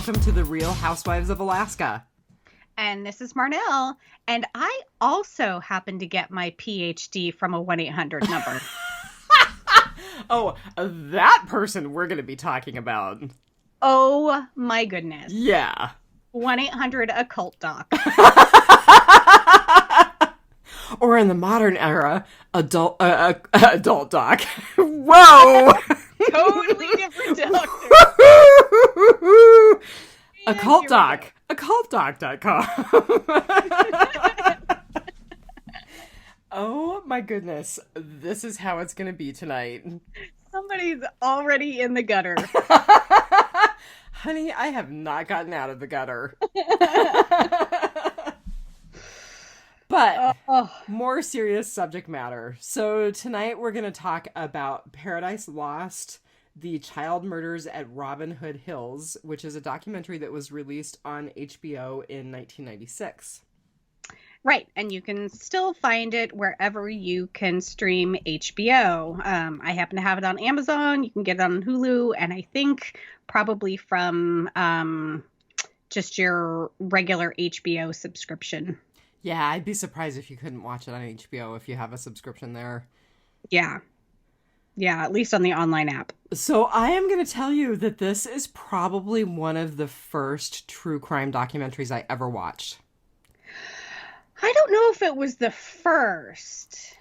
welcome to the Real Housewives of Alaska. And this is Marnell, and I also happen to get my PhD from a 1-800 number. Oh, that person we're going to be talking about. Oh my goodness. Yeah. 1-800 occult doc. Or in the modern era, adult doc. Whoa! Totally different doctor. Occult doc. Occultdoc.com. Oh my goodness. This is how it's going to be tonight. Somebody's already in the gutter. Honey, I have not gotten out of the gutter. But more serious subject matter. So tonight we're going to talk about Paradise Lost, the child murders at Robin Hood Hills, which is a documentary that was released on HBO in 1996. Right, and you can still find it wherever you can stream HBO. I happen to have it on Amazon. You can get it on Hulu, and I think probably from just your regular HBO subscription. Yeah, I'd be surprised if you couldn't watch it on HBO if you have a subscription there. Yeah. Yeah, at least on the online app. So I am going to tell you that this is probably one of the first true crime documentaries I ever watched. I don't know if it was the first.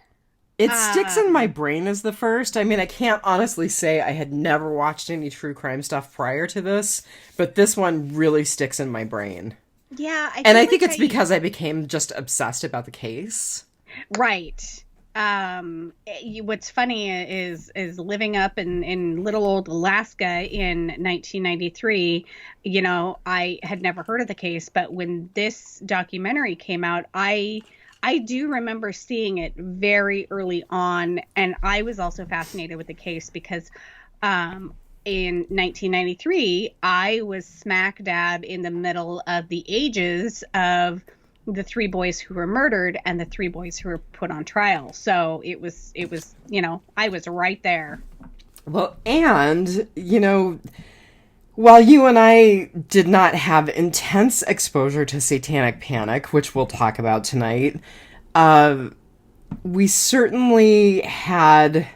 It sticks in my brain as the first. I mean, I can't honestly say I had never watched any true crime stuff prior to this, but this one really sticks in my brain. Yeah. I think it's because I became just obsessed about the case. Right. What's funny is living up in little old Alaska in 1993, you know, I had never heard of the case, but when this documentary came out, I do remember seeing it very early on, and I was also fascinated with the case because in 1993, I was smack dab in the middle of the ages of the 3 boys who were murdered and the 3 boys who were put on trial. So it was, you know, I was right there. Well, and, you know, while you and I did not have intense exposure to satanic panic, which we'll talk about tonight, we certainly had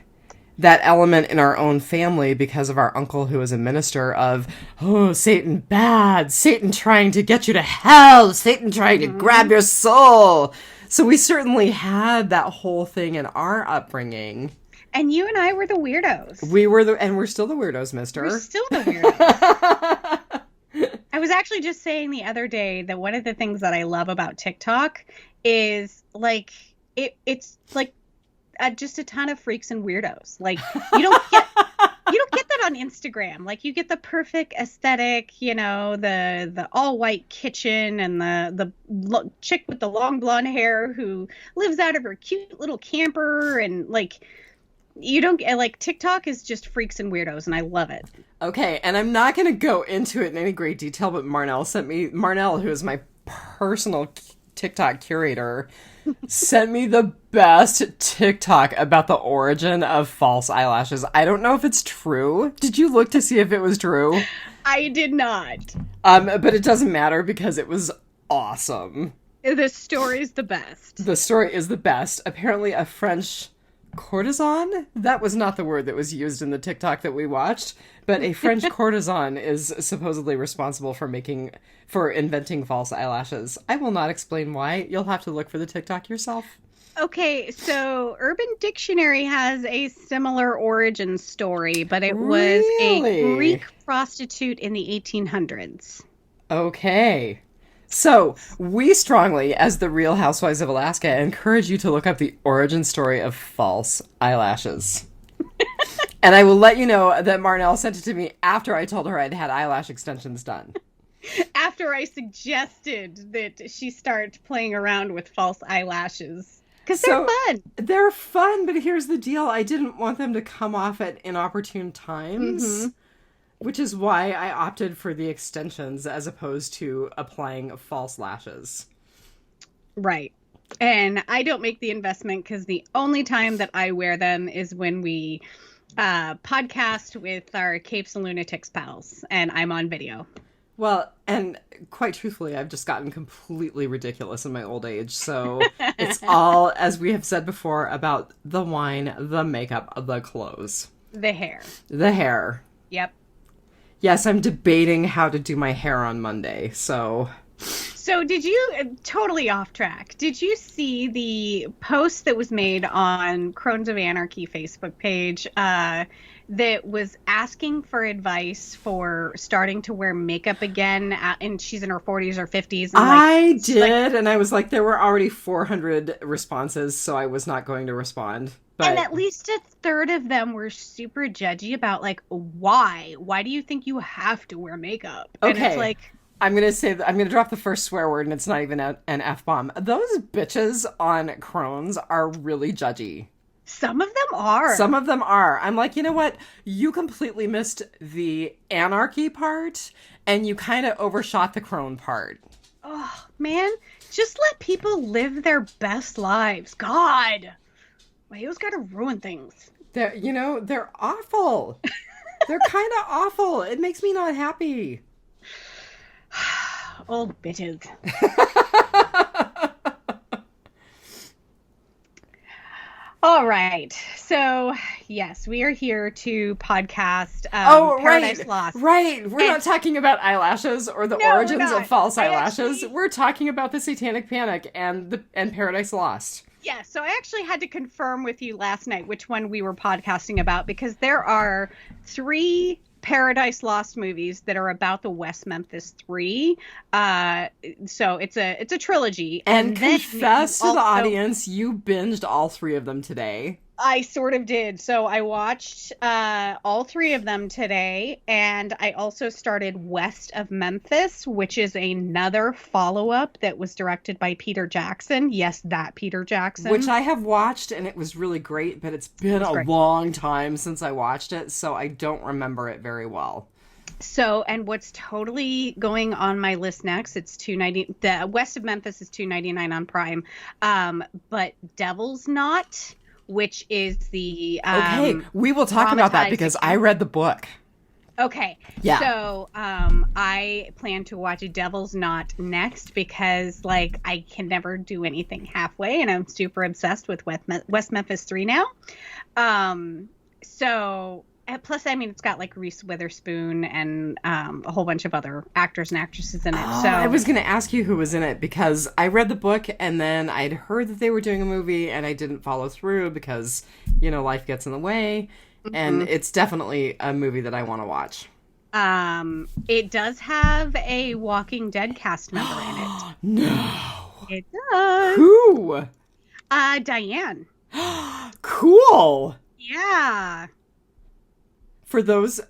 that element in our own family because of our uncle who was a minister of, oh, Satan bad, Satan trying to get you to hell, Satan trying to grab your soul. So we certainly had that whole thing in our upbringing. And you and I were the weirdos. And we're still the weirdos, mister. We're still the weirdos. I was actually just saying the other day that one of the things that I love about TikTok is like, it's like, just a ton of freaks and weirdos. Like you don't get that on Instagram. Like you get the perfect aesthetic, you know, the all white kitchen and the chick with the long blonde hair who lives out of her cute little camper, and like you don't get, like, TikTok is just freaks and weirdos, and I love it. Okay, and I'm not going to go into it in any great detail, but Marnell, who is my personal TikTok curator, sent me the best TikTok about the origin of false eyelashes. I don't know if it's true. Did you look to see if it was true? I did not. But it doesn't matter because it was awesome. The story's the best. The story is the best. Apparently a French courtesan? That was not the word that was used in the TikTok that we watched, but a French courtesan is supposedly responsible for inventing false eyelashes. I will not explain why. You'll have to look for the TikTok yourself. Okay, so Urban Dictionary has a similar origin story, but it was Really? a Greek prostitute in the 1800s. Okay. So, we strongly, as the Real Housewives of Alaska, encourage you to look up the origin story of false eyelashes. And I will let you know that Marnell sent it to me after I told her I'd had eyelash extensions done. After I suggested that she start playing around with false eyelashes. Because they're fun. They're fun, but here's the deal. I didn't want them to come off at inopportune times. Mm-hmm. Which is why I opted for the extensions as opposed to applying false lashes. Right. And I don't make the investment because the only time that I wear them is when we podcast with our Capes and Lunatics pals, and I'm on video. Well, and quite truthfully, I've just gotten completely ridiculous in my old age. So it's all, as we have said before, about the wine, the makeup, the clothes. The hair. The hair. Yep. Yes, I'm debating how to do my hair on Monday, so... So did you, totally off track, did you see the post that was made on Crones of Anarchy Facebook page that was asking for advice for starting to wear makeup again, and she's in her 40s or 50s? And I did, and I was like, there were already 400 responses, so I was not going to respond. But... And at least a third of them were super judgy about, like, why? Why do you think you have to wear makeup? Okay. And it's like... I'm going to drop the first swear word, and it's not even an F-bomb. Those bitches on Crohn's are really judgy. Some of them are. Some of them are. I'm like, you know what? You completely missed the anarchy part, and you kind of overshot the Crohn part. Oh, man. Just let people live their best lives. God. Mayo's got to ruin things. They're awful. They're kind of awful. It makes me not happy. Old bitches. All right. So, yes, we are here to podcast Paradise Lost. Right. We're not talking about eyelashes or the origins of false eyelashes. We're talking about the Satanic Panic and Paradise Lost. Yeah, so I actually had to confirm with you last night which one we were podcasting about, because there are 3 Paradise Lost movies that are about the West Memphis Three. So it's a trilogy. And confess to the audience, you binged all 3 of them today. I sort of did. So I watched all 3 of them today, and I also started West of Memphis, which is another follow-up that was directed by Peter Jackson. Yes, that Peter Jackson. Which I have watched, and it was really great, but it's been a long time since I watched it, so I don't remember it very well. So, and what's totally going on my list next, it's $2.90. The West of Memphis is $2.99 on Prime. But Devil's Knot, which is the okay, we will talk about that because I read the book. Okay. Yeah. So I plan to watch Devil's Knot next because, like, I can never do anything halfway, and I'm super obsessed with West Memphis 3 now. So plus, I mean, it's got like Reese Witherspoon and a whole bunch of other actors and actresses in it. So I was going to ask you who was in it because I read the book and then I'd heard that they were doing a movie and I didn't follow through because, life gets in the way. Mm-hmm. And it's definitely a movie that I want to watch. It does have a Walking Dead cast member in it. No. It does. Who? Dianne. Cool. Yeah. For those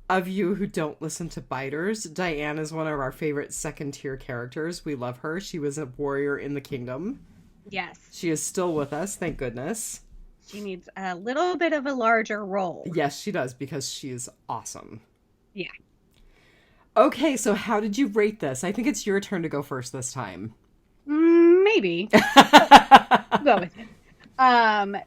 of you who don't listen to Biters, Dianne is one of our favorite second-tier characters. We love her. She was a warrior in the kingdom. Yes. She is still with us, thank goodness. She needs a little bit of a larger role. Yes, she does, because she is awesome. Yeah. Okay, so how did you rate this? I think it's your turn to go first this time. Maybe. I'll go with it.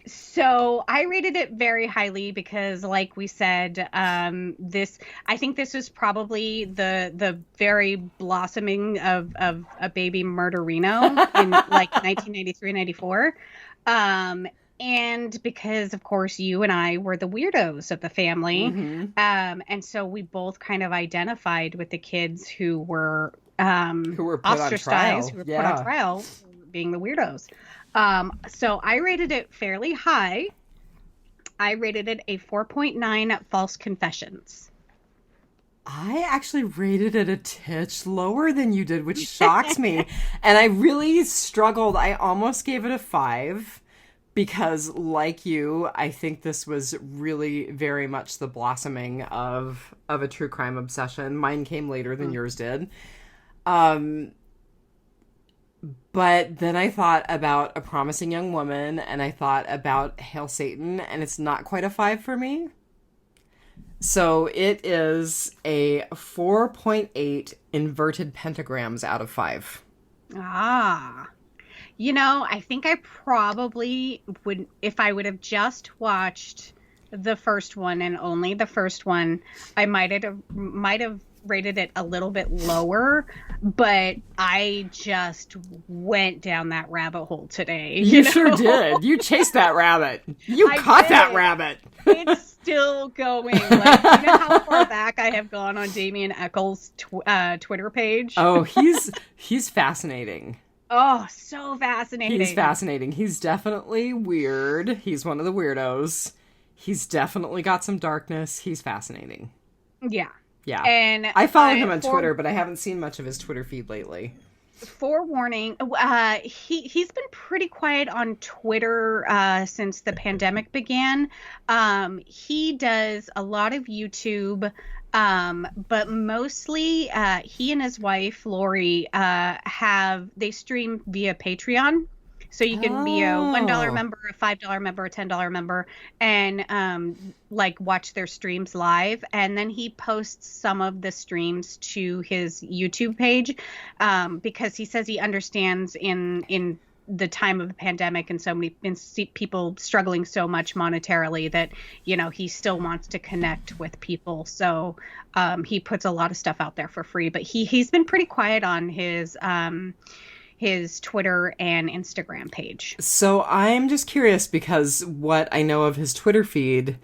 So I rated it very highly because, like we said, I think this was probably the very blossoming of a baby murderino in like 1993, 94. And because, of course, you and I were the weirdos of the family. Mm-hmm. And so we both kind of identified with the kids who were ostracized, who were put on trial, being the weirdos. So I rated it fairly high. I rated it a 4.9 False Confessions. I actually rated it a titch lower than you did, which shocks me. And I really struggled. I almost gave it a 5 because, like you, I think this was really very much the blossoming of a true crime obsession. Mine came later than yours did. But then I thought about A Promising Young Woman, and I thought about Hail Satan, and it's not quite a 5 for me. So it is a 4.8 inverted pentagrams out of 5. Ah. I think I probably would, if I would have just watched the first one and only the first one, I might have rated it a little bit lower, but I just went down that rabbit hole today. You sure did. You chased that rabbit. You caught that rabbit. It's still going. Like, you know how far back I have gone on Damien Eccles' Twitter page? Oh, he's fascinating. Oh, so fascinating. He's fascinating. He's definitely weird. He's one of the weirdos. He's definitely got some darkness. He's fascinating. Yeah. Yeah. And I follow him on Twitter, but I haven't seen much of his Twitter feed lately. Forewarning, he's been pretty quiet on Twitter since the pandemic began. He does a lot of YouTube, but mostly he and his wife Lori they stream via Patreon. So you can be a $1 member, a $5 member, a $10 member, and like watch their streams live. And then he posts some of the streams to his YouTube page because he says he understands in the time of the pandemic and so many people struggling so much monetarily that, you know, he still wants to connect with people. So he puts a lot of stuff out there for free. But he's been pretty quiet on his Twitter and Instagram page. So I'm just curious because what I know of his Twitter feed,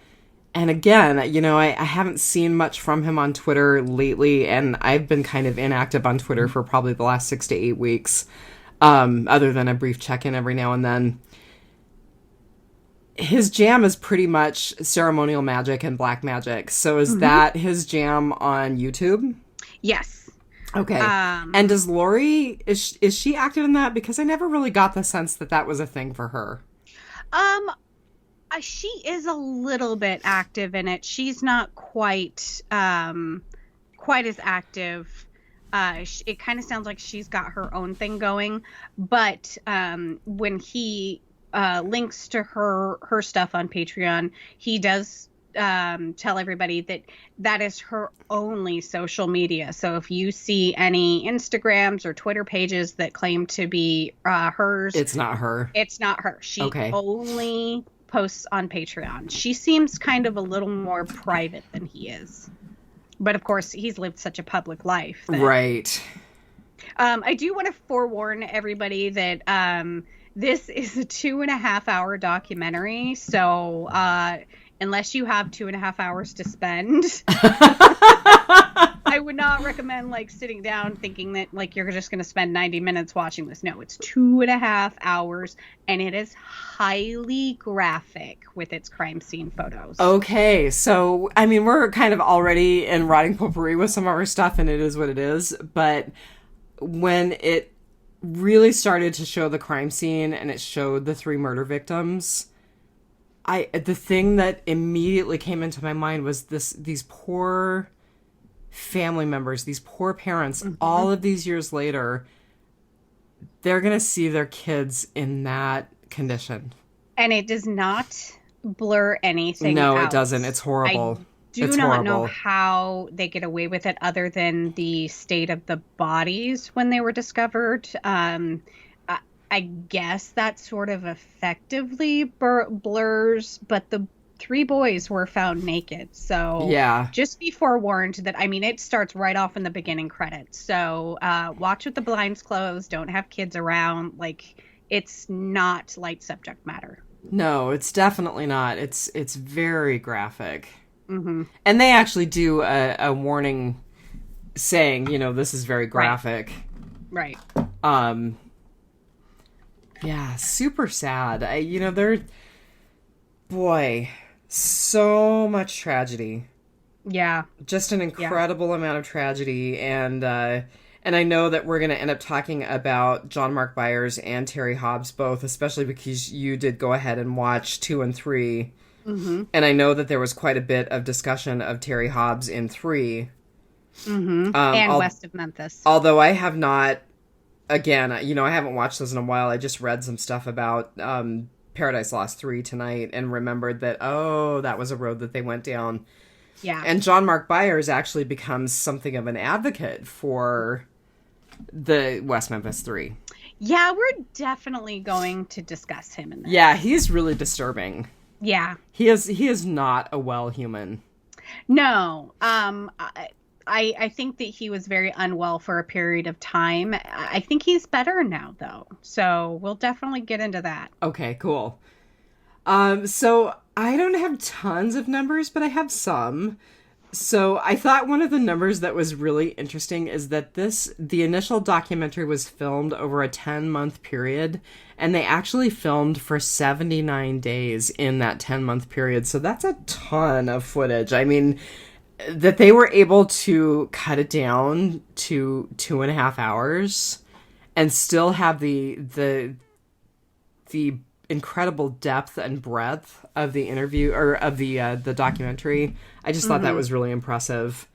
and again, you know, I haven't seen much from him on Twitter lately, and I've been kind of inactive on Twitter for probably the last 6 to 8 weeks, other than a brief check-in every now and then. His jam is pretty much ceremonial magic and black magic. So is that his jam on YouTube? Yes. Okay. And does Lori, is she active in that? Because I never really got the sense that was a thing for her. She is a little bit active in it. She's not quite as active. It kind of sounds like she's got her own thing going. But when he links to her stuff on Patreon, he does tell everybody that is her only social media. So if you see any Instagrams or Twitter pages that claim to be hers, it's not her. It's not her. She only posts on Patreon. She seems kind of a little more private than he is. But of course, he's lived such a public life. Right. I do want to forewarn everybody that this is a 2.5 hour documentary. So unless you have 2.5 hours to spend, I would not recommend like sitting down thinking that like you're just going to spend 90 minutes watching this. No, it's 2.5 hours, and it is highly graphic with its crime scene photos. Okay, so I mean, we're kind of already in rotting potpourri with some of our stuff, and it is what it is. But when it really started to show the crime scene and it showed the 3 murder victims, the thing that immediately came into my mind was these poor family members, these poor parents, all of these years later, they're going to see their kids in that condition. And it does not blur anything No, out. It doesn't. It's horrible. I do not know how they get away with it other than the state of the bodies when they were discovered. I guess that sort of effectively blurs, but the 3 boys were found naked. So yeah, just be forewarned that, I mean, it starts right off in the beginning credits. So watch with the blinds closed. Don't have kids around. Like, it's not light subject matter. No, it's definitely not. It's very graphic. Mm-hmm. And they actually do a warning saying, you know, this is very graphic. Right. Yeah, super sad. Boy, so much tragedy. Yeah. Just an incredible amount of tragedy. And I know that we're going to end up talking about John Mark Byers and Terry Hobbs both, especially because you did go ahead and watch 2 and 3. Mm-hmm. And I know that there was quite a bit of discussion of Terry Hobbs in 3. Mm-hmm. And West of Memphis. Although I have not, again, you know, I haven't watched those in a while. I just read some stuff about Paradise Lost 3 tonight and remembered that, that was a road that they went down. Yeah. And John Mark Byers actually becomes something of an advocate for the West Memphis Three. Yeah, we're definitely going to discuss him in this. Yeah, he's really disturbing. Yeah. He is not a well human. No. I think that he was very unwell for a period of time. I think he's better now, though. So we'll definitely get into that. Okay, cool. So I don't have tons of numbers, but I have some. So I thought one of the numbers that was really interesting is that the initial documentary was filmed over a 10-month period, and they actually filmed for 79 days in that 10-month period. So that's a ton of footage. I mean, that they were able to cut it down to 2.5 hours and still have the incredible depth and breadth of the interview or of the documentary. I just thought that was really impressive.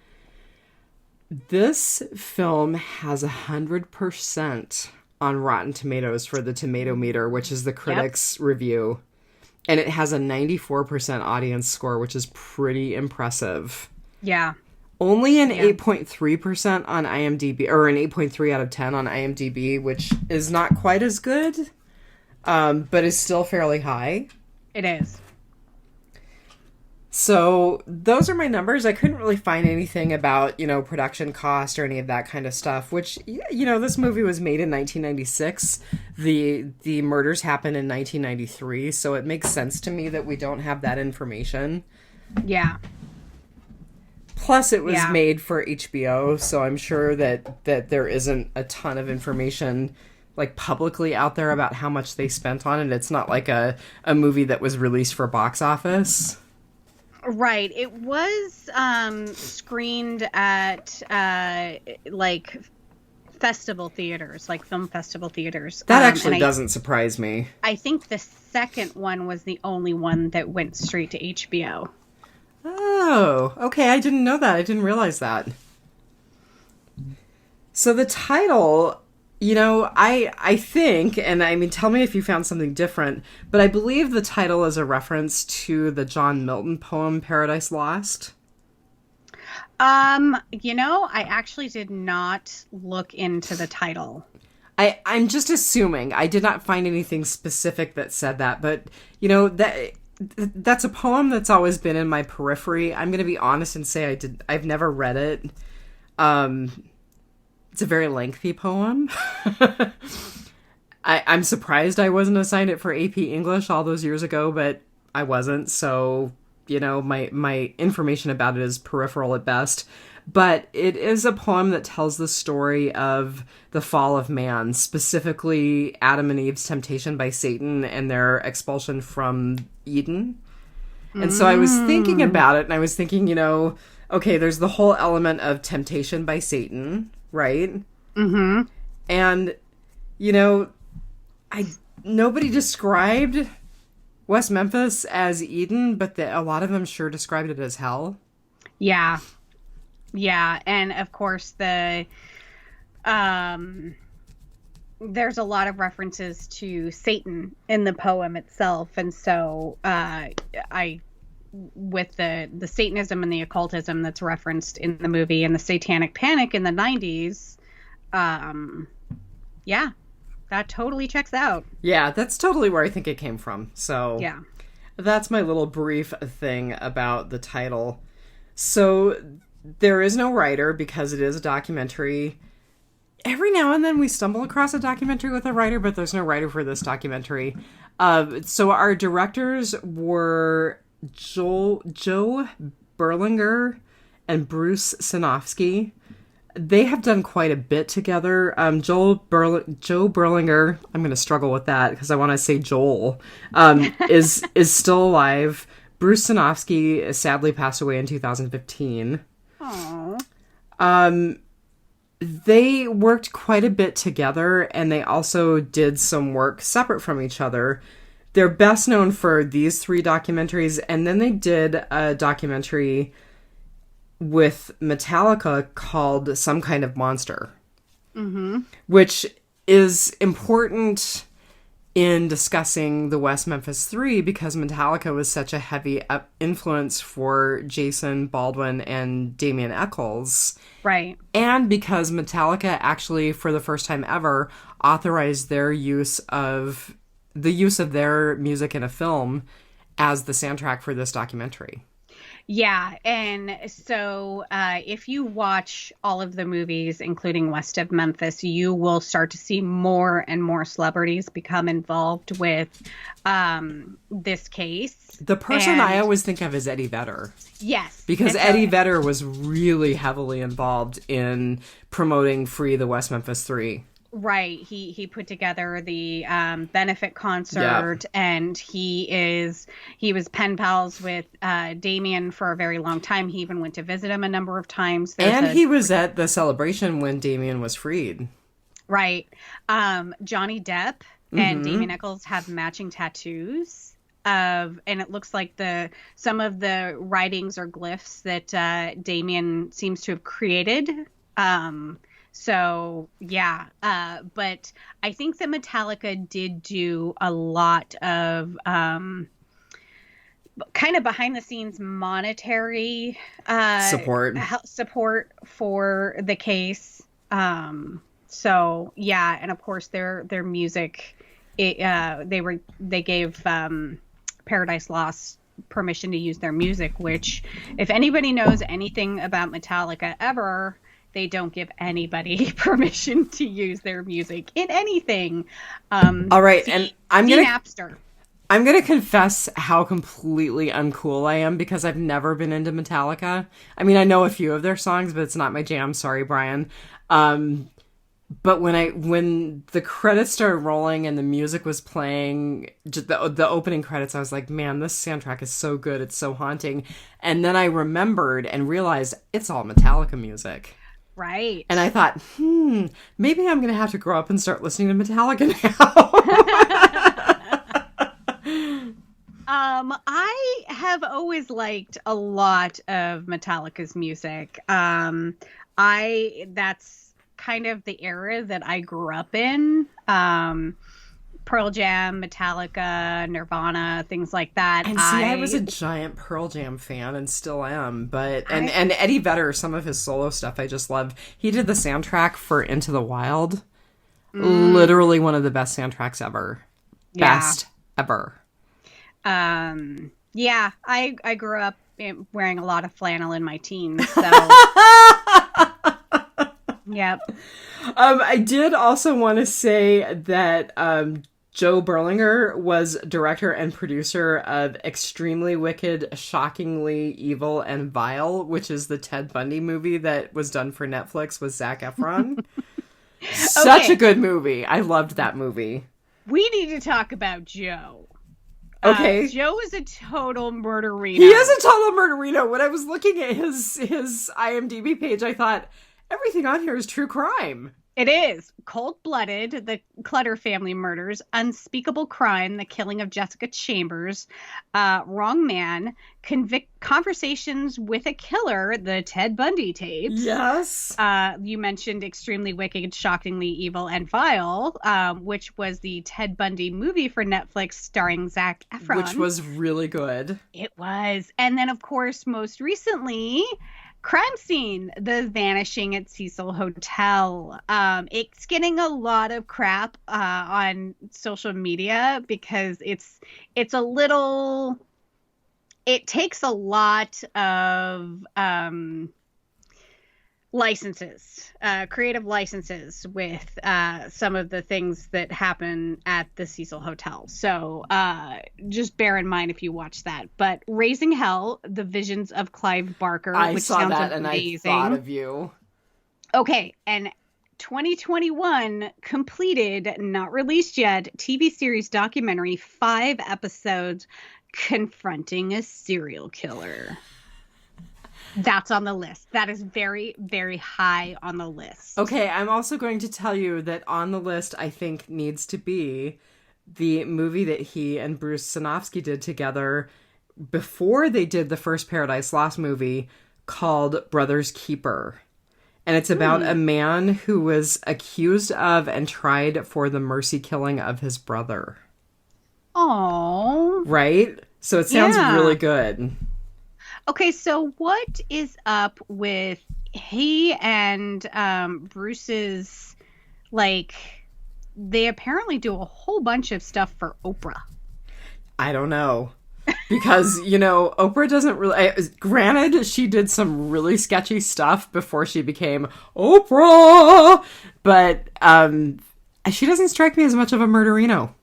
This film has 100% on Rotten Tomatoes for the Tomato Meter, which is the critics' review, and it has a 94% audience score, which is pretty impressive. Yeah. Only an 8.3% on IMDb, or an 8.3 out of 10 on IMDb, which is not quite as good. But is still fairly high. It is. So those are my numbers. I couldn't really find anything about, production cost or any of that kind of stuff, which, this movie was made in 1996. The murders happened in 1993, so it makes sense to me that we don't have that information. Yeah. Plus, it was made for HBO, so I'm sure that there isn't a ton of information publicly out there about how much they spent on it. It's not like a movie that was released for box office. Right. It was screened at festival theaters, like film festival theaters. That actually doesn't surprise me. I think the second one was the only one that went straight to HBO. Oh, okay. I didn't know that. I didn't realize that. So the title, I think, and I mean, tell me if you found something different, but I believe the title is a reference to the John Milton poem Paradise Lost. I actually did not look into the title. I'm just assuming. I did not find anything specific that said that, but, that's a poem that's always been in my periphery. I'm going to be honest and say I've never read it. It's a very lengthy poem. I'm surprised I wasn't assigned it for AP English all those years ago, but I wasn't. So, my information about it is peripheral at best. But it is a poem that tells the story of the fall of man, specifically Adam and Eve's temptation by Satan and their expulsion from Eden. And so I was thinking about it, and I was thinking, okay, there's the whole element of temptation by Satan, right? Mm-hmm. And, nobody described West Memphis as Eden, but a lot of them sure described it as hell. Yeah. Yeah, and of course there's a lot of references to Satan in the poem itself, and so with the Satanism and the occultism that's referenced in the movie and the Satanic Panic in the 90s, that totally checks out. Yeah, that's totally where I think it came from. So yeah, that's my little brief thing about the title. So there is no writer because it is a documentary. Every now and then we stumble across a documentary with a writer, but there's no writer for this documentary. So our directors were Joe Berlinger and Bruce Sinofsky. They have done quite a bit together. Joe Berlinger, I'm going to struggle with that because I want to say Joel, is still alive. Bruce Sinofsky sadly passed away in 2015. Aww. They worked quite a bit together, and they also did some work separate from each other. They're best known for these 3 documentaries, and then they did a documentary with Metallica called Some Kind of Monster, which is important in discussing the West Memphis Three because Metallica was such a heavy influence for Jason Baldwin and Damien Eccles. Right. And because Metallica actually, for the first time ever, authorized the use of their music in a film as the soundtrack for this documentary. Yeah, and so if you watch all of the movies, including West of Memphis, you will start to see more and more celebrities become involved with this case. The person I And always think of is Eddie Vedder. yes, Because and Eddie Vedder was really heavily involved in promoting Free the West Memphis Three. right, he put together the benefit concert, and he was pen pals with Damien for a very long time. He even went to visit him a number of times. He was at the celebration when Damien was freed. Right. Johnny Depp and Damien Eccles have matching tattoos and it looks like some of the writings or glyphs that Damien seems to have created. So yeah, but I think that Metallica did do a lot of kind of behind the scenes monetary support for the case. So yeah, and of course their music, they gave Paradise Lost permission to use their music, which if anybody knows anything about Metallica ever, they don't give anybody permission to use their music in anything. All right, and I'm Napster. I'm gonna confess how completely uncool I am because I've never been into Metallica. I mean, I know a few of their songs, but it's not my jam. Sorry, Brian. But when the credits started rolling and the music was playing, just the opening credits, I was like, man, this soundtrack is so good. It's so haunting. And then I remembered and realized it's all Metallica music. Right. And I thought, maybe I'm going to have to grow up and start listening to Metallica now. I have always liked a lot of Metallica's music. That's kind of the era that I grew up in. Pearl Jam, Metallica, Nirvana, things like that. And see, I was a giant Pearl Jam fan and still am, but and Eddie Vedder, some of his solo stuff I just love. He did the soundtrack for Into the Wild. Literally one of the best soundtracks ever. Yeah. Best ever. Yeah, I grew up wearing a lot of flannel in my teens, so yep. I did also want to say that Joe Berlinger was director and producer of Extremely Wicked, Shockingly Evil, and Vile, which is the Ted Bundy movie that was done for Netflix with Zac Efron. Such a good movie. I loved that movie. We need to talk about Joe. Okay. Joe is a total murderino. He is a total murderino. When I was looking at his IMDb page, I thought, everything on here is true crime. It is. Cold-Blooded, the Clutter family murders, Unspeakable Crime, the killing of Jessica Chambers, Wrong Man, Conversations with a Killer, the Ted Bundy tapes. Yes. You mentioned Extremely Wicked, Shockingly Evil, and Vile, which was the Ted Bundy movie for Netflix starring Zac Efron. Which was really good. It was. And then, of course, most recently, Crime Scene, The Vanishing at Cecil Hotel. It's getting a lot of crap on social media because it takes a lot of licenses, creative licenses with some of the things that happen at the Cecil Hotel. So just bear in mind if you watch that. But Raising Hell, The Visions of Clive Barker, which saw sounds that amazing. And I thought of you. Okay, and 2021 completed, not released yet, TV series documentary, 5 episodes, Confronting a Serial Killer. That's on the list. That is very, very high on the list. Okay, I'm also going to tell you that on the list, I think, needs to be the movie that he and Bruce Sinofsky did together before they did the first Paradise Lost movie called Brother's Keeper. And it's about a man who was accused of and tried for the mercy killing of his brother. Oh. Right? So it sounds really good. Okay, so what is up with he and Bruce's, like, they apparently do a whole bunch of stuff for Oprah. I don't know. Because, Oprah doesn't really... Granted, she did some really sketchy stuff before she became Oprah, but she doesn't strike me as much of a murderino.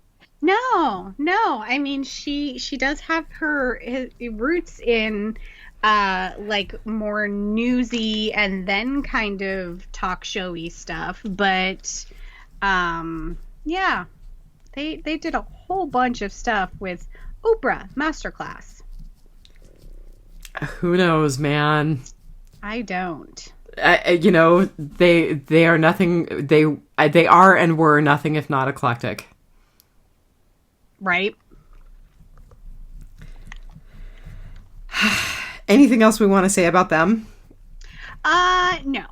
No, no. I mean, she does have her roots in like more newsy and then kind of talk showy stuff, but yeah, they did a whole bunch of stuff with Oprah Masterclass. Who knows, man? I don't. They are nothing. They are and were nothing if not eclectic. Right. Anything else we want to say about them? No.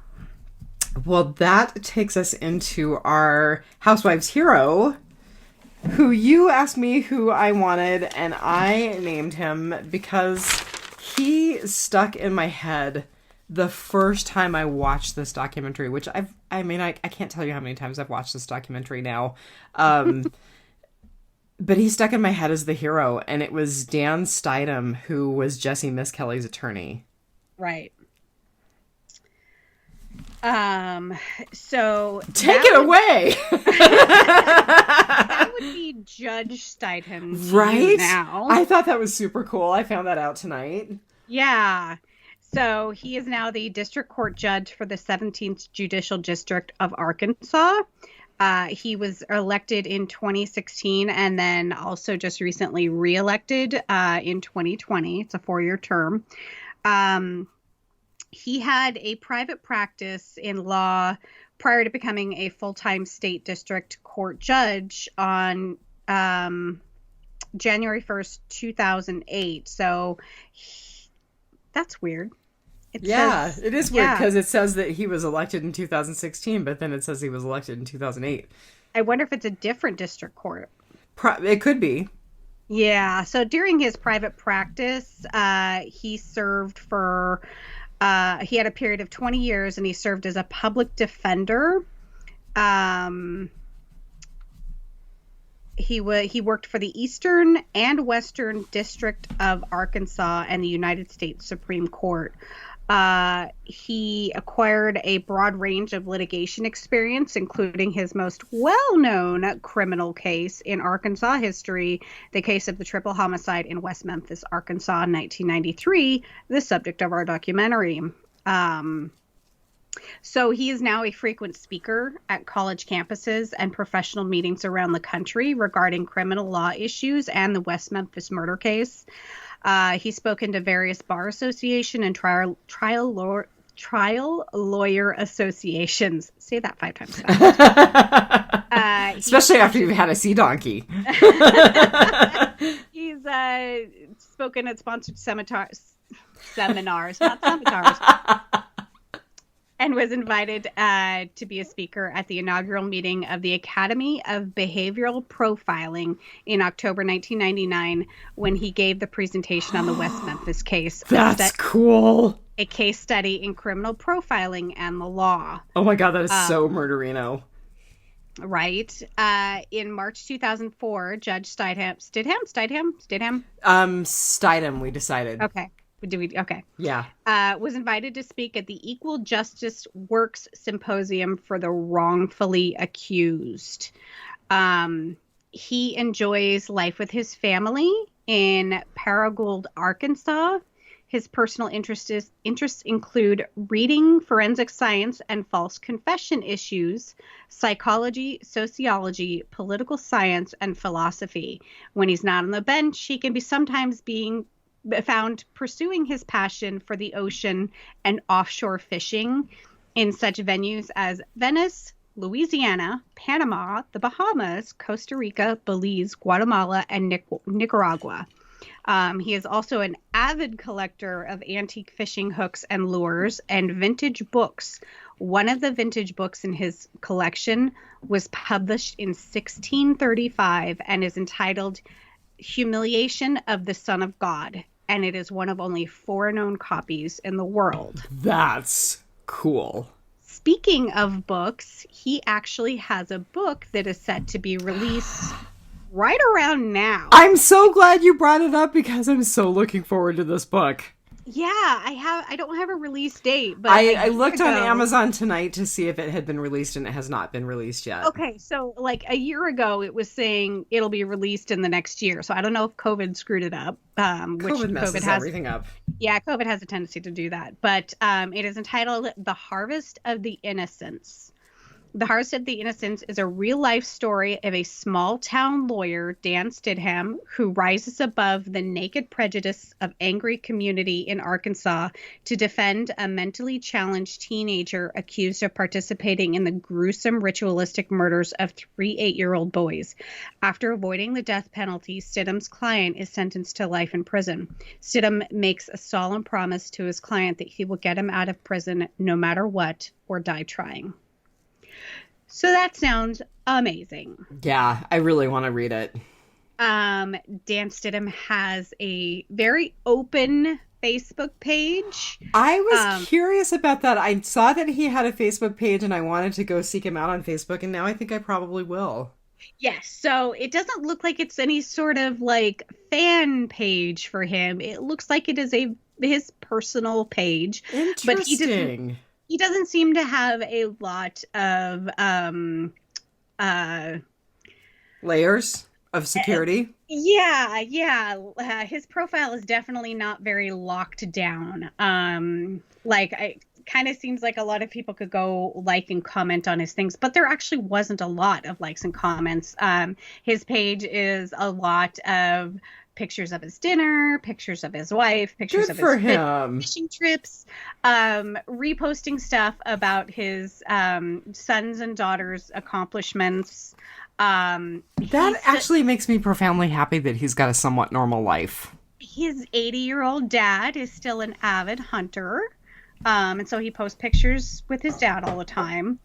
Well, that takes us into our Housewives hero, who you asked me who I wanted, and I named him because he stuck in my head the first time I watched this documentary, which I can't tell you how many times I've watched this documentary now. But he stuck in my head as the hero, and it was Dan Stidham, who was Jessie Miss Kelly's attorney. Right. So take it away. That would be Judge Stidham's right now. I thought that was super cool. I found that out tonight. Yeah. So he is now the district court judge for the 17th Judicial District of Arkansas. He was elected in 2016 and then also just recently reelected in 2020. It's a 4-year term. He had a private practice in law prior to becoming a full-time state district court judge on January 1st, 2008. So that's weird. It is weird because it says that he was elected in 2016, but then it says he was elected in 2008. I wonder if it's a different district court. It could be. Yeah. So during his private practice, he served for... he had a period of 20 years, and he served as a public defender. He worked for the Eastern and Western District of Arkansas and the United States Supreme Court. He acquired a broad range of litigation experience, including his most well-known criminal case in Arkansas history, the case of the triple homicide in West Memphis, Arkansas in 1993, the subject of our documentary. So he is now a frequent speaker at college campuses and professional meetings around the country regarding criminal law issues and the West Memphis murder case. He's spoken to various bar association and trial lawyer associations. Say that 5 times fast. Especially after you've had a sea donkey. He's spoken at sponsored seminars, not scimitars. And was invited to be a speaker at the inaugural meeting of the Academy of Behavioral Profiling in October 1999 when he gave the presentation on the West Memphis case. That's cool. A case study in criminal profiling and the law. Oh my God, that is so murderino. Right. In March 2004, Judge Stidham, we decided. Okay. Okay. Yeah. Was invited to speak at the Equal Justice Works Symposium for the Wrongfully Accused. He enjoys life with his family in Paragould, Arkansas. His personal interests include reading forensic science and false confession issues, psychology, sociology, political science, and philosophy. When he's not on the bench, he can be sometimes being found pursuing his passion for the ocean and offshore fishing in such venues as Venice, Louisiana, Panama, the Bahamas, Costa Rica, Belize, Guatemala, and Nicaragua. He is also an avid collector of antique fishing hooks and lures and vintage books. One of the vintage books in his collection was published in 1635 and is entitled Humiliation of the Son of God. And it is one of only 4 known copies in the world. That's cool. Speaking of books, he actually has a book that is set to be released right around now. I'm so glad you brought it up because I'm so looking forward to this book. Yeah, I don't have a release date, but I looked on Amazon tonight to see if it had been released, and it has not been released yet. Okay, so like a year ago, it was saying it'll be released in the next year. So I don't know if COVID screwed it up. Which COVID messes has everything up. Yeah, COVID has a tendency to do that. But it is entitled "The Harvest of the Innocents." The Harvest of the Innocents is a real-life story of a small-town lawyer, Dan Stidham, who rises above the naked prejudice of angry community in Arkansas to defend a mentally challenged teenager accused of participating in the gruesome ritualistic murders of 3 8-year-old boys. After avoiding the death penalty, Stidham's client is sentenced to life in prison. Stidham makes a solemn promise to his client that he will get him out of prison no matter what, or die trying. So that sounds amazing. Yeah, I really want to read it. Dan Stidham has a very open Facebook page. I was curious about that. I saw that he had a Facebook page and I wanted to go seek him out on Facebook, and now I think I probably will. Yes, so it doesn't look like it's any sort of like fan page for him. It looks like it is his personal page. Interesting. But he doesn't seem to have a lot of layers of security. His profile is definitely not very locked down. It kind of seems like a lot of people could go like and comment on his things, but there actually wasn't a lot of likes and comments. His page is a lot of pictures of his dinner, pictures of his wife, pictures of his fishing trips, reposting stuff about his sons and daughters' accomplishments. That actually makes me profoundly happy that he's got a somewhat normal life. His 80-year-old dad is still an avid hunter, and so he posts pictures with his dad all the time.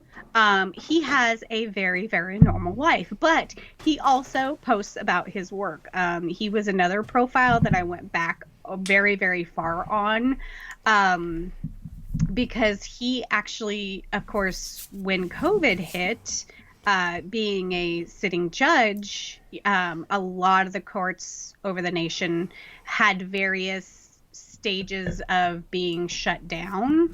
He has a very, very normal life, but he also posts about his work. He was another profile that I went back very, very far on, because he actually, of course, when COVID hit, being a sitting judge, a lot of the courts over the nation had various stages of being shut down,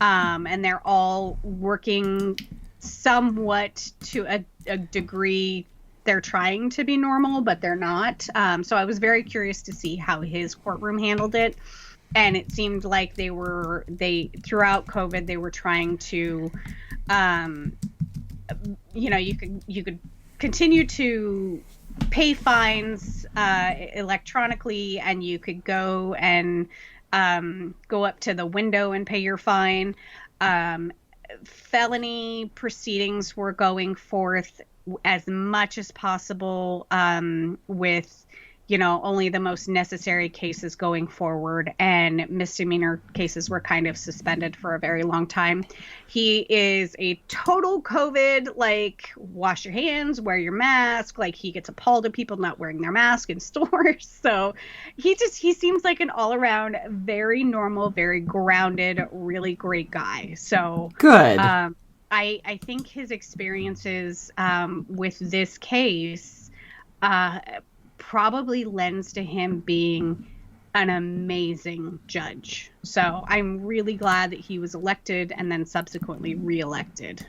and they're all working somewhat to a degree. They're trying to be normal, but they're not. So I was very curious to see how his courtroom handled it, and it seemed like they throughout COVID they were trying to, you could continue to pay fines electronically, and you could go and go up to the window and pay your fine. Felony proceedings were going forth as much as possible, with only the most necessary cases going forward, and misdemeanor cases were kind of suspended for a very long time. He is a total COVID, like, wash your hands, wear your mask. Like, he gets appalled at people not wearing their mask in stores. So he seems like an all around very normal, very grounded, really great guy. So good. I think his experiences with this case probably lends to him being an amazing judge. So I'm really glad that he was elected and then subsequently reelected.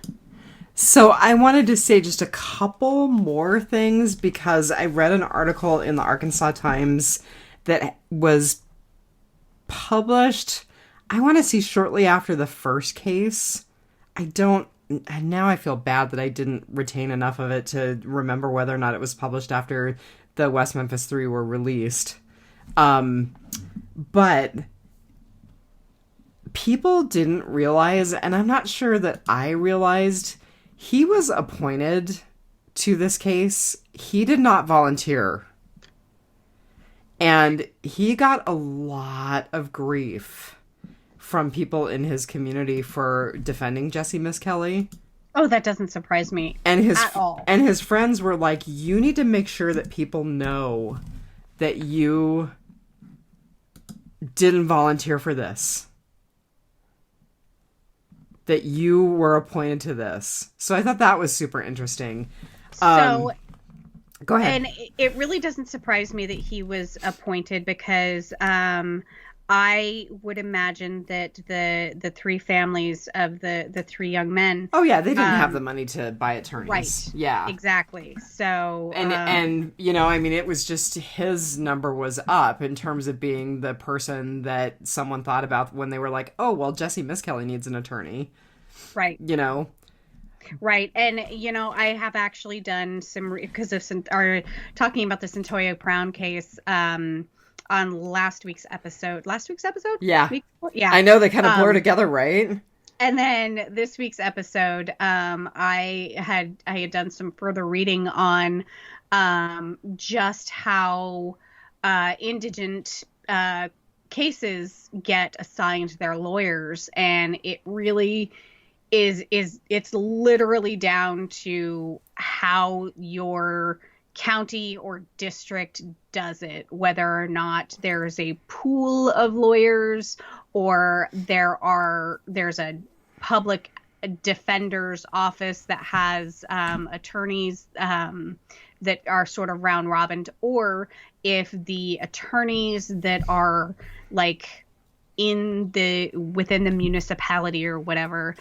So I wanted to say just a couple more things, because I read an article in the Arkansas Times that was published, I want to see, shortly after the first case. Now I feel bad that I didn't retain enough of it to remember whether or not it was published after the West Memphis Three were released. But people didn't realize, and I'm not sure that I realized, he was appointed to this case. He did not volunteer. And he got a lot of grief from people in his community for defending Jesse Misskelley. Oh, that doesn't surprise me at all. And his friends were like, you need to make sure that people know that you didn't volunteer for this. That you were appointed to this. So I thought that was super interesting. So Go ahead. And it really doesn't surprise me that he was appointed because I would imagine that the three families of the three young men. Oh yeah, they didn't have the money to buy attorneys. Right. Yeah. Exactly. So and you know, I mean, it was just his number was up in terms of being the person that someone thought about when they were like, oh well, Jesse Misskelley needs an attorney. Right. You know. Right. And, you know, I have actually done some, because of talking about the Centoyo Brown case on last week's episode. Last week's episode? Yeah. Yeah. I know they kind of blur together, right? And then this week's episode, I had done some further reading on just how indigent cases get assigned their lawyers, and it really it's literally down to how your county or district does it, whether or not there's a pool of lawyers or there's a public defender's office that has attorneys that are sort of round robin, or if the attorneys that are like within the municipality or whatever,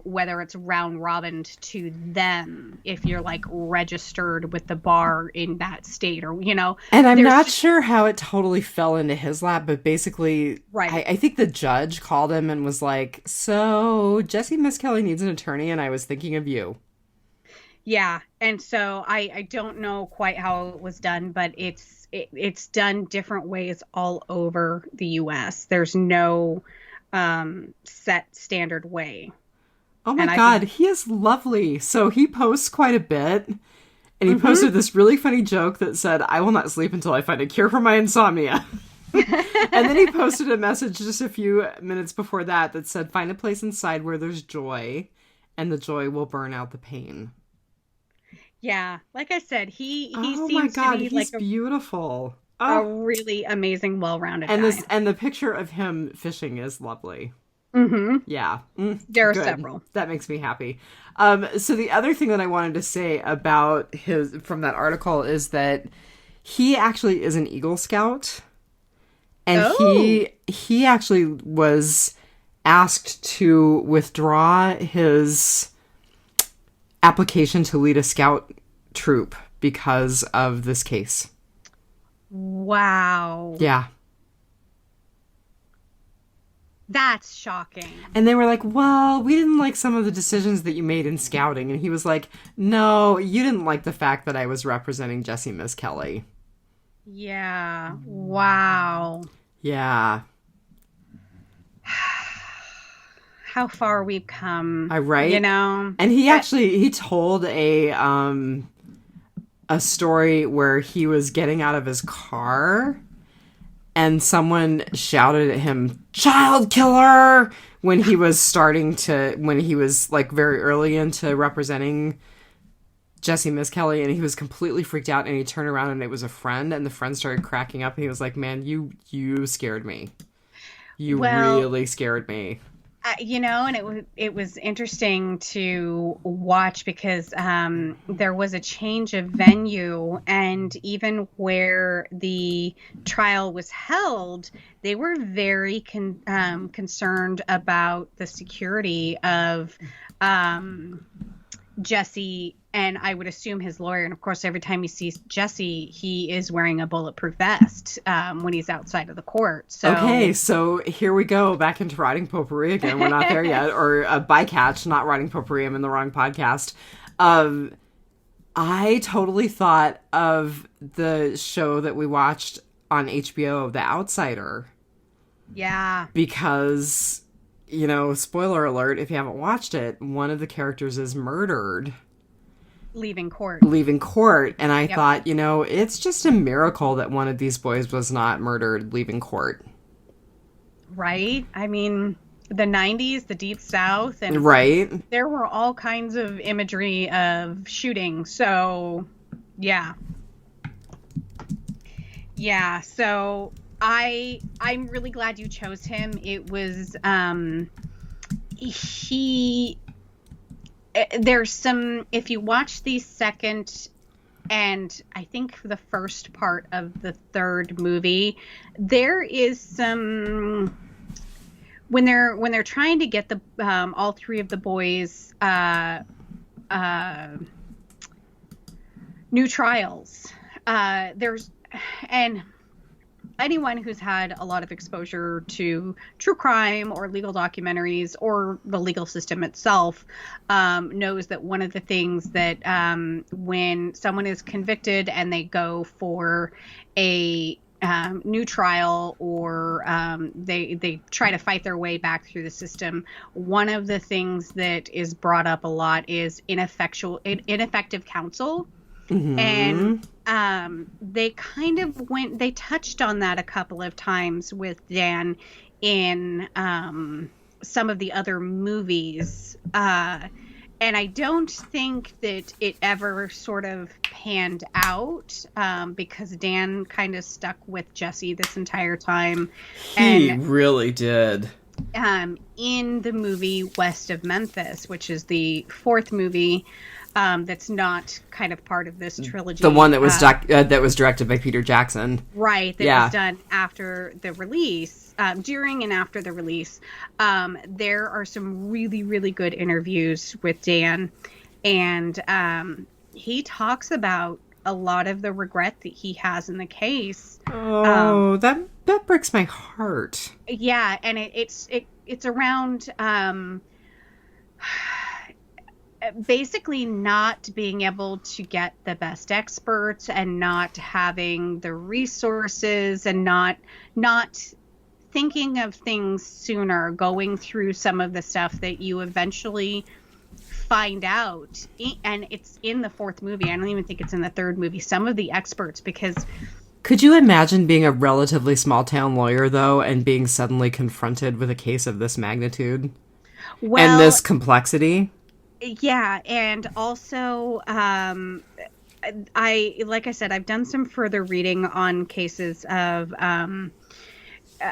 whether it's round robin to them if you're like registered with the bar in that state, or you know. And I'm not sure how it totally fell into his lap, but basically, right. I think the judge called him and was like, "So Jesse Misskelley needs an attorney, and I was thinking of you." Yeah, and so I don't know quite how it was done, but it's done different ways all over the U.S. There's no set standard way. Oh my God, he is lovely. So he posts quite a bit, and he posted this really funny joke that said, "I will not sleep until I find a cure for my insomnia." And then he posted a message just a few minutes before that said, "Find a place inside where there's joy, and the joy will burn out the pain." Yeah, like I said, he oh seems my God, to be he's like beautiful. A really amazing, well-rounded guy. And the picture of him fishing is lovely. Mm-hmm. Yeah. There are good. several. That makes me happy. So the other thing that I wanted to say about from that article is that he actually is an Eagle Scout. And he actually was asked to withdraw his application to lead a scout troop because of this case. Wow. Yeah. That's shocking. And they were like, well, we didn't like some of the decisions that you made in scouting. And he was like, no, you didn't like the fact that I was representing Jesse Misskelley. Yeah. Wow. Yeah. How far we've come. Right? You know? And he told a story where he was getting out of his car and someone shouted at him, "Child killer," when he was like very early into representing Jesse Misskelley, and he was completely freaked out, and he turned around and it was a friend, and the friend started cracking up, and he was like, "Man, you scared me. You really scared me." You know, and it was interesting to watch because there was a change of venue, and even where the trial was held, they were very concerned about the security of Jesse, and I would assume his lawyer. And of course, every time he sees Jesse, he is wearing a bulletproof vest when he's outside of the court. So okay, so here we go back into writing potpourri again. We're not there yet, or bycatch, not writing potpourri. I'm in the wrong podcast. I totally thought of the show that we watched on HBO, The Outsider. Yeah, because, you know, spoiler alert, if you haven't watched it, one of the characters is murdered. Leaving court. And I thought, you know, it's just a miracle that one of these boys was not murdered leaving court. Right? I mean, the 90s, the Deep South. And right. There were all kinds of imagery of shooting. So, yeah. Yeah, so I'm really glad you chose him. It was there's some, if you watch the second and I think for the first part of the third movie, there is some when they're trying to get the all three of the boys new trials. There's and anyone who's had a lot of exposure to true crime or legal documentaries or the legal system itself knows that one of the things that when someone is convicted and they go for a new trial or they try to fight their way back through the system, one of the things that is brought up a lot is ineffective counsel. And they touched on that a couple of times with Dan in some of the other movies. And I don't think that it ever sort of panned out because Dan kind of stuck with Jesse this entire time. He really did. In the movie West of Memphis, which is the fourth movie, that's not kind of part of this trilogy. The one that was that was directed by Peter Jackson. Right. That was done after the release, during and after the release. There are some really, really good interviews with Dan. And he talks about a lot of the regret that he has in the case. Oh, that breaks my heart. Yeah. And it's around... basically not being able to get the best experts and not having the resources and not thinking of things sooner, going through some of the stuff that you eventually find out. And it's in the fourth movie. I don't even think it's in the third movie. Some of the experts, because... Could you imagine being a relatively small town lawyer, though, and being suddenly confronted with a case of this magnitude? And this complexity? Yeah, and also, like I said, I've done some further reading on cases of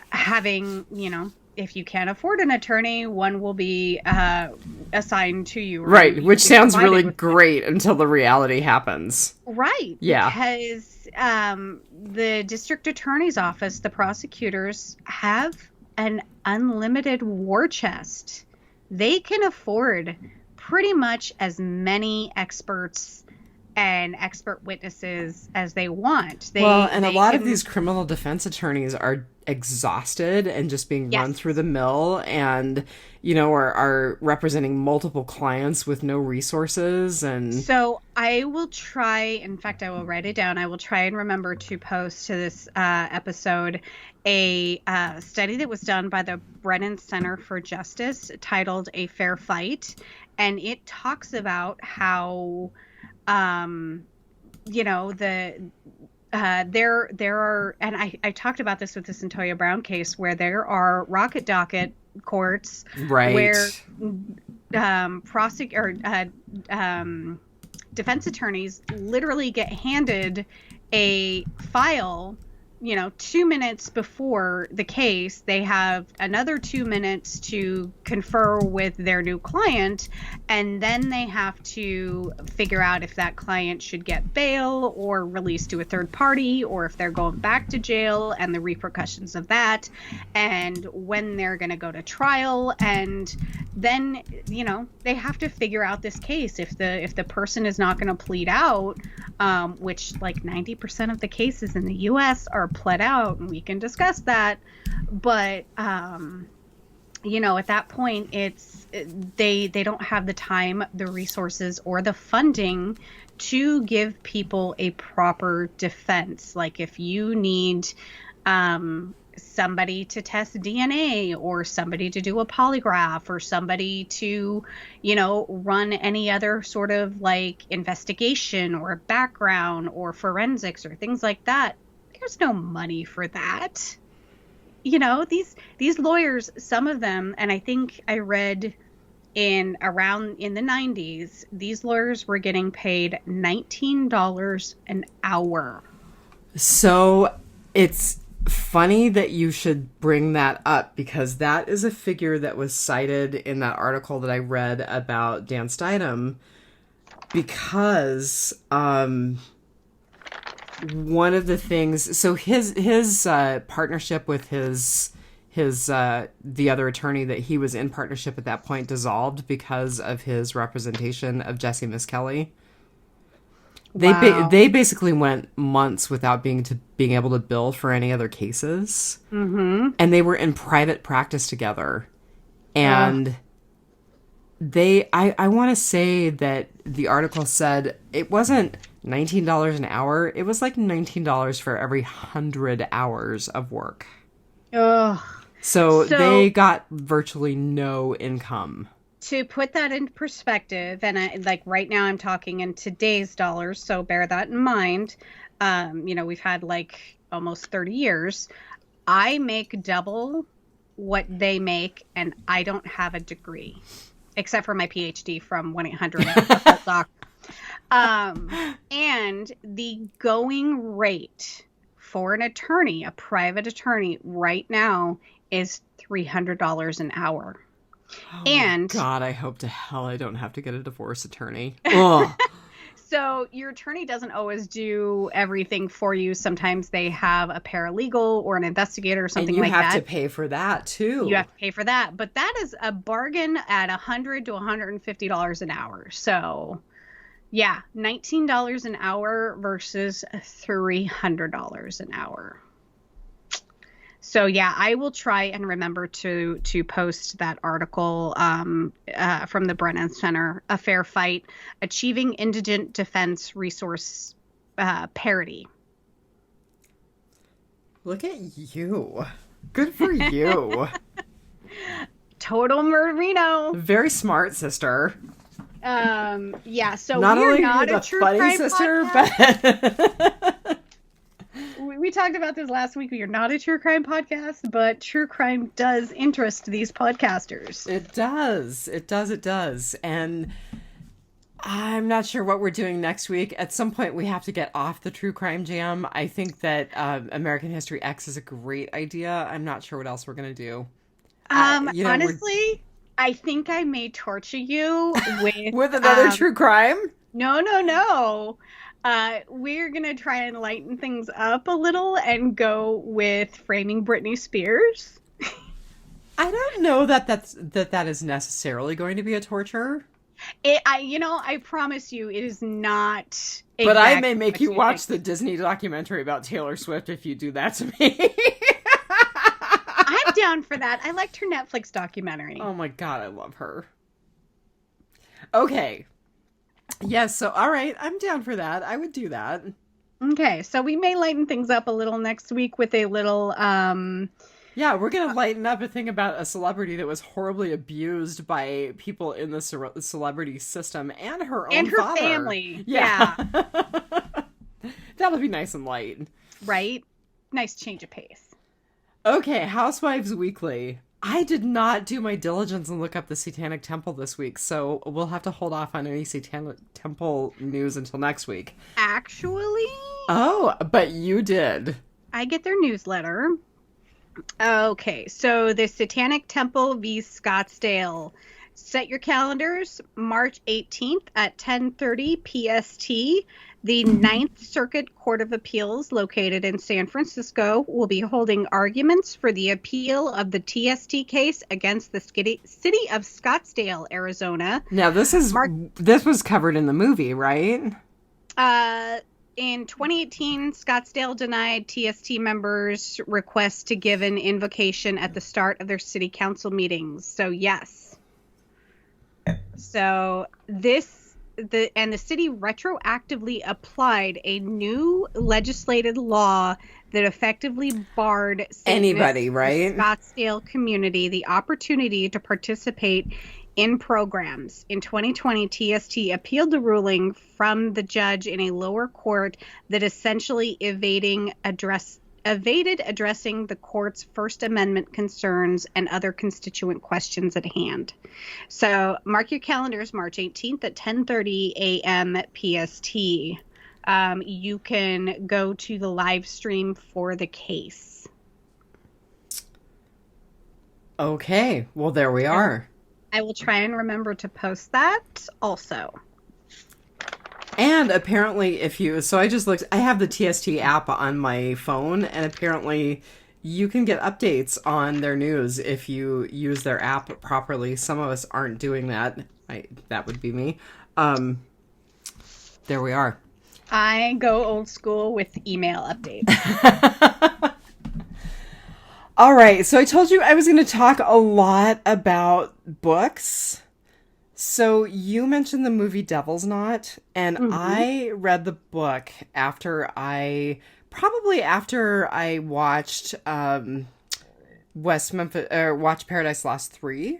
having, if you can't afford an attorney, one will be assigned to you. Right, which sounds really great until the reality happens. Right. Yeah. Because the district attorney's office, the prosecutors, have an unlimited war chest. They can afford pretty much as many experts and expert witnesses as they want. A lot of these criminal defense attorneys are exhausted and just being run through the mill and, are representing multiple clients with no resources. And so I will try, in fact, I will write it down. I will try and remember to post to this episode a study that was done by the Brennan Center for Justice titled A Fair Fight. And it talks about how, there are, and I talked about this with the Centoya Brown case, where there are rocket docket courts, right, where defense attorneys literally get handed a file. 2 minutes before the case, they have another 2 minutes to confer with their new client, and then they have to figure out if that client should get bail or released to a third party, or if they're going back to jail and the repercussions of that, and when they're going to go to trial. And then, they have to figure out this case. If the person is not going to plead out, which like 90% of the cases in the U.S. are pled out, and we can discuss that, but at that point they don't have the time, the resources, or the funding to give people a proper defense. Like if you need somebody to test DNA, or somebody to do a polygraph, or somebody to, run any other sort of like investigation or background or forensics or things like that, there's no money for that. These lawyers, some of them, and I think I read in the 90s, these lawyers were getting paid $19 an hour. So it's funny that you should bring that up, because that is a figure that was cited in that article that I read about Dan Steinem, because one of the things, so his partnership with his the other attorney that he was in partnership at that point dissolved because of his representation of Jesse Miss Kelly. Wow. They basically went months without being able to bill for any other cases. Mm-hmm. And they were in private practice together. And I want to say that the article said it wasn't $19 an hour. It was like $19 for every 100 hours of work. Ugh. So they got virtually no income. To put that in perspective, and right now I'm talking in today's dollars, so bear that in mind. We've had like almost 30 years. I make double what they make, and I don't have a degree, except for my PhD from 1-800-DOC. And the going rate for an attorney, a private attorney, right now is $300 an hour. Oh and God, I hope to hell I don't have to get a divorce attorney. Ugh. So your attorney doesn't always do everything for you. Sometimes they have a paralegal or an investigator or something like that. And you have to pay for that too. You have to pay for that. But that is a bargain at $100 to $150 an hour. So yeah, $19 an hour versus $300 an hour. So yeah, I will try and remember to post that article from the Brennan Center, A Fair Fight, Achieving Indigent Defense Resource Parity. Look at you. Good for you. Total Merino. Very smart, sister. Yeah, so not we're only not the a true funny crime sister, podcast. but we talked about this last week. We are not a true crime podcast, but true crime does interest these podcasters. It does. It does. And I'm not sure what we're doing next week. At some point, we have to get off the true crime jam. I think that American History X is a great idea. I'm not sure what else we're going to do. Honestly, I think I may torture you with... with another true crime? No. We're going to try and lighten things up a little and go with Framing Britney Spears. I don't know that is necessarily going to be a torture. I promise you it is not. But I may make you watch the Disney documentary about Taylor Swift if you do that to me. I'm down for that. I liked her Netflix documentary. Oh my God, I love her. Okay. Yes, so all right, I'm down for that. I would do that. Okay, so we may lighten things up a little next week with a little yeah, we're going to lighten up a thing about a celebrity that was horribly abused by people in the celebrity system and her own and her father. family. Yeah. That'll be nice and light. Right? Nice change of pace. Okay, Housewives Weekly. I did not do my diligence and look up the Satanic Temple this week, so we'll have to hold off on any Satanic Temple news until next week. Actually? Oh, but you did. I get their newsletter. Okay, so the Satanic Temple v. Scottsdale. Set your calendars, March 18th at 10:30 PST. The Ninth Circuit Court of Appeals, located in San Francisco, will be holding arguments for the appeal of the TST case against the city of Scottsdale, Arizona. Now, this was covered in the movie, right? In 2018, Scottsdale denied TST members' request to give an invocation at the start of their city council meetings. So, yes. So, the city retroactively applied a new legislated law that effectively barred anybody, right? Scottsdale community the opportunity to participate in programs. In 2020, TST appealed the ruling from the judge in a lower court that essentially evaded addressing the court's First Amendment concerns and other constituent questions at hand. So mark your calendars, March 18th at 10:30 a.m. PST. You can go to the live stream for the case. Okay, well, there we are. I will try and remember to post that also. And apparently, so I just looked, I have the TST app on my phone, and apparently you can get updates on their news if you use their app properly. Some of us aren't doing that. That would be me. There we are. I go old school with email updates. All right. So I told you I was going to talk a lot about books. So you mentioned the movie Devil's Knot, and I read the book after I watched West Memphis or watched Paradise Lost 3.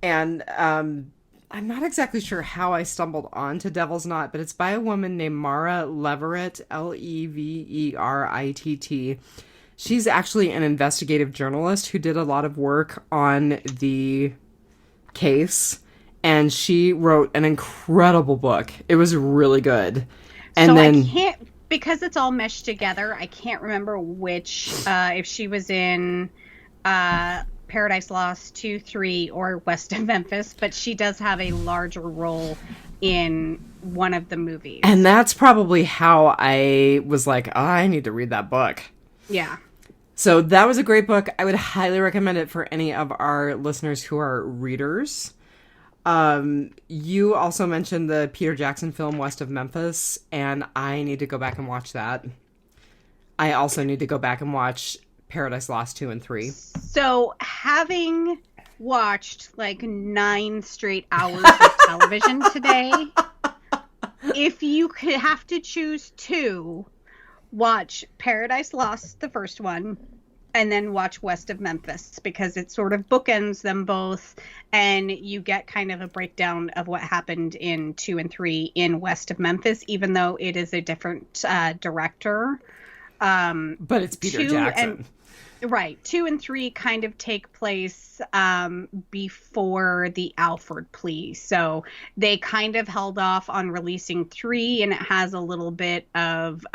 And I'm not exactly sure how I stumbled onto Devil's Knot, but it's by a woman named Mara Leveritt, Leveritt. She's actually an investigative journalist who did a lot of work on the case, and she wrote an incredible book. It was really good. And so then I can't, because it's all meshed together, I can't remember which, if she was in Paradise Lost 2, 3, or West of Memphis, but she does have a larger role in one of the movies. And that's probably how I was like, oh, I need to read that book. Yeah. So that was a great book. I would highly recommend it for any of our listeners who are readers. You also mentioned the Peter Jackson film West of Memphis, and I need to go back and watch that. I also need to go back and watch Paradise Lost 2 and 3. So having watched like 9 straight hours of television today, if you could have to choose 2, watch Paradise Lost, the first one, and then watch West of Memphis, because it sort of bookends them both, and you get kind of a breakdown of what happened in 2 and 3 in West of Memphis, even though it is a different director. But it's Peter Jackson. Right. 2 and 3 kind of take place before the Alford plea. So they kind of held off on releasing 3, and it has a little bit of,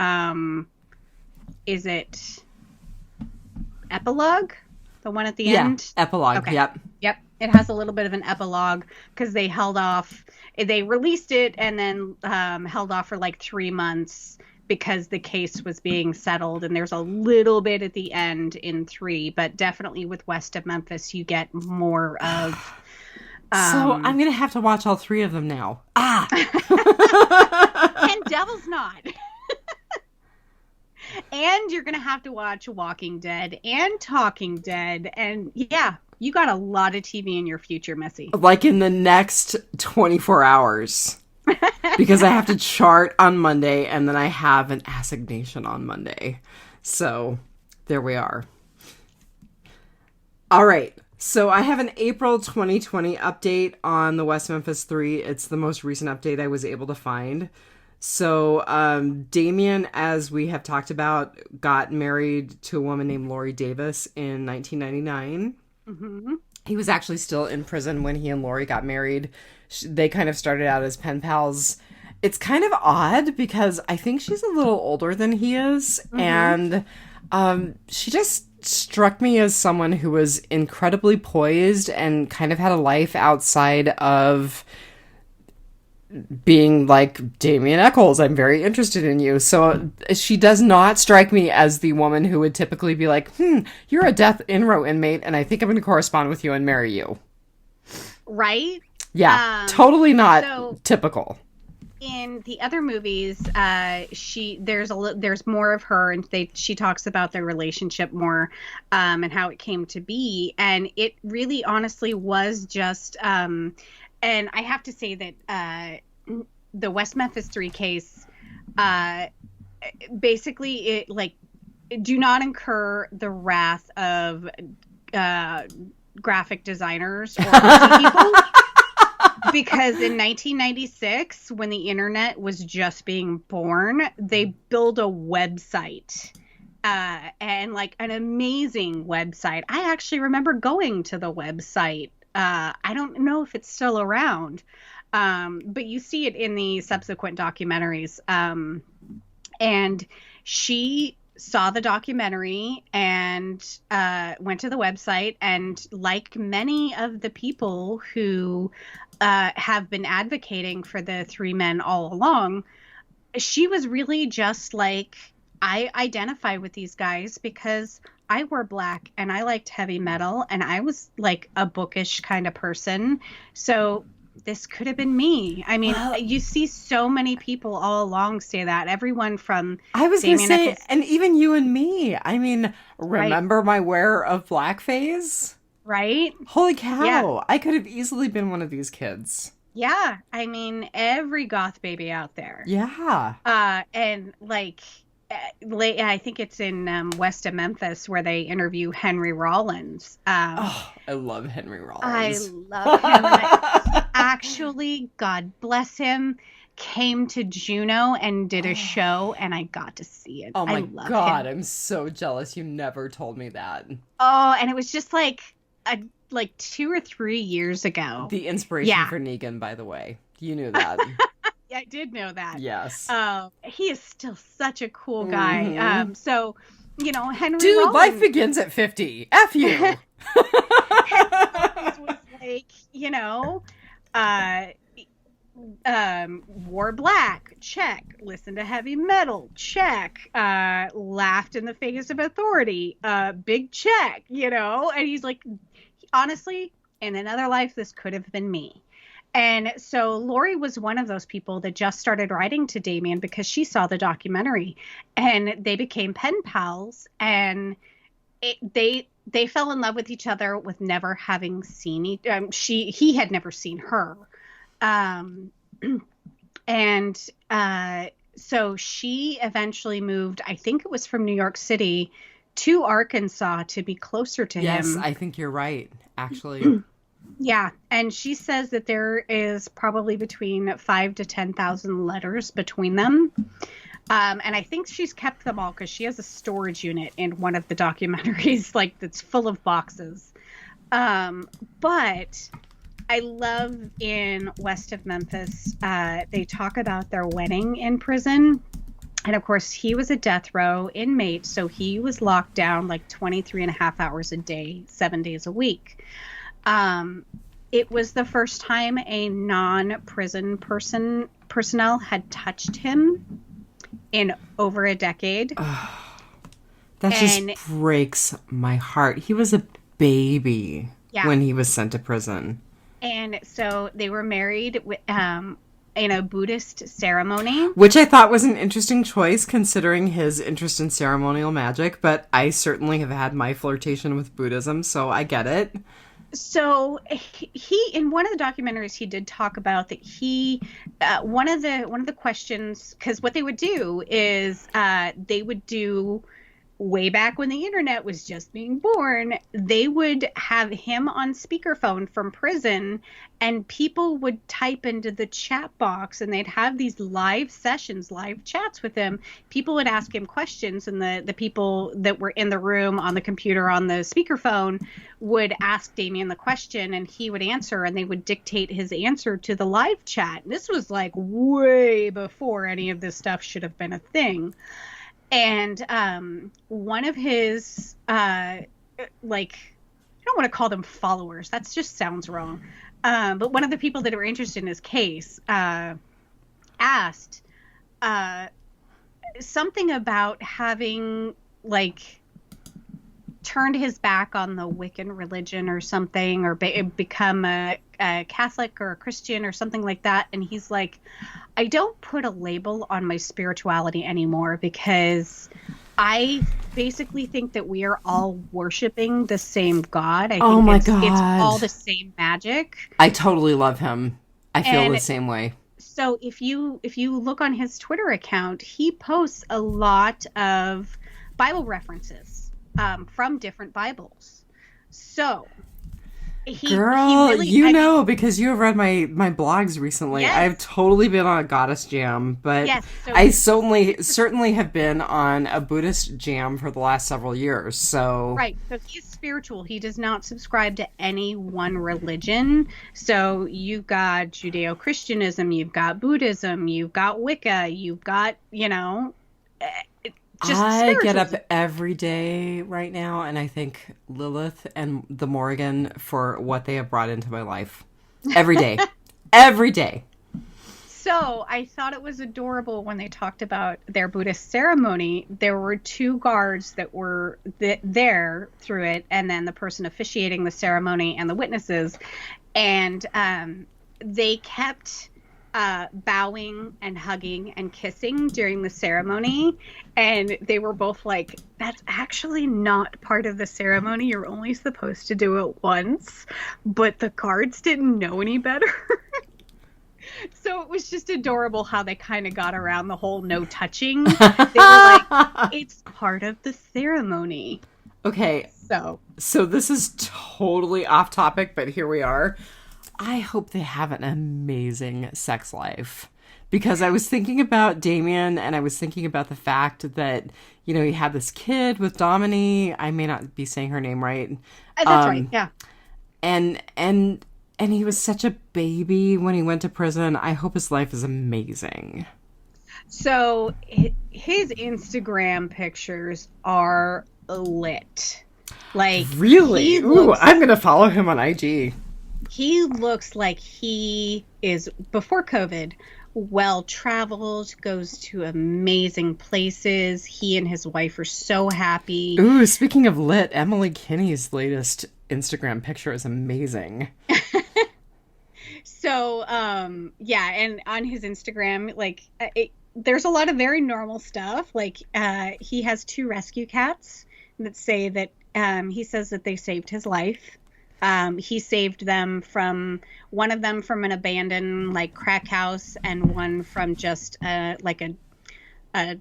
is it epilogue? The one at the end? Epilogue. Okay. Yep. Yep. It has a little bit of an epilogue because they held off. They released it and then held off for like 3 months because the case was being settled. And there's a little bit at the end in 3, but definitely with West of Memphis, you get more of. So I'm going to have to watch all 3 of them now. And Devil's Knot. And you're going to have to watch Walking Dead and Talking Dead. And yeah, you got a lot of TV in your future, Missy. Like in the next 24 hours. Because I have to chart on Monday, and then I have an assignation on Monday. So there we are. All right. So I have an April 2020 update on the West Memphis 3. It's the most recent update I was able to find. So Damien, as we have talked about, got married to a woman named Lori Davis in 1999. Mm-hmm. He was actually still in prison when he and Lori got married. They kind of started out as pen pals. It's kind of odd because I think she's a little older than he is. Mm-hmm. And she just struck me as someone who was incredibly poised and kind of had a life outside of being like, Damien Eccles, I'm very interested in you. So she does not strike me as the woman who would typically be like, you're a death in row inmate, and I think I'm going to correspond with you and marry you. Right? Yeah, totally not typical. In the other movies, there's more of her, and she talks about their relationship more, and how it came to be, and it really, honestly, was just. And I have to say that the West Memphis 3 case, basically, it do not incur the wrath of graphic designers or IT people. Because in 1996, when the internet was just being born, they built a website. And like an amazing website. I actually remember going to the website. I don't know if it's still around, but you see it in the subsequent documentaries. And she saw the documentary and went to the website, and like many of the people who have been advocating for the three men all along, she was really just like, I identify with these guys because I wore black and I liked heavy metal and I was like a bookish kind of person. So this could have been me. I mean, Well, you see so many people all along say that. Everyone from I was going to Damien say, Eccles, and even you and me. I mean, right, remember my wear of blackface? right? Holy Yeah. cow. I could have easily been one of these kids. Yeah. I mean, every goth baby out there. Yeah. And like, I think it's in West of Memphis where they interview Henry Rollins. Oh, I love Henry I Rollins. love him. And I actually, God bless him, came to Juneau and did a show, and I got to see it. Oh I my love God, him. I'm so jealous. You never told me that. Oh, and it was just like 2 or 3 years ago. The inspiration Yeah. for Negan, by the way. You knew that. Yeah, I did know that. Yes. He is still such a cool guy. Mhm. So, Henry Dude, life Rollins. begins at 50. F you. Henry Rollins was like, uh, wore black, check. Listened to heavy metal, check. Laughed in the face of authority, big check. And he's like, honestly, in another life, this could have been me. And so Lori was one of those people that just started writing to Damien because she saw the documentary, and they became pen pals, and they fell in love with each other with never having seen he had never seen her. And so she eventually moved, I think it was from New York City to Arkansas to be closer to Yes, him. I think you're right, actually. Yeah, and she says that there is probably between 5 to 10,000 letters between them. And I think she's kept them all because she has a storage unit in one of the documentaries, like that's full of boxes. But I love in West of Memphis, they talk about their wedding in prison. And of course, he was a death row inmate, so he was locked down like 23 and a half hours a day, 7 days a week. It was the first time a non-prison personnel had touched him in over a decade. That just breaks my heart. He was a baby when he was sent to prison. And so they were married in a Buddhist ceremony. Which I thought was an interesting choice considering his interest in ceremonial magic, but I certainly have had my flirtation with Buddhism, so I get it. So he in one of the documentaries he did talk about that he one of the questions, because what they would do is they would do way back when the internet was just being born, they would have him on speakerphone from prison, and people would type into the chat box, and they'd have these live sessions, live chats with him. People would ask him questions, and the people that were in the room on the computer on the speakerphone would ask Damien the question, and he would answer, and they would dictate his answer to the live chat. This was like way before any of this stuff should have been a thing. And one of his, I don't want to call them followers. That just sounds wrong. But one of the people that were interested in his case asked something about having, turned his back on the Wiccan religion or something, or become a Catholic or a Christian or something like that. And he's like, I don't put a label on my spirituality anymore because I basically think that we are all worshiping the same God. I think it's all the same magic. I totally love him. I feel the same way. So if you look on his Twitter account, he posts a lot of Bible references from different Bibles. So Girl, he really, because you have read my blogs recently. Yes. I've totally been on a goddess jam, but yes, so I certainly have been on a Buddhist jam for the last several years. So right, so he's spiritual. He does not subscribe to any one religion. So you've got Judeo-Christianism, you've got Buddhism, you've got Wicca, you've got Just I get up spiritually. every day right now and I thank Lilith and the Morrigan for what they have brought into my life. Every day. Every day. So I thought it was adorable when they talked about their Buddhist ceremony. There were two guards that were there through it, and then the person officiating the ceremony and the witnesses. And they kept bowing and hugging and kissing during the ceremony. And they were both like, that's actually not part of the ceremony. You're only supposed to do it once. But the guards didn't know any better. So it was just adorable how they kind of got around the whole no touching. They were like, it's part of the ceremony. Okay. So this is totally off topic, but here we are. I hope they have an amazing sex life. Because I was thinking about Damien and I was thinking about the fact that, you know, he had this kid with Domini. I may not be saying her name right. That's right. Yeah. And he was such a baby when he went to prison. I hope his life is amazing. So his Instagram pictures are lit. Like, really? Ooh, I'm going to follow him on IG. He looks like he is, before COVID, well-traveled, goes to amazing places. He and his wife are so happy. Ooh, speaking of lit, Emily Kinney's latest Instagram picture is amazing. So, yeah, and on his Instagram, like, there's a lot of very normal stuff. Like, he has 2 rescue cats that say that, he says that they saved his life. He saved them one of them from an abandoned, like, crack house, and one from just, like a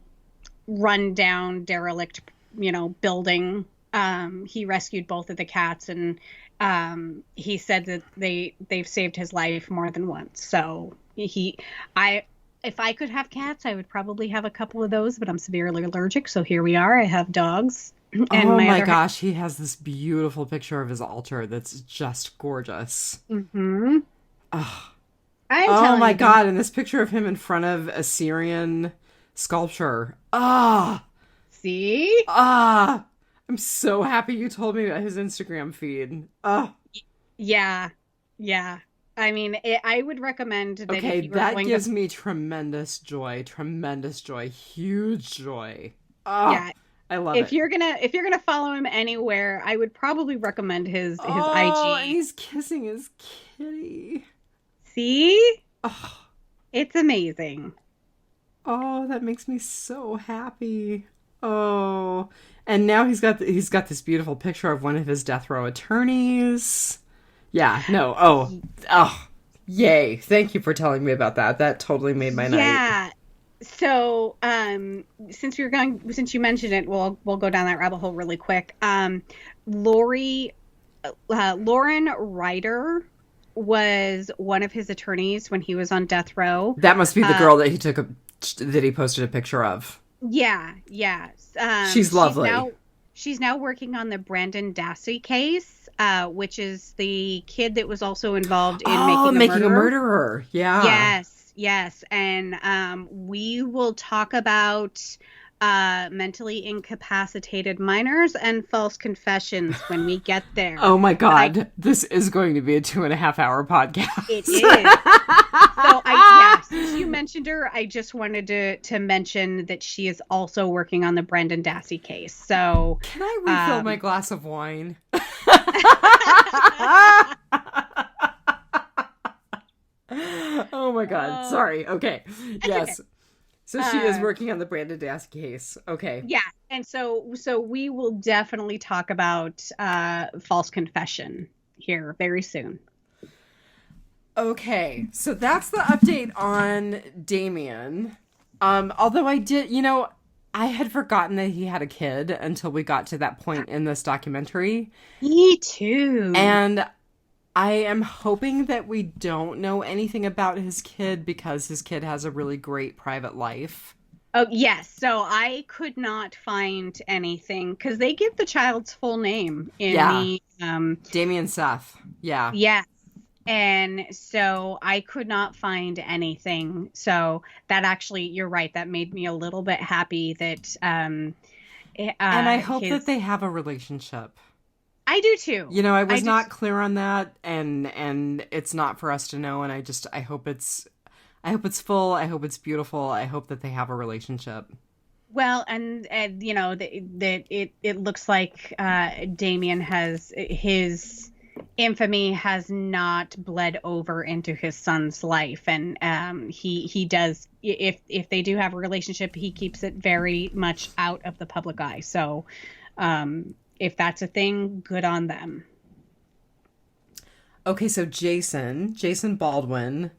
rundown, derelict, you know, building. He rescued both of the cats, and he said that they've saved his life more than once. So if I could have cats, I would probably have a couple of those, but I'm severely allergic. So here we are. I have dogs. And oh my gosh, he has this beautiful picture of his altar that's just gorgeous. Mm-hmm. Oh, oh my God, and this picture of him in front of a Syrian sculpture. Ah. See? Ah. I'm so happy you told me about his Instagram feed. Oh. Yeah. Yeah. I mean, I would recommend that. Okay, if you were that going gives me tremendous joy, huge joy. Oh, yeah, I love it. If you're gonna follow him anywhere, I would probably recommend his IG. Oh, and he's kissing his kitty. See? Oh. It's amazing. Oh, that makes me so happy. Oh. And now he's got this beautiful picture of one of his death row attorneys. Yeah, no. Oh, yay. Thank you for telling me about that. That totally made my night. Yeah. So, since you mentioned it, we'll go down that rabbit hole really quick. Lauren Ryder was one of his attorneys when he was on death row. That must be the girl that he posted a picture of. Yeah. She's lovely. She's now working on the Brandon Dassey case, which is the kid that was also involved in making a murderer. Yeah. Yes. And we will talk about mentally incapacitated minors and false confessions when we get there. Oh my God. This is going to be a 2.5 hour podcast. It is. So since you mentioned her, I just wanted to mention that she is also working on the Brandon Dassey case. So can I refill my glass of wine? Oh my God. Sorry. Okay. Yes. Okay. So she is working on the Brandon Dassey case. Okay. Yeah. And so we will definitely talk about false confession here very soon. Okay. So that's the update on Damien. Although I had forgotten that he had a kid until we got to that point in this documentary. Me too. And I am hoping that we don't know anything about his kid because his kid has a really great private life. Oh, yes. So I could not find anything because they give the child's full name in the... Damien Seth. Yeah. Yes. And so I could not find anything. So that actually, you're right, that made me a little bit happy that And I hope that his. they have a relationship. I do too. You know, I I was not just clear on that, and it's not for us to know, and I hope it's full, I hope it's beautiful, I hope that they have a relationship. Well, and you know that it looks like Damien has his infamy has not bled over into his son's life, and he does, if they do have a relationship, he keeps it very much out of the public eye. So if that's a thing, good on them. Okay, so Jason Baldwin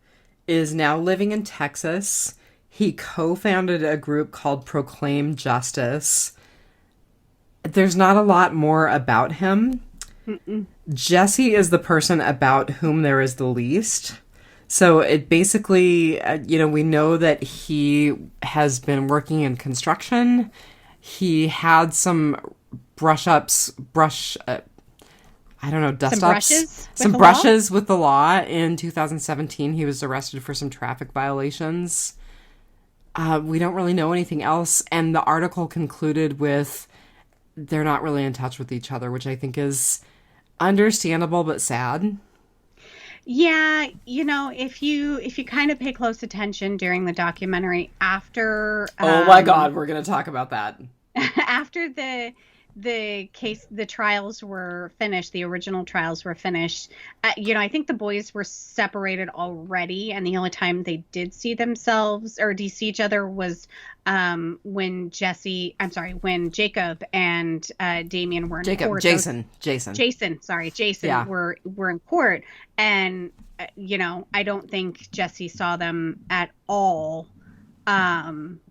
is now living in Texas. He co-founded a group called Proclaim Justice. There's not a lot more about him. Mm-mm. Jesse is the person about whom there is the least. So it basically, we know that he has been working in construction. He had some I don't know, dust ups, some brushes with the law in 2017. He was arrested for some traffic violations. We don't really know anything else. And the article concluded with they're not really in touch with each other, which I think is understandable but sad. Yeah, if you kind of pay close attention during the documentary after Oh my God, we're going to talk about that. after the trials were finished, the original trials were finished. I think the boys were separated already, and the only time they did see themselves or did see each other was when Jacob and Damien were in court. Jason, Yeah. were in court, and I don't think Jesse saw them at all.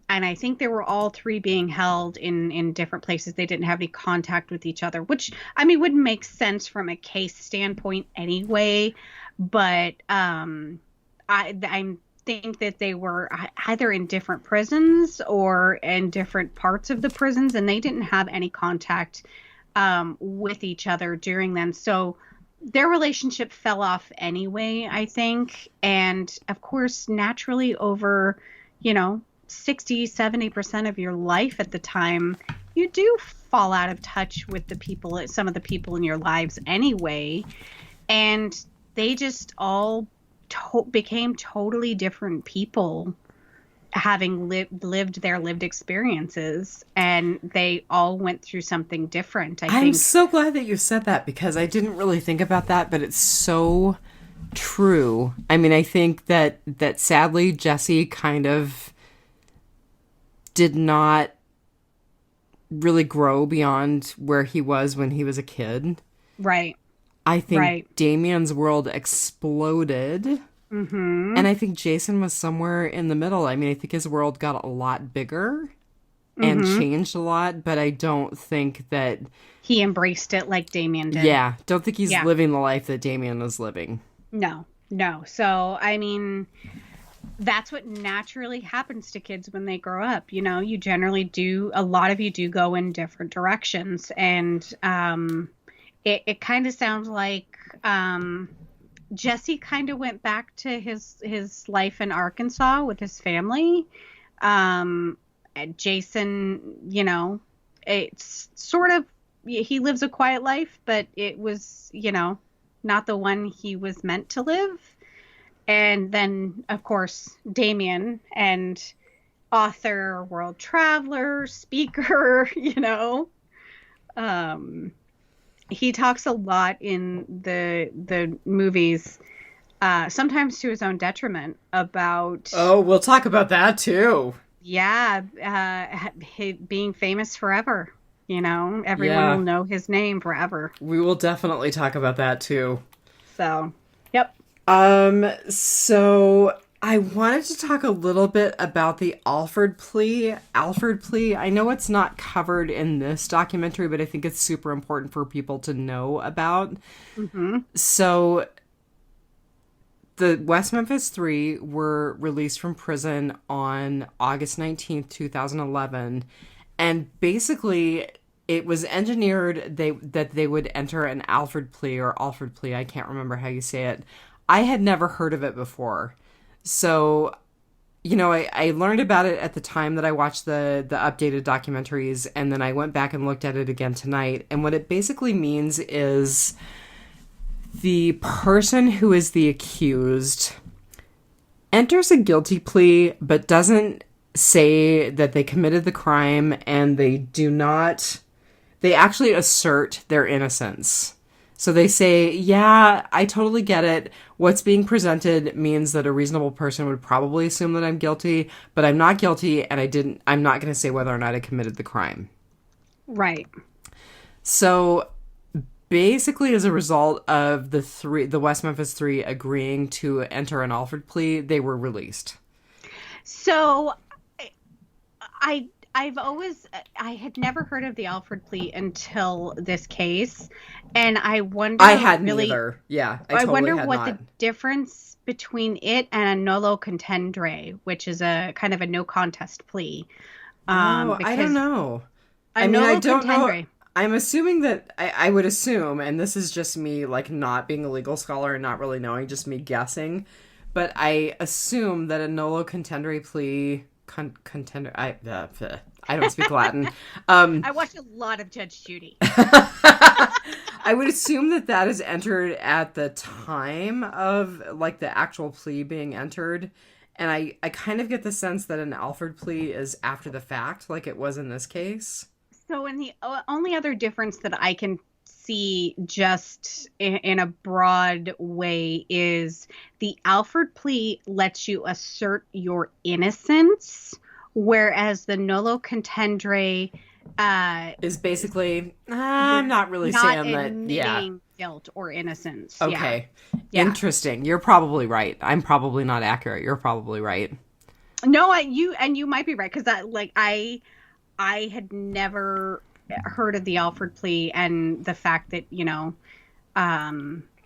And I think they were all three being held in different places. They didn't have any contact with each other, which, I mean, wouldn't make sense from a case standpoint anyway. But I think that they were either in different prisons or in different parts of the prisons, and they didn't have any contact with each other during then. So their relationship fell off anyway, I think. And of course, naturally, over, 60-70% of your life at the time, you do fall out of touch with some of the people in your lives anyway. And they just all became totally different people, having lived their lived experiences, and they all went through something different. I'm so glad that you said that, because I didn't really think about that, but it's so true. I mean, I think that sadly Jesse kind of did not really grow beyond where he was when he was a kid. Right. I think Damien's world exploded. Mm-hmm. And I think Jason was somewhere in the middle. I mean, I think his world got a lot bigger and changed a lot, but I don't think that he embraced it like Damien did. Yeah. Don't think he's living the life that Damien was living. No. So, I mean, that's what naturally happens to kids when they grow up. You generally a lot of you do go in different directions. And it kind of sounds like Jesse kind of went back to his life in Arkansas with his family. Jason, it's sort of, he lives a quiet life, but it was, not the one he was meant to live. And then, of course, Damien, and author, world traveler, speaker, he talks a lot in the movies, sometimes to his own detriment, about... Oh, we'll talk about that too. Yeah, being famous forever. Everyone will know his name forever. We will definitely talk about that too. So, yep. So I wanted to talk a little bit about the Alford plea. I know it's not covered in this documentary, but I think it's super important for people to know about. Mm-hmm. So the West Memphis Three were released from prison on August 19th, 2011. And basically, it was engineered that they would enter an Alford plea, I can't remember how you say it, I had never heard of it before. So, you know, I learned about it at the time that I watched the updated documentaries, and then I went back and looked at it again tonight. And what it basically means is the person who is the accused enters a guilty plea, but doesn't say that they committed the crime, and they actually assert their innocence. So they say, yeah, I totally get it. What's being presented means that a reasonable person would probably assume that I'm guilty, but I'm not guilty, and I'm not going to say whether or not I committed the crime. Right. So basically, as a result of the West Memphis Three agreeing to enter an Alford plea, they were released. So I had never heard of the Alford plea until this case, and I wonder. I hadn't either. Yeah, I wonder what the difference between it and a nolo contendere, which is a kind of a no contest plea. I don't know. I don't know. I'm assuming that I would assume, and this is just me like not being a legal scholar and not really knowing, just me guessing, but I assume that a nolo contendere plea contender. I don't speak Latin. I watched a lot of Judge Judy. I would assume that is entered at the time of like the actual plea being entered. And I kind of get the sense that an Alford plea is after the fact, like it was in this case. So in the only other difference that I can see just in a broad way is the Alford plea lets you assert your innocence, whereas the nolo contendere is basically I'm not really saying that. Yeah, guilt or innocence. Okay, yeah. Interesting. You're probably right. I'm probably not accurate. You're probably right. No, you might be right, because I had never heard of the Alford plea, and the fact that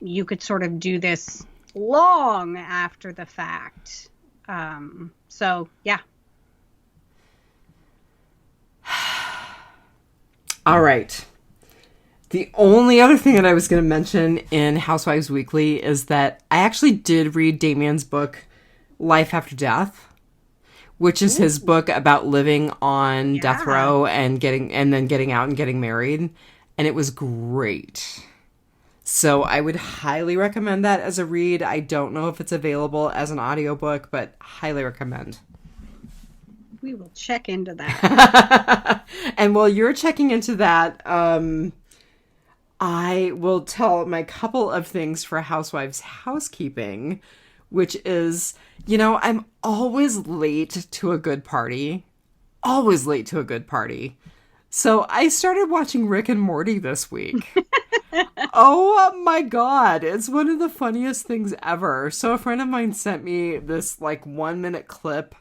you could sort of do this long after the fact. So yeah. All right. The only other thing that I was going to mention in Housewives Weekly is that I actually did read Damien's book, Life After Death, which is his book about living on death row and then getting out and getting married. And it was great. So I would highly recommend that as a read. I don't know if it's available as an audiobook, but highly recommend. We will check into that. And while you're checking into that, I will tell my couple of things for Housewives housekeeping, which is, I'm always late to a good party. Always late to a good party. So I started watching Rick and Morty this week. Oh my God. It's one of the funniest things ever. So a friend of mine sent me this 1-minute clip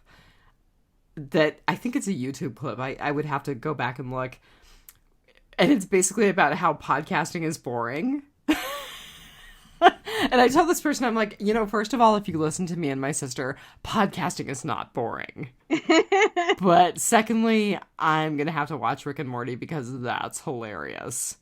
that I think it's a YouTube clip. I would have to go back and look. And it's basically about how podcasting is boring. And I tell this person, I'm like, first of all, if you listen to me and my sister, podcasting is not boring. But secondly, I'm going to have to watch Rick and Morty because that's hilarious.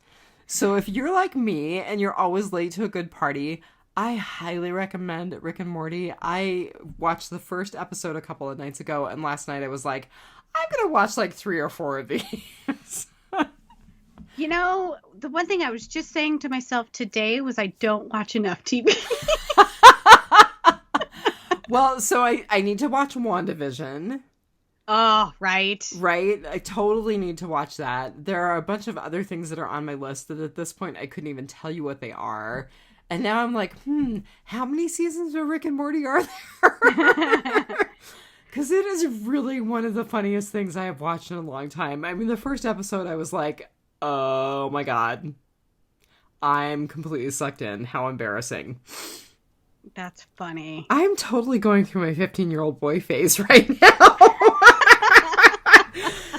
So if you're like me and you're always late to a good party, I highly recommend Rick and Morty. I watched the first episode a couple of nights ago, and last night I was like, I'm going to watch 3 or 4 of these. The one thing I was just saying to myself today was I don't watch enough TV. Well, so I need to watch WandaVision. Oh, right. Right? I totally need to watch that. There are a bunch of other things that are on my list that at this point I couldn't even tell you what they are. And now I'm like, how many seasons of Rick and Morty are there? Because it is really one of the funniest things I have watched in a long time. I mean, the first episode I was like, oh my God. I'm completely sucked in. How embarrassing. That's funny. I'm totally going through my 15-year-old boy phase right now.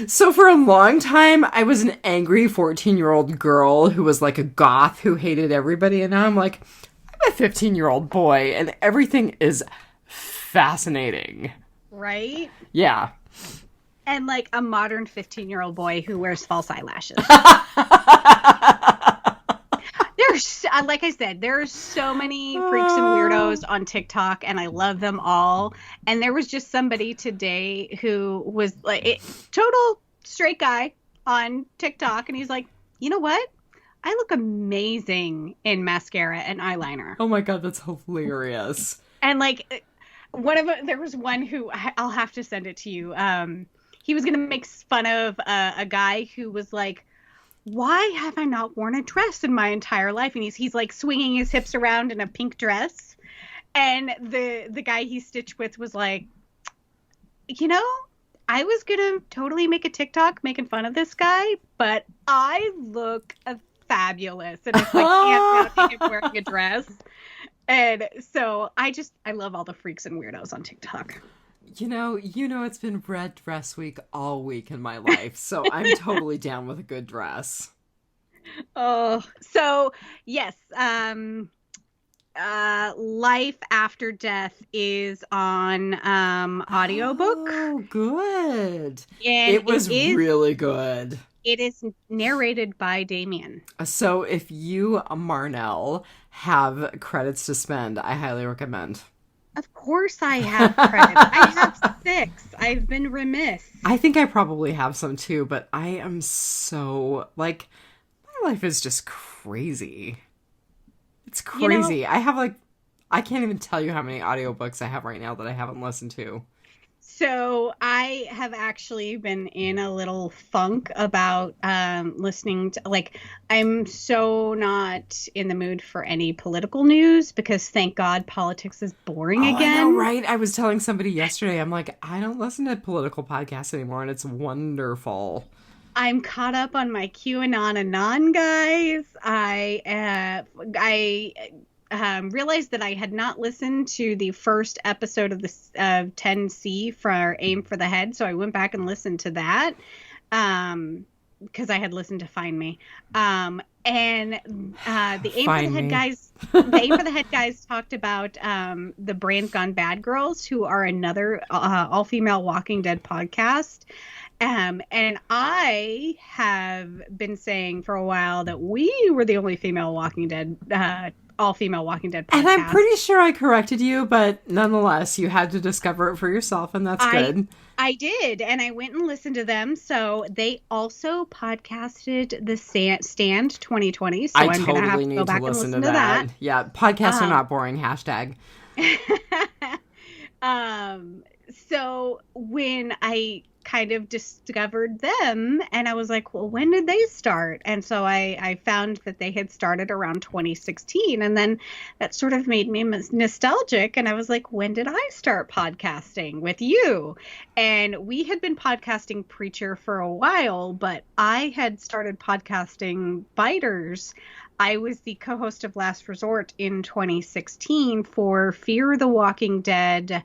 So for a long time, I was an angry 14-year-old girl who was like a goth who hated everybody. And now I'm like, I'm a 15-year-old boy and everything is fascinating. Right? Yeah. And like a modern 15-year-old boy who wears false eyelashes. like I said, there are so many freaks and weirdos on TikTok, and I love them all. And there was just somebody today who was like total straight guy on TikTok, and he's like, you know what? I look amazing in mascara and eyeliner. Oh my God, that's hilarious. And like there was one who I'll have to send it to you. He was going to make fun of a guy who was like, why have I not worn a dress in my entire life? And he's like swinging his hips around in a pink dress. And the guy he stitched with was like, you know, I was going to totally make a TikTok making fun of this guy, but I look fabulous. And it's like, can't him wearing a dress. And so I love all the freaks and weirdos on TikTok. You know, it's been red dress week all week in my life, so I'm totally down with a good dress. Oh, so yes, Life After Death is on audiobook. Oh, good. And it was really good. It is narrated by Damien. So if you, Marnell, have credits to spend, I highly recommend. Of course I have credits. I have 6. I've been remiss. I think I probably have some too, but I am so, like, my life is just crazy. It's crazy. You know, I can't even tell you how many audiobooks I have right now that I haven't listened to. So I have actually been in a little funk about listening to, like, I'm so not in the mood for any political news because thank God politics is boring again. I know, right? I was telling somebody yesterday, I'm like, I don't listen to political podcasts anymore, and it's wonderful. I'm caught up on my QAnon Anon guys. I realized that I had not listened to the first episode of the 10C for Aim for the Head, so I went back and listened to that because I had listened to Find Me. And the Aim for the Head guys, the Aim for the Head guys talked about the Brains Gone Bad Girls, who are another all-female Walking Dead podcast. And I have been saying for a while that we were the only female Walking Dead all-female Walking Dead podcast. And I'm pretty sure I corrected you, but nonetheless, you had to discover it for yourself, and that's good. I did, and I went and listened to them. So they also podcasted the Stand 2020. So I'm going to have to go back and listen to that. Yeah, podcasts are not boring. Hashtag. So when I kind of discovered them and I was like, well, when did they start? And so I found that they had started around 2016, and then that sort of made me nostalgic, and I was like, when did I start podcasting? With you. And we had been podcasting Preacher for a while, but I had started podcasting Biters. I was the co-host of Last Resort in 2016 for Fear the Walking Dead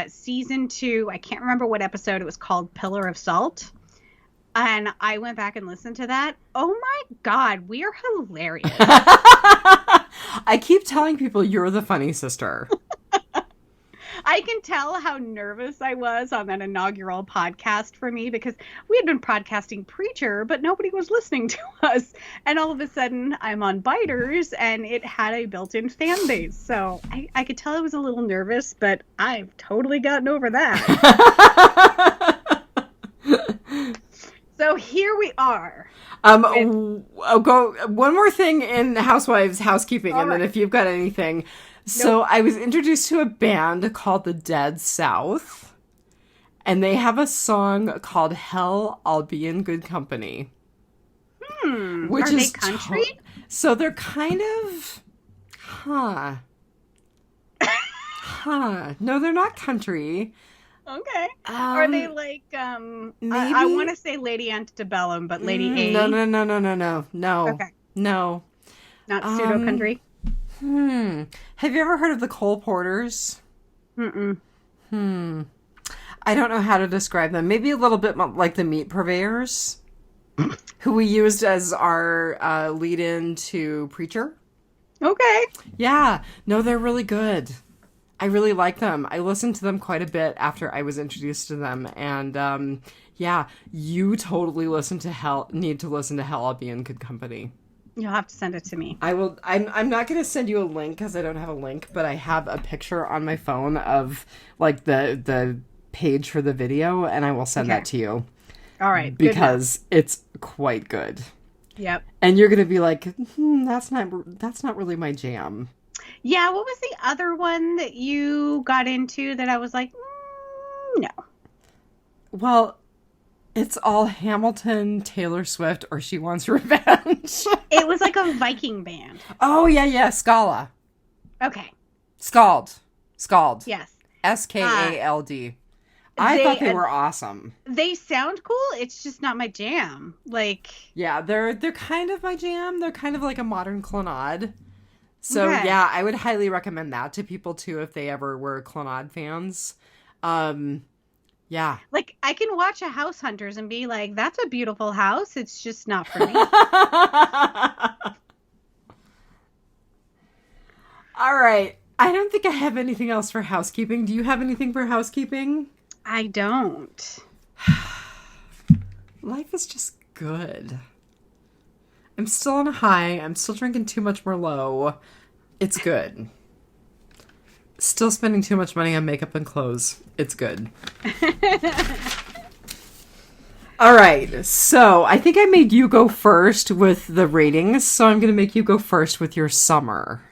season 2. I can't remember what episode it was called, Pillar of Salt. And I went back and listened to that. Oh my God, we are hilarious. I keep telling people you're the funny sister. I can tell how nervous I was on that inaugural podcast for me because we had been podcasting Preacher, but nobody was listening to us. And all of a sudden, I'm on Biters, and it had a built-in fan base. So I could tell I was a little nervous, but I've totally gotten over that. So here we are. I'll go one more thing in Housewives housekeeping, and then if you've got anything. So I was introduced to a band called the Dead South, and they have a song called Hell, I'll Be in Good Company. Which are is they country? So they're kind of, No, they're not country. Okay. Are they like, maybe? I want to say Lady Antebellum, but Lady A? No. Okay. No. Not pseudo-country? Have you ever heard of the Cole Porters? Mm-mm. I don't know how to describe them. Maybe a little bit like the Meat Purveyors, who we used as our lead-in to Preacher. Okay. Yeah. No, they're really good. I really like them. I listened to them quite a bit after I was introduced to them. And, yeah, you totally need to listen to Hell, I'll Be in Good Company. You'll have to send it to me. I will. I'm not going to send you a link because I don't have a link, but I have a picture on my phone of like the page for the video, and I will send that to you. All right. Because it's quite good. Yep. And you're going to be like, that's not really my jam. Yeah. What was the other one that you got into that I was like, no? Well, it's all Hamilton, Taylor Swift, or She Wants Revenge. It was like a Viking band. Oh, yeah. Scala. Okay. Scald. Yes. Skald. I thought they were awesome. They sound cool. It's just not my jam. Like, yeah, they're kind of my jam. They're kind of like a modern Clonade. So okay. Yeah, I would highly recommend that to people too if they ever were Clonade fans. Yeah. Like, I can watch a House Hunters and be like, that's a beautiful house. It's just not for me. All right. I don't think I have anything else for housekeeping. Do you have anything for housekeeping? I don't. Life is just good. I'm still on a high. I'm still drinking too much Merlot. It's good. Still spending too much money on makeup and clothes. It's good. All right. So I think I made you go first with the ratings. So I'm going to make you go first with your summer.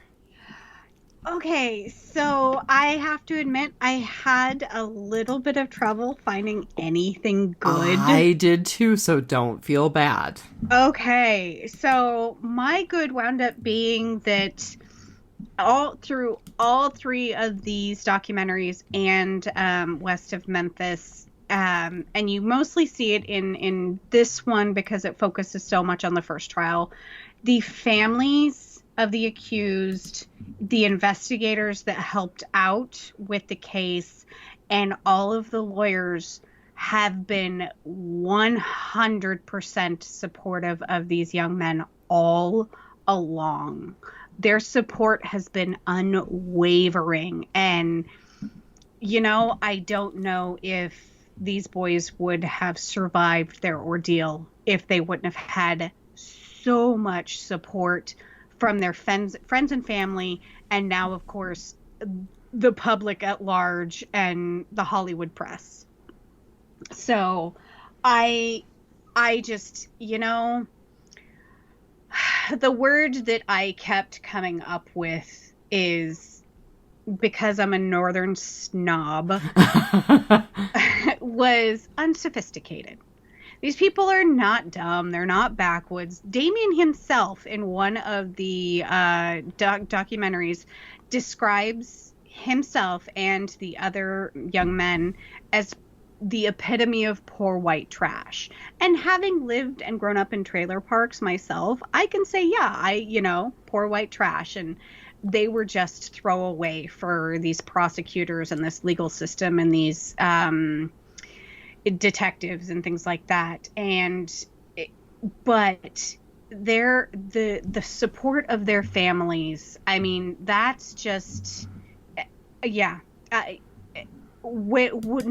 Okay, so I have to admit I had a little bit of trouble finding anything good. I did too, so don't feel bad. Okay, so my good wound up being that all three of these documentaries and West of Memphis, and you mostly see it in this one because it focuses so much on the first trial, the families of the accused, the investigators that helped out with the case, and all of the lawyers have been 100% supportive of these young men all along. Their support has been unwavering. And, I don't know if these boys would have survived their ordeal if they wouldn't have had so much support from their friends and family, and now, of course, the public at large and the Hollywood press. So I just, the word that I kept coming up with is, because I'm a northern snob, was unsophisticated. These people are not dumb. They're not backwoods. Damien himself, in one of the documentaries, describes himself and the other young men as the epitome of poor white trash. And having lived and grown up in trailer parks myself, I can say, yeah, poor white trash. And they were just throwaway for these prosecutors and this legal system and these detectives and things like that. But the support of their families, I mean, that's just, no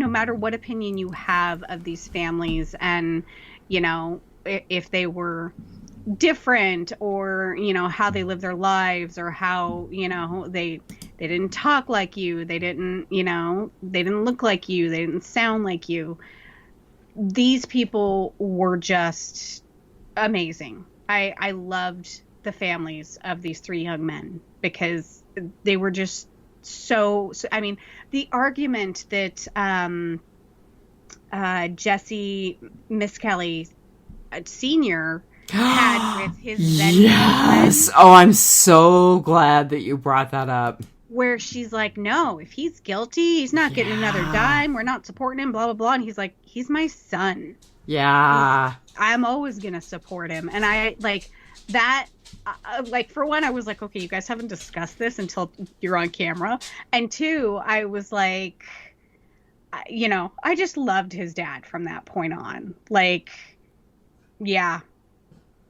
matter what opinion you have of these families, and if they were different, or how they live their lives, or how they didn't talk like you, they didn't look like you, they didn't sound like you. These people were just amazing. I loved the families of these three young men because they were just so I mean, the argument that Jesse Miskelly Sr. had with his yes friend, oh, I'm so glad that you brought that up, where she's like, no, if he's guilty, he's not getting another dime, we're not supporting him, blah blah blah. And he's like, he's my son, I'm always gonna support him. And I like that, for one, I was like, okay, you guys haven't discussed this until you're on camera, and two, I was like, I just loved his dad from that point on. Like, yeah,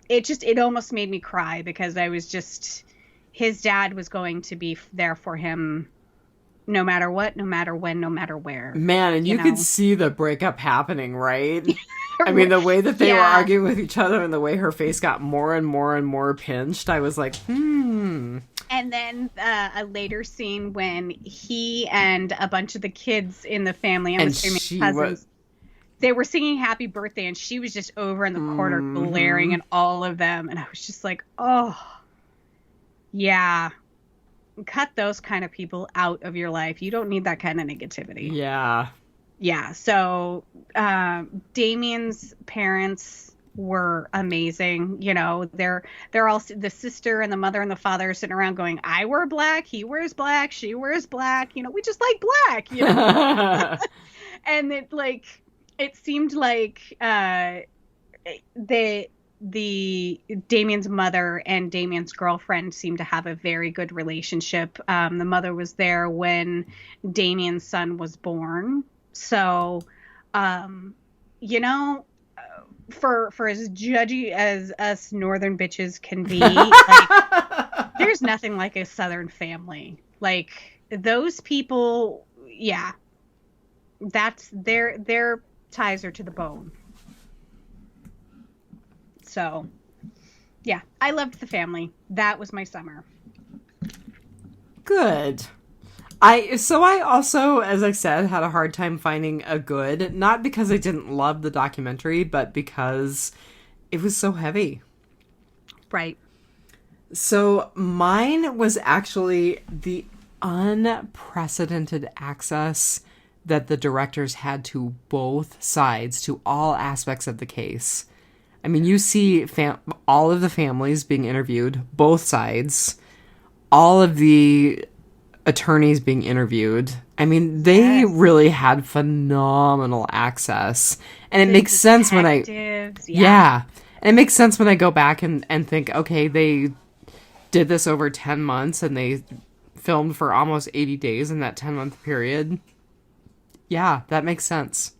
it almost made me cry, because I was just, his dad was going to be there for him no matter what, no matter when, no matter where. Man, and you could see the breakup happening, right? I mean, the way that they were Yeah. arguing with each other and the way her face got more and more and more pinched, I was like, And then a later scene when he and a bunch of the kids in the family, I'm And assuming she cousins, they were singing Happy Birthday, and she was just over in the corner glaring at all of them. And I was just like, oh, yeah. Cut those kind of people out of your life. You don't need that kind of negativity. Yeah. Yeah. So Damien's parents were amazing. You know, they're all, the sister and the mother and the father are sitting around going, I wear black, he wears black, she wears black. You know, we just like black. You know, and it seemed like the Damien's mother and Damien's girlfriend seemed to have a very good relationship. The mother was there when Damien's son was born. So, you know, for as judgy as us northern bitches can be, like, there's nothing like a southern family. Like, those people, yeah, that's their ties are to the bone. So, yeah, I loved the family. That was my summer. Good. I also, as I said, had a hard time finding a good, not because I didn't love the documentary, but because it was so heavy. Right. So mine was actually the unprecedented access that the directors had to both sides, to all aspects of the case. I mean, you see all of the families being interviewed, both sides, all of the attorneys being interviewed. I mean, they really had phenomenal access. And it makes sense when yeah. And it makes sense when I go back and think, okay, they did this over 10 months and they filmed for almost 80 days in that 10-month period. Yeah, that makes sense.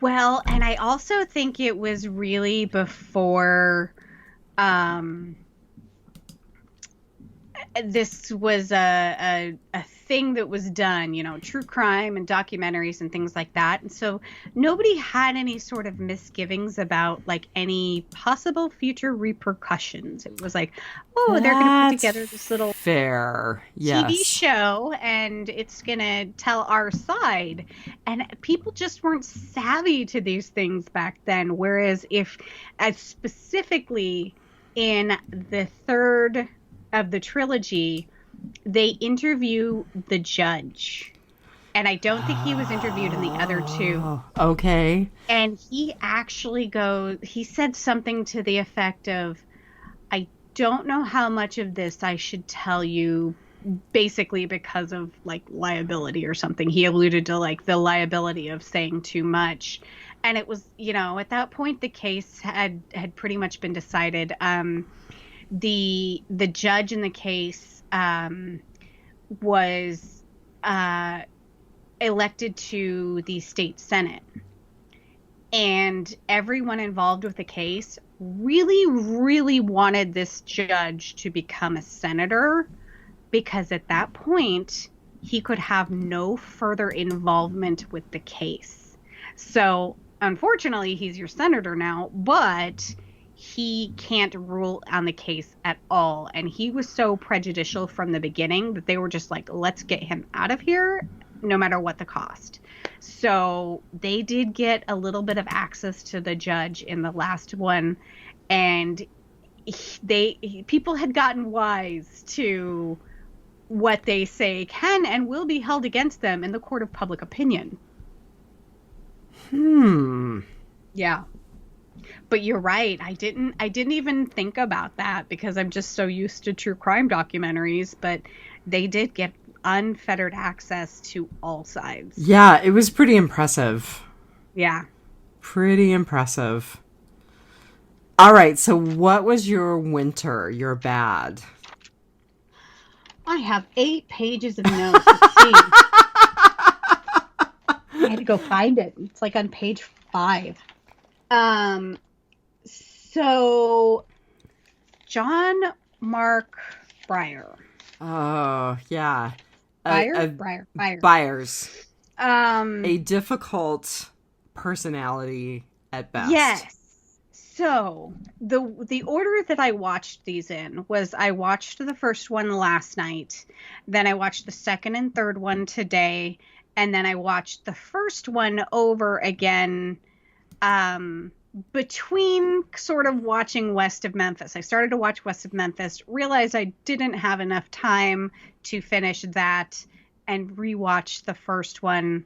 Well, and I also think it was really before this was a thing that was done, you know, true crime and documentaries and things like that. And so nobody had any sort of misgivings about like any possible future repercussions. It was like, oh, they're going to put together this little TV show and it's going to tell our side. And people just weren't savvy to these things back then. Whereas as specifically in the third of the trilogy, they interview the judge. And I don't think he was interviewed in the other two. Okay. And he actually he said something to the effect of, I don't know how much of this I should tell you, basically because of like liability or something. He alluded to like the liability of saying too much. And it was, you know, at that point the case had pretty much been decided. The judge in the case was elected to the state senate, and everyone involved with the case really, really wanted this judge to become a senator, because at that point he could have no further involvement with the case. So unfortunately he's your senator now, but he can't rule on the case at all. And he was so prejudicial from the beginning that they were just like, let's get him out of here no matter what the cost. So they did get a little bit of access to the judge in the last one. And people had gotten wise to what they say can and will be held against them in the court of public opinion. Yeah. But you're right. I didn't even think about that because I'm just so used to true crime documentaries, but they did get unfettered access to all sides. Yeah, it was pretty impressive. Yeah. Pretty impressive. All right, so what was your winter, your bad? I have 8 pages of notes. Let's see. I had to go find it. It's like on page 5. So John Mark Breyer. Oh, yeah. Breyer. Byers. A difficult personality at best. Yes. So the order that I watched these in was I watched the first one last night, then I watched the second and third one today, and then I watched the first one over again between sort of watching West of Memphis. I started to watch West of Memphis, realized I didn't have enough time to finish that, and rewatch the first one.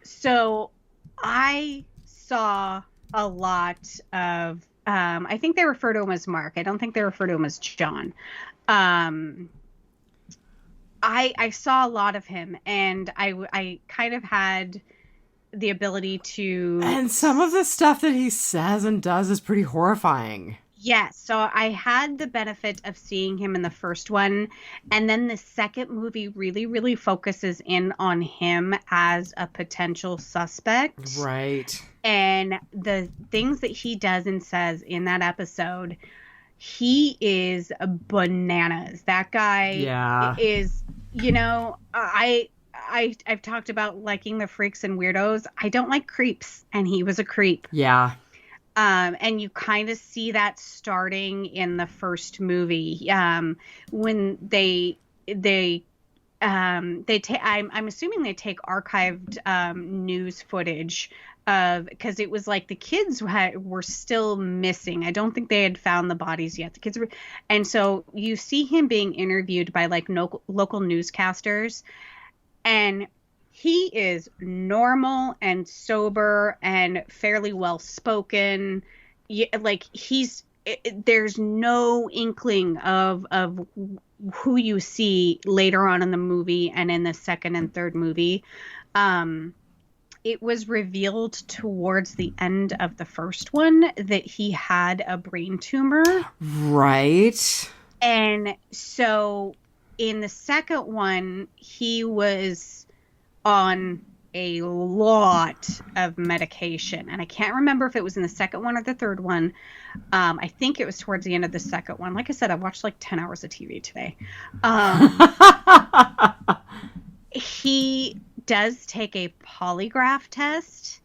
So I saw a lot of, I think they refer to him as Mark. I don't think they refer to him as John. I saw a lot of him, and I kind of had the ability to... And some of the stuff that he says and does is pretty horrifying. Yes, so I had the benefit of seeing him in the first one, and then the second movie really, really focuses in on him as a potential suspect. Right. And the things that he does and says in that episode, he is bananas. That guy is, you know, I've talked about liking the freaks and weirdos. I don't like creeps, and he was a creep. Yeah. And you kind of see that starting in the first movie, when I'm assuming they take archived news footage of, because it was like the kids were still missing. I don't think they had found the bodies yet. The kids were, and so you see him being interviewed by like local newscasters, and he is normal and sober and fairly well spoken. Like there's no inkling of who you see later on in the movie and in the second and third movie. It was revealed towards the end of the first one that he had a brain tumor. Right. And so in the second one, he was on a lot of medication, and I can't remember if it was in the second one or the third one. I think it was towards the end of the second one. Like I said, I watched like 10 hours of TV today. He does take a polygraph test,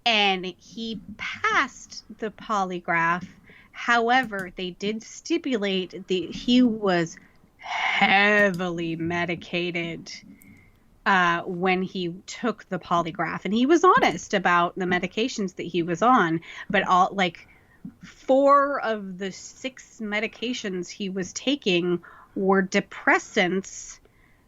and he passed the polygraph. However, they did stipulate that he was heavily medicated when he took the polygraph, and he was honest about the medications that he was on, but all like 4 of the 6 medications he was taking were depressants,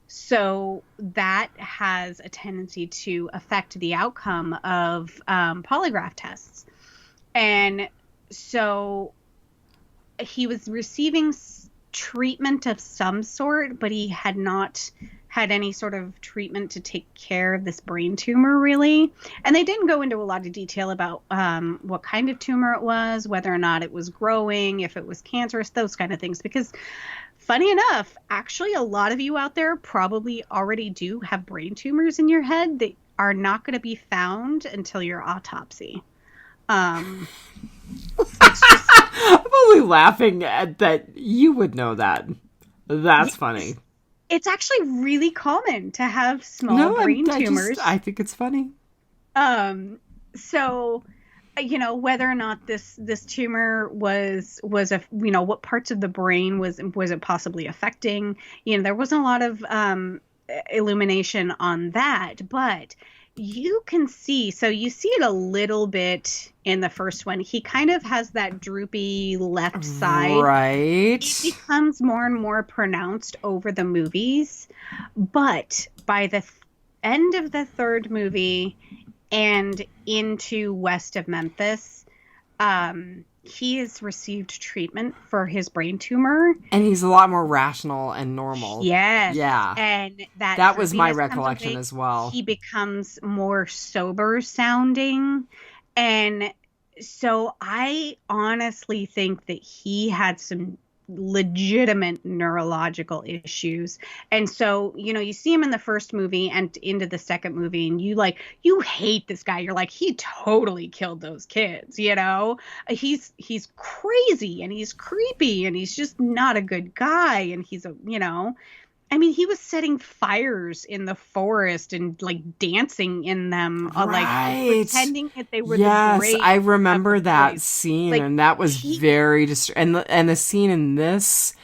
so that has a tendency to affect the outcome of polygraph tests. And so he was receiving treatment of some sort, but he had not had any sort of treatment to take care of this brain tumor, really. And they didn't go into a lot of detail about what kind of tumor it was, whether or not it was growing, if it was cancerous, those kind of things. Because funny enough, actually, a lot of you out there probably already do have brain tumors in your head that are not going to be found until your autopsy. It's just... I'm only laughing at that you would know that. That's funny. It's actually really common to have small brain tumors. I think it's funny. So, you know, whether or not this tumor was a, you know, what parts of the brain was it possibly affecting? You know, there wasn't a lot of illumination on that, but you can see, so you see it a little bit in the first one. He kind of has that droopy left side. Right. It becomes more and more pronounced over the movies. But by the end of the third movie and into West of Memphis, he has received treatment for his brain tumor. And he's a lot more rational and normal. Yes. Yeah. And that was my recollection as well. He becomes more sober sounding. And so I honestly think that he had some legitimate neurological issues. And so, you know, you see him in the first movie and into the second movie, and you hate this guy. You're like, he totally killed those kids, you know? He's crazy, and he's creepy, and he's just not a good guy, and he's a, you know, I mean, he was setting fires in the forest and like dancing in them, like Right. pretending that they were the Yes, graves I of the remember that boys. scene, Like and that was he, very and the scene in this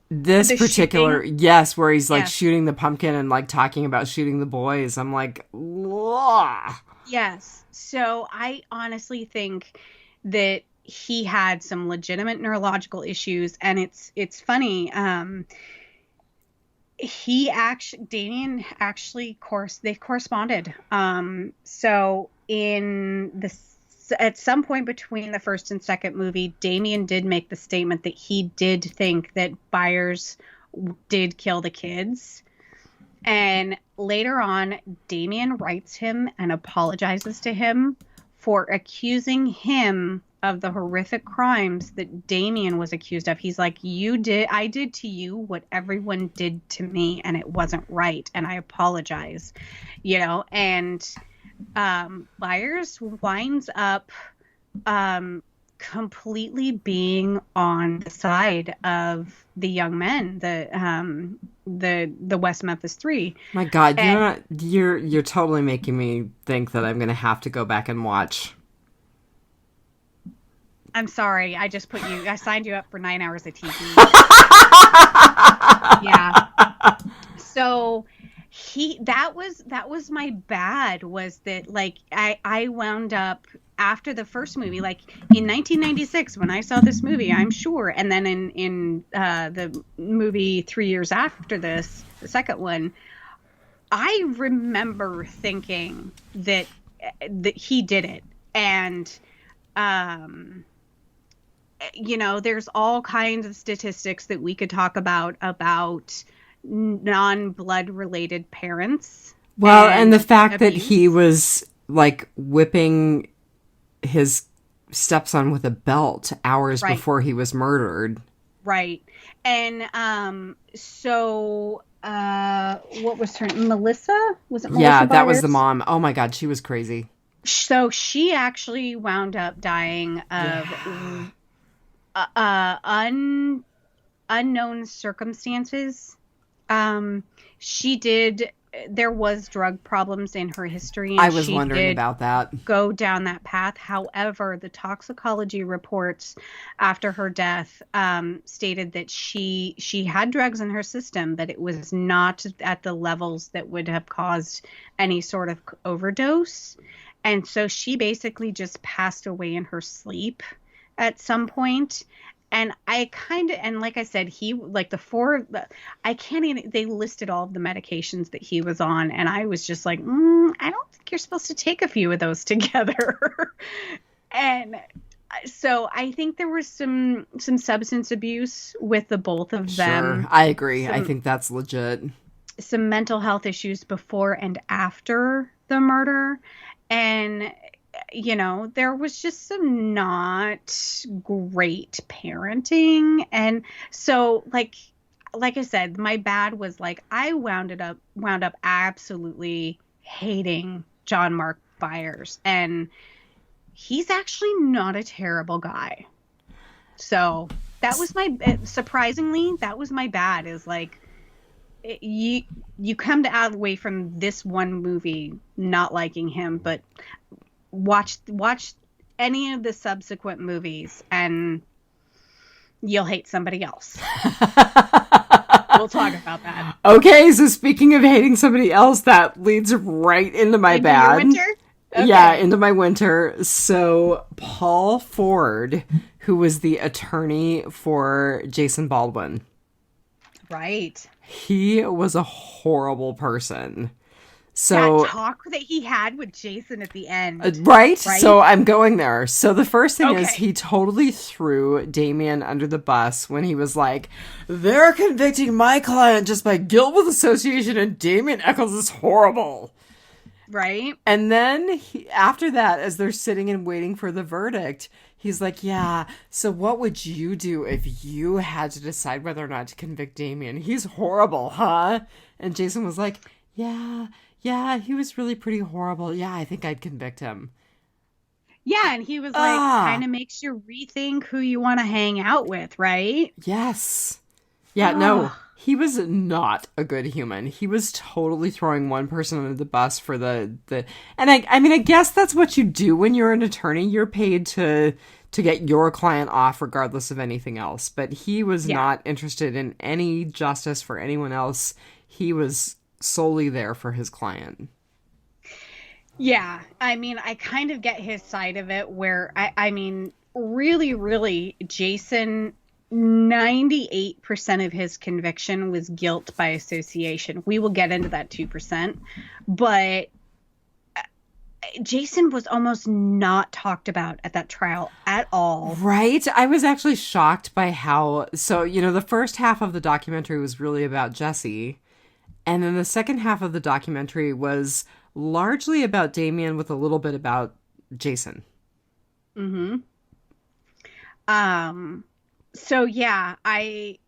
the particular, shooting, yes, where he's like yes, shooting the pumpkin and like talking about shooting the boys. I'm like, "Ugh." yes. So I honestly think that he had some legitimate neurological issues, and it's funny. He actually Damien actually course they corresponded. So in the at some point between the first and second movie, Damien did make the statement that he did think that Byers did kill the kids. And later on, Damien writes him and apologizes to him for accusing him of the horrific crimes that Damien was accused of. He's like, I did to you what everyone did to me, and it wasn't right, and I apologize. And Byers winds up completely being on the side of the young men, the West Memphis Three. My God, And you're totally making me think that I'm gonna have to go back and watch. I'm sorry, I signed you up for 9 hours of TV. Yeah. So that was my bad, was that like I wound up after the first movie, like in 1996 when I saw this movie, I'm sure, and then in the movie 3 years after this, the second one, I remember thinking that he did it. And there's all kinds of statistics that we could talk about non-blood related parents. Well, and the fact that abuse. he was like whipping his stepson with a belt hours Right. before he was murdered. Right. And so what was her Melissa? Was it Melissa Yeah, that was Byers? the mom. Oh my God, she was crazy. So she actually wound up dying of unknown circumstances. There was drug problems in her history, and I was she wondering did about that. go down that path. However, the toxicology reports after her death stated that she had drugs in her system, but it was not at the levels that would have caused any sort of overdose. And so she basically just passed away in her sleep at some point. And and like I said, I can't even, they listed all of the medications that he was on. And I was just like, I don't think you're supposed to take a few of those together. And so I think there was some substance abuse with the both of them. Sure, I agree. I think that's legit. Some mental health issues before and after the murder. And there was just some not great parenting. And so like I said, my bad was like I wound up absolutely hating John Mark Byers, and he's actually not a terrible guy. So that was surprisingly, that was my bad, is like you come away from this one movie not liking him, but watch any of the subsequent movies and you'll hate somebody else. We'll talk about that. Okay, so speaking of hating somebody else, that leads right into my Into bad. your winter? Okay. Yeah, into my winter. So Paul Ford, who was the attorney for Jason Baldwin. Right. He was a horrible person. So that talk that he had with Jason at the end. Right? So I'm going there. So the first thing is Okay. he totally threw Damien under the bus when he was like, they're convicting my client just by guilt with association, and Damien Eccles is horrible. Right. And then after that, as they're sitting and waiting for the verdict, he's like, yeah, so what would you do if you had to decide whether or not to convict Damien? He's horrible, huh? And Jason was like, yeah, he was really pretty horrible. Yeah, I think I'd convict him. Yeah, and he was like, kind of makes you rethink who you want to hang out with, right? Yes. Yeah, no, He was not a good human. He was totally throwing one person under the bus for the and I mean I guess that's what you do when you're an attorney. You're paid to get your client off regardless of anything else. But he was not interested in any justice for anyone else. He was solely there for his client. Yeah, I mean, I kind of get his side of it where I mean, really, really, Jason, 98% of his conviction was guilt by association. We will get into that 2%, but Jason was almost not talked about at that trial at all. Right? I was actually shocked by how, so, the first half of the documentary was really about Jesse, and then the second half of the documentary was largely about Damien with a little bit about Jason. Mm-hmm. So yeah, I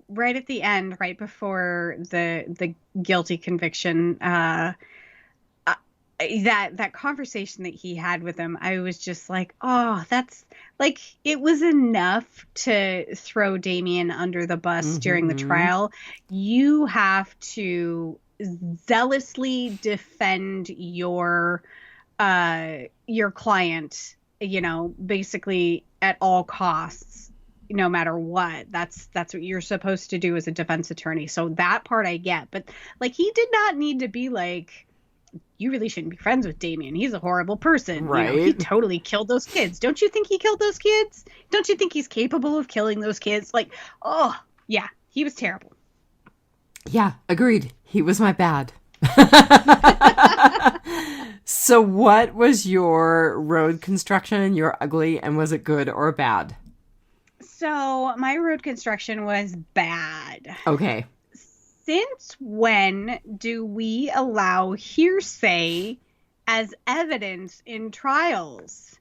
right at the end, right before the guilty conviction, that conversation that he had with him, I was just like, oh, that's like, it was enough to throw Damien under the bus during the trial. You have to zealously defend your client, basically at all costs, no matter what. That's what you're supposed to do as a defense attorney. So that part I get, but like, he did not need to be like, you really shouldn't be friends with Damien. He's a horrible person. Right. He totally killed those kids. Don't you think he killed those kids? Don't you think he's capable of killing those kids? Like, oh yeah, he was terrible. Yeah, agreed. He was my bad. So what was your road construction, your ugly, and was it good or bad? So my road construction was bad. Okay. Since when do we allow hearsay as evidence in trials?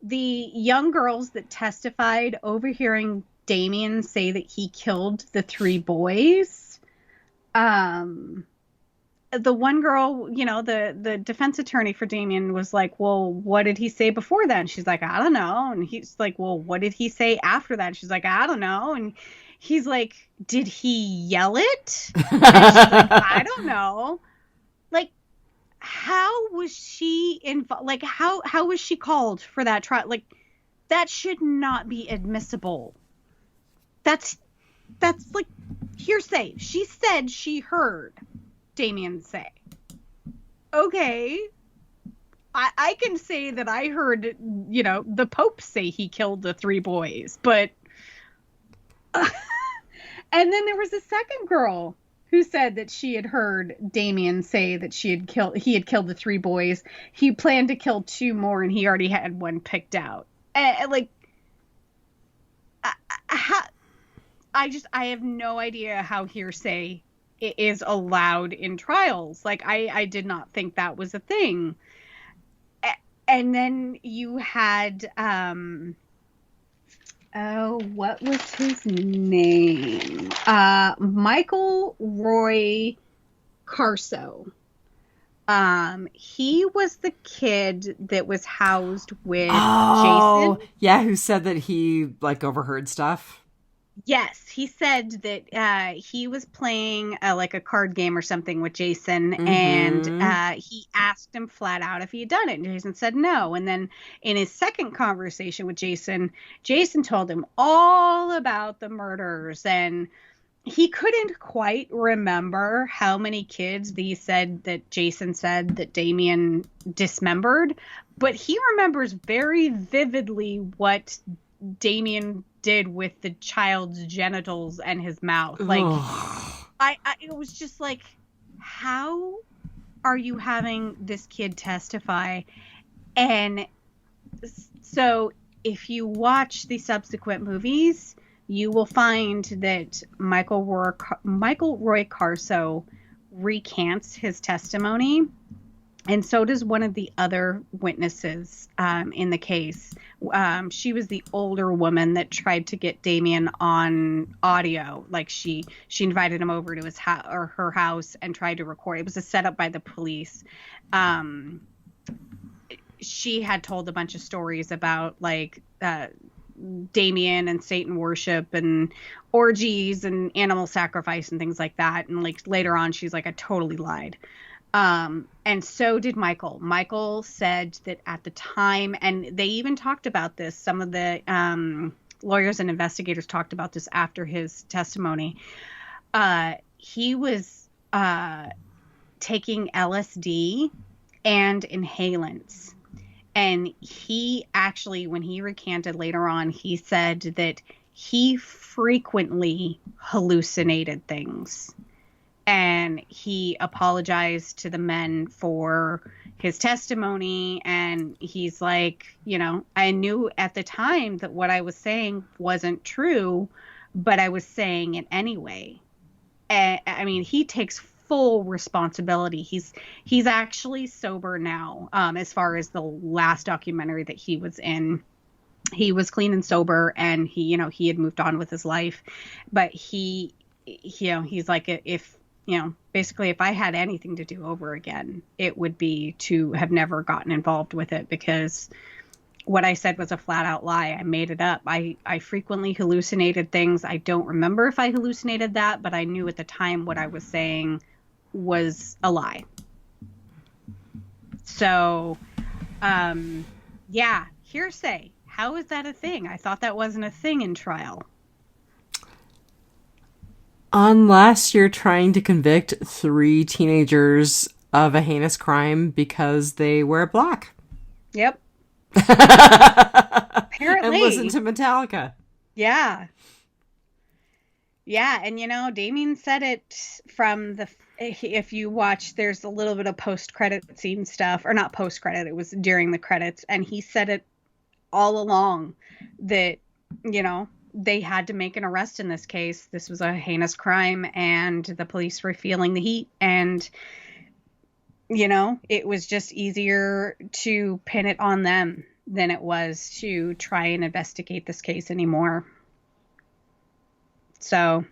The young girls that testified overhearing Damien say that he killed the 3 boys. The one girl, the defense attorney for Damien was like, well, what did he say before that? And she's like, I don't know. And he's like, well, what did he say after that? And she's like, I don't know. And he's like, did he yell it? And she's like, I don't know. Like, how was she involved? Like, how was she called for that trial? Like, that should not be admissible. That's like hearsay. She said she heard Damien say. Okay. I can say that I heard, the Pope say he killed the 3 boys, but and then there was a second girl who said that she had heard Damien say that he had killed the 3 boys. He planned to kill 2 more and he already had one picked out. I have no idea how hearsay is allowed in trials. Like, I did not think that was a thing. And then you had, what was his name? Michael Roy Carso. He was the kid that was housed with Jason. Yeah, who said that he, overheard stuff? Yes, he said that he was playing a card game or something with Jason, and he asked him flat out if he had done it, and Jason said no. And then in his second conversation with Jason told him all about the murders, and he couldn't quite remember how many kids Jason said that Damien dismembered, but he remembers very vividly what Damien did with the child's genitals and his mouth. Like, it was just like, how are you having this kid testify? And so if you watch the subsequent movies, you will find that Michael Roy Carso recants his testimony, and so does one of the other witnesses in the case. She was the older woman that tried to get Damien on audio. Like, she invited him over to his her house and tried to record. It was a setup by the police. She had told a bunch of stories about Damien and Satan worship and orgies and animal sacrifice and things like that. And like later on, she's like, I totally lied. And so did Michael. Michael said that at the time, and they even talked about this, some of the lawyers and investigators talked about this after his testimony. He was taking LSD and inhalants. And he actually, when he recanted later on, he said that he frequently hallucinated things. And he apologized to the men for his testimony. And he's like, you know, I knew at the time that what I was saying wasn't true, but I was saying it anyway. And, I mean, he takes full responsibility. He's actually sober now. As far as the last documentary that he was in, he was clean and sober, and he, you know, he had moved on with his life. But he, you know, he's like, if, you know, basically if I had anything to do over again, it would be to have never gotten involved with it, because what I said was a flat out lie. I made it up. I frequently hallucinated things. I don't remember if I hallucinated that, but I knew at the time what I was saying was a lie. So, yeah, hearsay. How is that a thing? I thought that wasn't a thing in trial. Unless you're trying to convict 3 teenagers of a heinous crime because they wear black. Yep. Apparently. And listen to Metallica. Yeah. Yeah, and you know, Damien said it from the, if you watch, there's a little bit of post-credit scene stuff, or not post-credit, it was during the credits, and he said it all along that, you know, they had to make an arrest in this case. This was a heinous crime, and the police were feeling the heat, and, you know, it was just easier to pin it on them than it was to try and investigate this case anymore. So,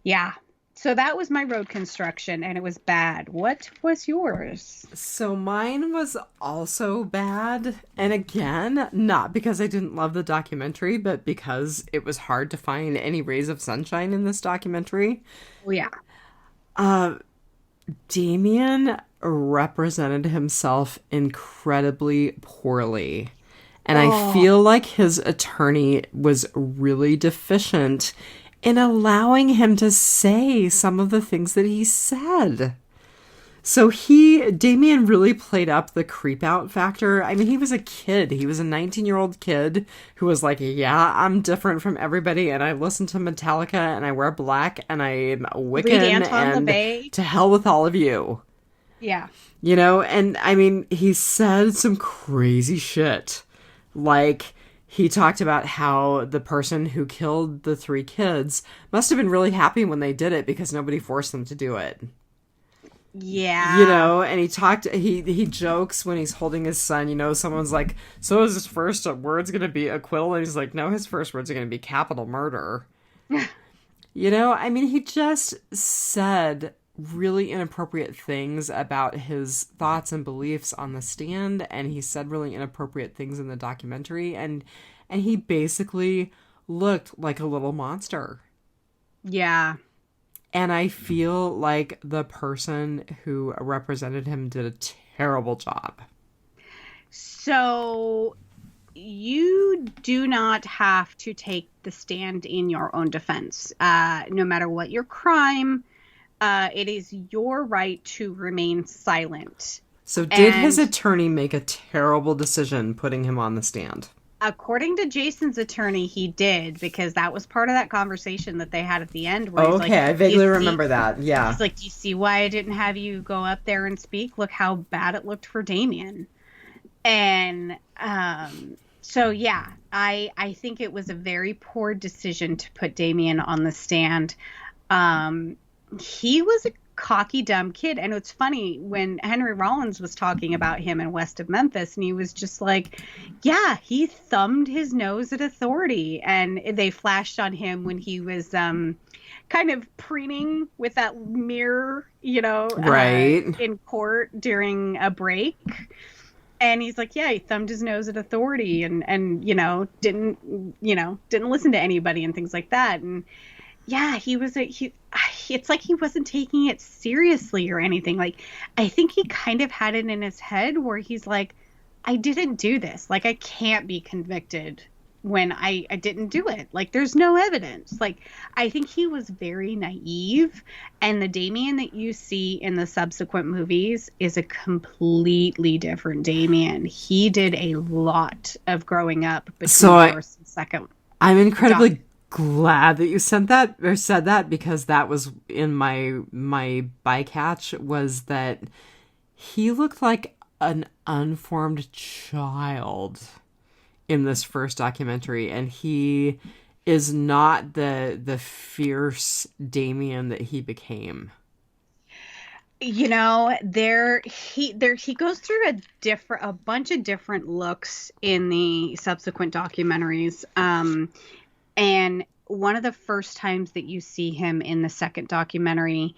yeah. So that was my road construction, and it was bad. What was yours? So mine was also bad. And again, not because I didn't love the documentary, but because it was hard to find any rays of sunshine in this documentary. Oh, yeah. Damien represented himself incredibly poorly. And I feel like his attorney was really deficient in allowing him to say some of the things that he said. So Damien really played up the creep out factor. I mean, he was a kid. He was a 19-year-old kid who was like, yeah, I'm different from everybody, and I listen to Metallica, and I wear black, and I'm Wiccan, and to hell with all of you. Yeah. You know, and I mean, he said some crazy shit. Like, he talked about how the person who killed the 3 kids must have been really happy when they did it because nobody forced them to do it. Yeah. You know, and he jokes when he's holding his son, you know, someone's like, so is his first word's going to be acquittal? And he's like, no, his first words are going to be capital murder. You know, I mean, he just said really inappropriate things about his thoughts and beliefs on the stand, and he said really inappropriate things in the documentary, and he basically looked like a little monster. Yeah. And I feel like the person who represented him did a terrible job. So you do not have to take the stand in your own defense. No matter what your crime, it is your right to remain silent. So did his attorney make a terrible decision putting him on the stand? According to Jason's attorney, he did, because that was part of that conversation that they had at the end. Where he's like, I vaguely remember that. Yeah. He's like, do you see why I didn't have you go up there and speak? Look how bad it looked for Damien. And so, yeah, I think it was a very poor decision to put Damien on the stand. He was a cocky, dumb kid. And it's funny when Henry Rollins was talking about him in West of Memphis, and he was just like, yeah, he thumbed his nose at authority. And they flashed on him when he was kind of preening with that mirror, you know, right, in court during a break. And he's like, yeah, he thumbed his nose at authority and didn't listen to anybody and things like that. And yeah, it's like he wasn't taking it seriously or anything. Like, I think he kind of had it in his head where he's like, I didn't do this. Like, I can't be convicted when I didn't do it. Like, there's no evidence. Like, I think he was very naive. And the Damien that you see in the subsequent movies is a completely different Damien. He did a lot of growing up between the first and second. I'm incredibly glad that you sent that or said that, because that was in my bycatch, was that he looked like an unformed child in this first documentary, and he is not the fierce Damien that he became. You know, he goes through a bunch of different looks in the subsequent documentaries. And one of the first times that you see him in the second documentary,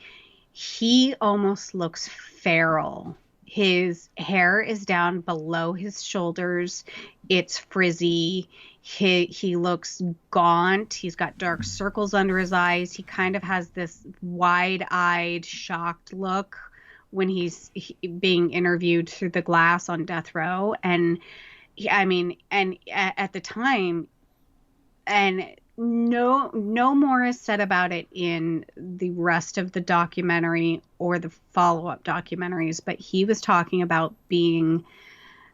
he almost looks feral. His hair is down below his shoulders. It's frizzy. He looks gaunt. He's got dark circles under his eyes. He kind of has this wide-eyed, shocked look when he's being interviewed through the glass on death row. And at the time, and no more is said about it in the rest of the documentary or the follow-up documentaries, but he was talking about being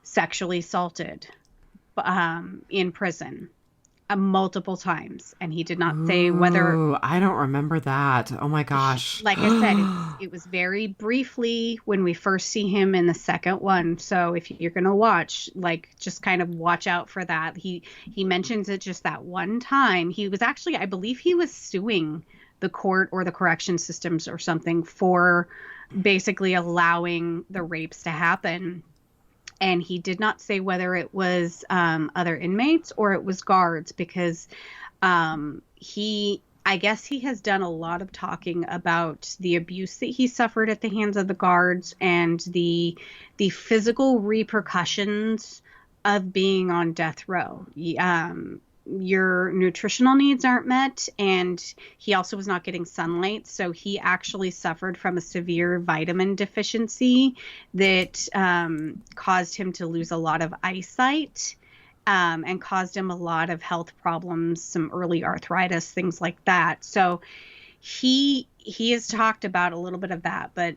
sexually assaulted in prison multiple times, and he did not say whether... I don't remember that. Oh my gosh. Like I said, it was very briefly when we first see him in the second one. So if you're going to watch, like, just kind of watch out for that. He mentions it just that one time. He was actually, I believe he was suing the court or the correction systems or something for basically allowing the rapes to happen. And he did not say whether it was other inmates or it was guards, because I guess he has done a lot of talking about the abuse that he suffered at the hands of the guards and the physical repercussions of being on death row. Your nutritional needs aren't met, and he also was not getting sunlight, so he actually suffered from a severe vitamin deficiency that caused him to lose a lot of eyesight, and caused him a lot of health problems, some early arthritis, things like that. So he has talked about a little bit of that, but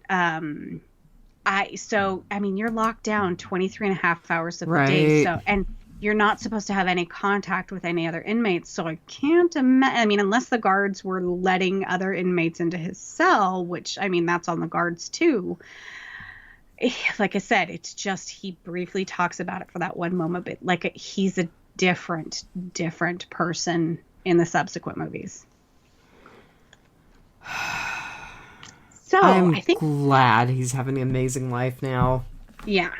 you're locked down 23 and a half hours of the day, so, and you're not supposed to have any contact with any other inmates. So I can't imagine, unless the guards were letting other inmates into his cell, which, that's on the guards too. Like I said, it's just, he briefly talks about it for that one moment, but like, he's a different person in the subsequent movies. So I think glad he's having an amazing life now. Yeah.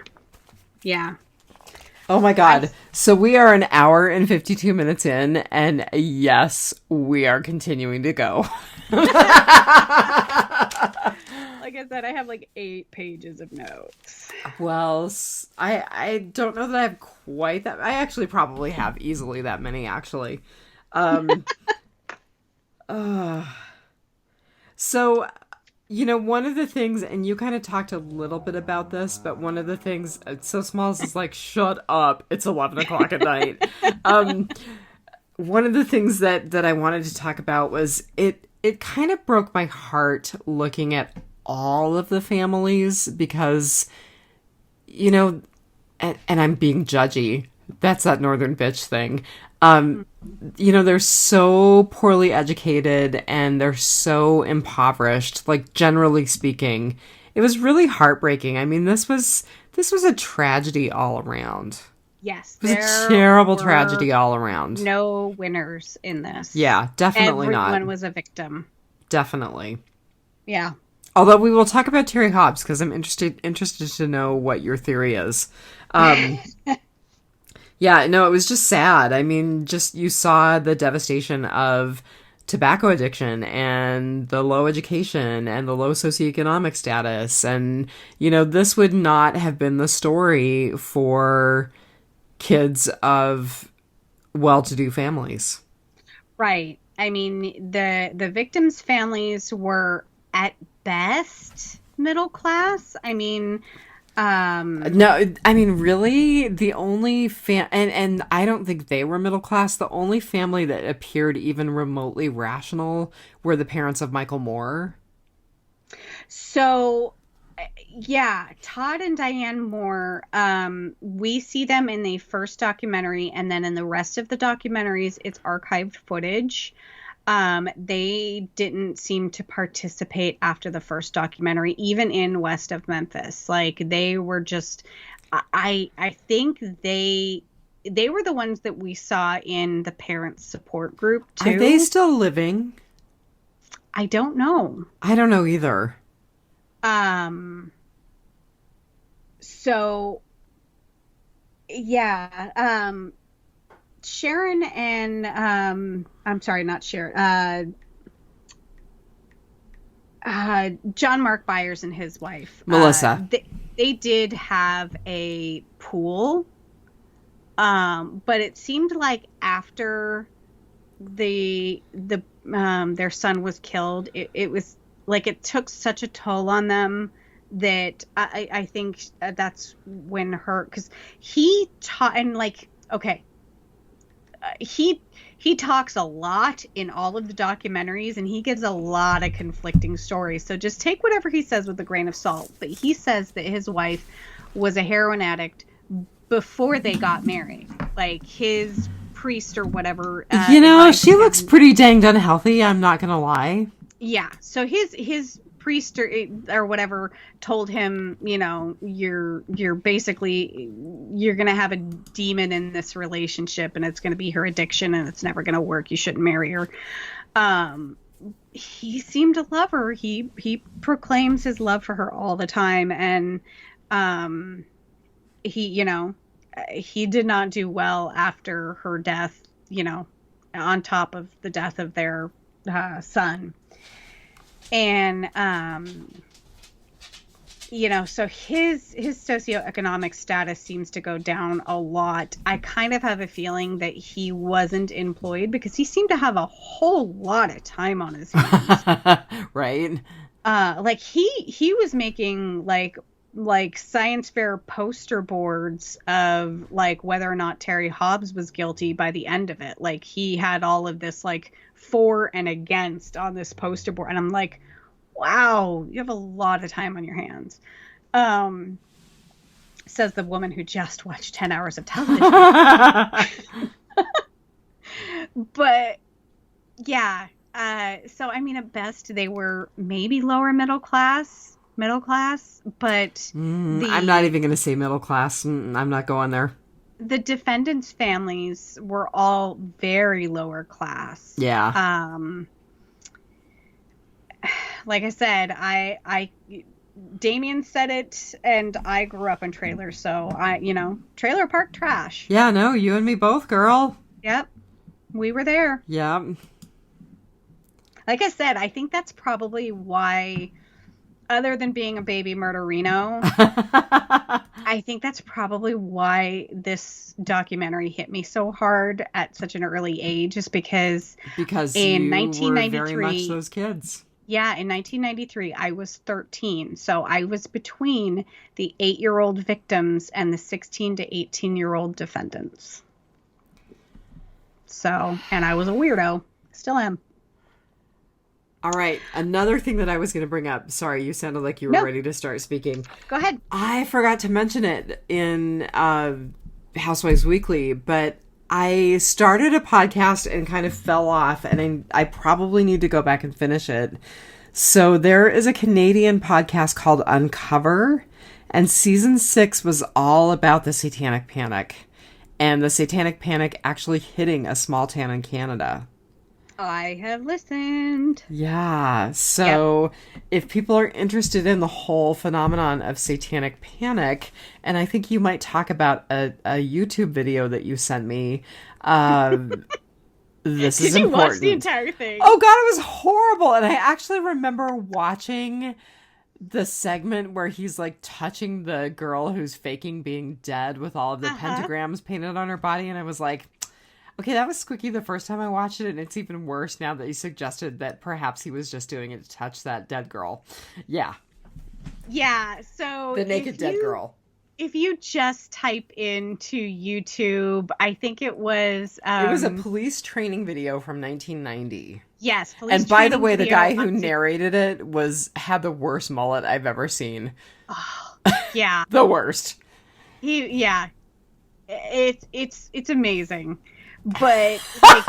Yeah. Oh my God. So we are an hour and 52 minutes in, and yes, we are continuing to go. Like I said, I have like 8 pages of notes. Well, I don't know that I have quite that. I actually probably have easily that many, actually. So... one of the things, and you kind of talked a little bit about this, but one of the things, so Smalls is like, shut up, it's 11 o'clock at night. One of the things that I wanted to talk about was it kind of broke my heart looking at all of the families, because, and I'm being judgy. That's that northern bitch thing. They're so poorly educated and they're so impoverished, like, generally speaking. It was really heartbreaking. This was a tragedy all around. Yes. It was a terrible tragedy all around. No winners in this. Yeah, definitely not. Everyone was a victim. Definitely. Yeah. Although we will talk about Terry Hobbs, because I'm interested to know what your theory is. Yeah, no, it was just sad. Just, you saw the devastation of tobacco addiction and the low education and the low socioeconomic status. And, this would not have been the story for kids of well-to-do families. Right. I mean, the victims' families were at best middle class. I mean, no, I mean, really, the only and I don't think they were middle class. The only family that appeared even remotely rational were the parents of Michael Moore. So, yeah, Todd and Dianne Moore, we see them in the first documentary, and then in the rest of the documentaries, it's archived footage. They didn't seem to participate after the first documentary, even in West of Memphis. Like, they were just, I think they were the ones that we saw in the parents support group too. Are they still living? I don't know. I don't know either. So yeah, Sharon and I'm sorry, not Sharon. John Mark Byers and his wife, Melissa. They did have a pool, but it seemed like after their son was killed, it was like it took such a toll on them that I think that's when because he taught and like okay. He talks a lot in all of the documentaries, and he gives a lot of conflicting stories. So just take whatever he says with a grain of salt. But he says that his wife was a heroin addict before they got married. Like his priest or whatever. She looks pretty dang unhealthy. I'm not gonna lie. Yeah. So his priest or whatever told him, you're basically, you're going to have a demon in this relationship, and it's going to be her addiction, and it's never going to work. You shouldn't marry her. He seemed to love her. He proclaims his love for her all the time. And, he did not do well after her death, on top of the death of their son. And, so his socioeconomic status seems to go down a lot. I kind of have a feeling that he wasn't employed because he seemed to have a whole lot of time on his hands. Right. Like he was making like science fair poster boards of like whether or not Terry Hobbs was guilty by the end of it. Like he had all of this like for and against on this poster board, and I'm like, wow, you have a lot of time on your hands. Says the woman who just watched 10 hours of television. But yeah, so I mean, at best they were maybe lower middle class, but I'm not even going to say middle class. I'm not going there. The defendants' families were all very lower class. Yeah. Like I said, Damien said it, and I grew up in trailers, so trailer park trash. Yeah, no, you and me both, girl. Yep. We were there. Yep. Like I said, I think that's probably why, other than being a baby murderino, I think that's probably why this documentary hit me so hard at such an early age, is because in 1993, were very much those kids. Yeah, in 1993, I was 13. So I was between the 8-year-old victims and the 16 to 18-year-old defendants. So, and I was a weirdo. Still am. All right. Another thing that I was going to bring up. Sorry, you sounded like you were ready to start speaking. Go ahead. I forgot to mention it in Housewives Weekly, but I started a podcast and kind of fell off, and I probably need to go back and finish it. So there is a Canadian podcast called Uncover, and season 6 was all about the Satanic Panic, and the Satanic Panic actually hitting a small town in Canada. I have listened. Yeah. So if people are interested in the whole phenomenon of Satanic Panic, and I think you might talk about a YouTube video that you sent me, This is Did you watch the important. entire thing? Oh God, it was horrible. And I actually remember watching the segment where he's like touching the girl who's faking being dead with all of the pentagrams painted on her body. And I was like, okay, that was squicky the first time I watched it. And it's even worse now that you suggested that perhaps he was just doing it to touch that dead girl. Yeah. Yeah. So The naked dead girl. If you just type into YouTube, I think it was a police training video from 1990. Yes, police and by the way, the video guy who narrated it had the worst mullet I've ever seen. Oh, yeah. The worst. It's amazing. But like,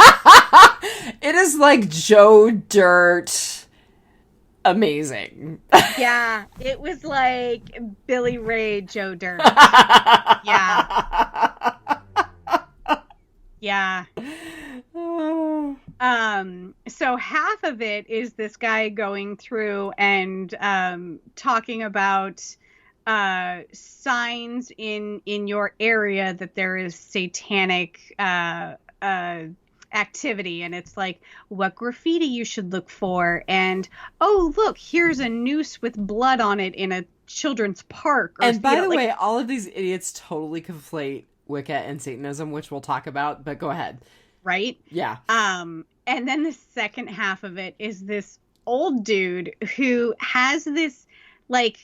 it is like Joe Dirt amazing. Yeah, it was like Billy Ray Joe Dirt. Yeah. Yeah. So half of it is this guy going through and talking about signs in your area that there is satanic activity, and it's like what graffiti you should look for, and oh look, here's a noose with blood on it in a children's park. And by the way, all of these idiots totally conflate Wicca and Satanism, which we'll talk about, but go ahead. Right? Yeah. And then the second half of it is this old dude who has this like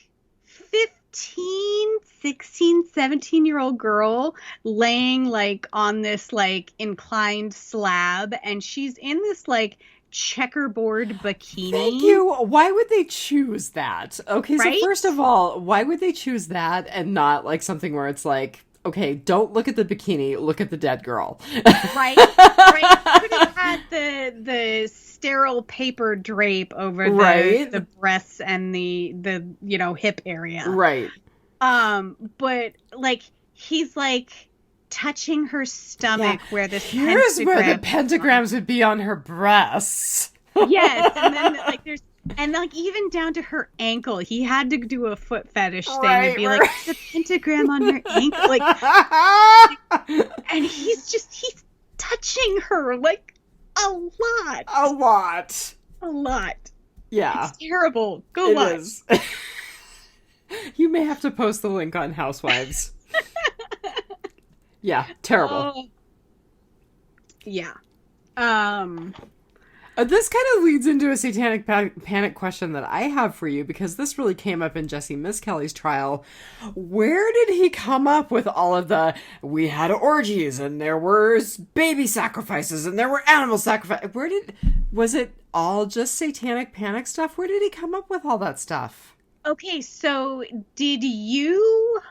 16, 17-year-old girl laying like on this like inclined slab, and she's in this like checkerboard bikini. Thank you. Why would they choose that? Okay, right? So first of all, why would they choose that and not like something where it's like, okay, don't look at the bikini, look at the dead girl. Right? Right. Could have had the sterile paper drape over the breasts and the hip area. Right. But like he's like touching her stomach where this here's where the pentagrams would be on her breasts. Yes, and then like there's and like even down to her ankle, he had to do a foot fetish thing and be like the pentagram on her ankle, like, and he's touching her like a lot. Yeah, it's terrible. Go watch. You may have to post the link on Housewives. Yeah, terrible. Yeah. This kind of leads into a satanic panic question that I have for you, because this really came up in Jesse Miskelly's trial. Where did he come up with all of the, we had orgies and there were baby sacrifices and there were animal sacrifices? Was it all just satanic panic stuff? Where did he come up with all that stuff? Okay, so did you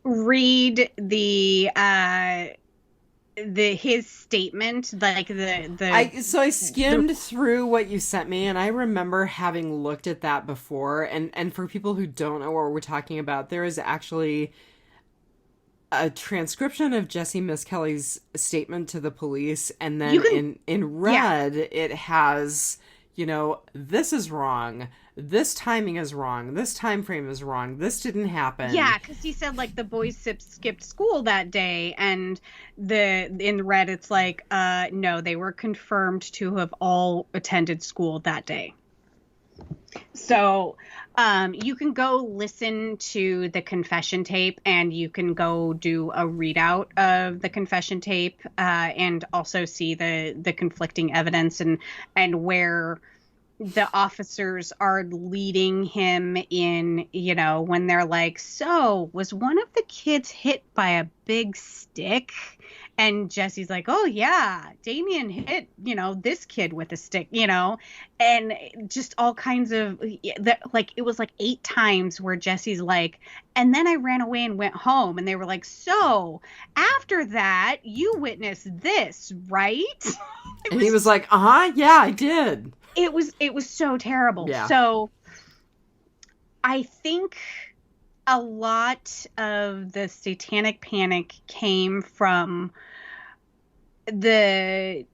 read his statement, like I skimmed through what you sent me, and I remember having looked at that before, and for people who don't know what we're talking about, there is actually a transcription of Jesse Miskelly's statement to the police, and then in red it has, this is wrong, this timing is wrong, this time frame is wrong, this didn't happen. Yeah, because he said like the boys skipped school that day, and in red it's like no, they were confirmed to have all attended school that day. So you can go listen to the confession tape, and you can go do a readout of the confession tape, and also see the conflicting evidence and where the officers are leading him in, when they're like, so was one of the kids hit by a big stick? And Jesse's like, oh yeah, Damien hit, this kid with a stick, and just all kinds of like, it was like 8 times where Jesse's like, and then I ran away and went home, and they were like, so after that you witnessed this, right? And he was like, yeah, I did. It was so terrible. Yeah. So I think a lot of the satanic panic came from the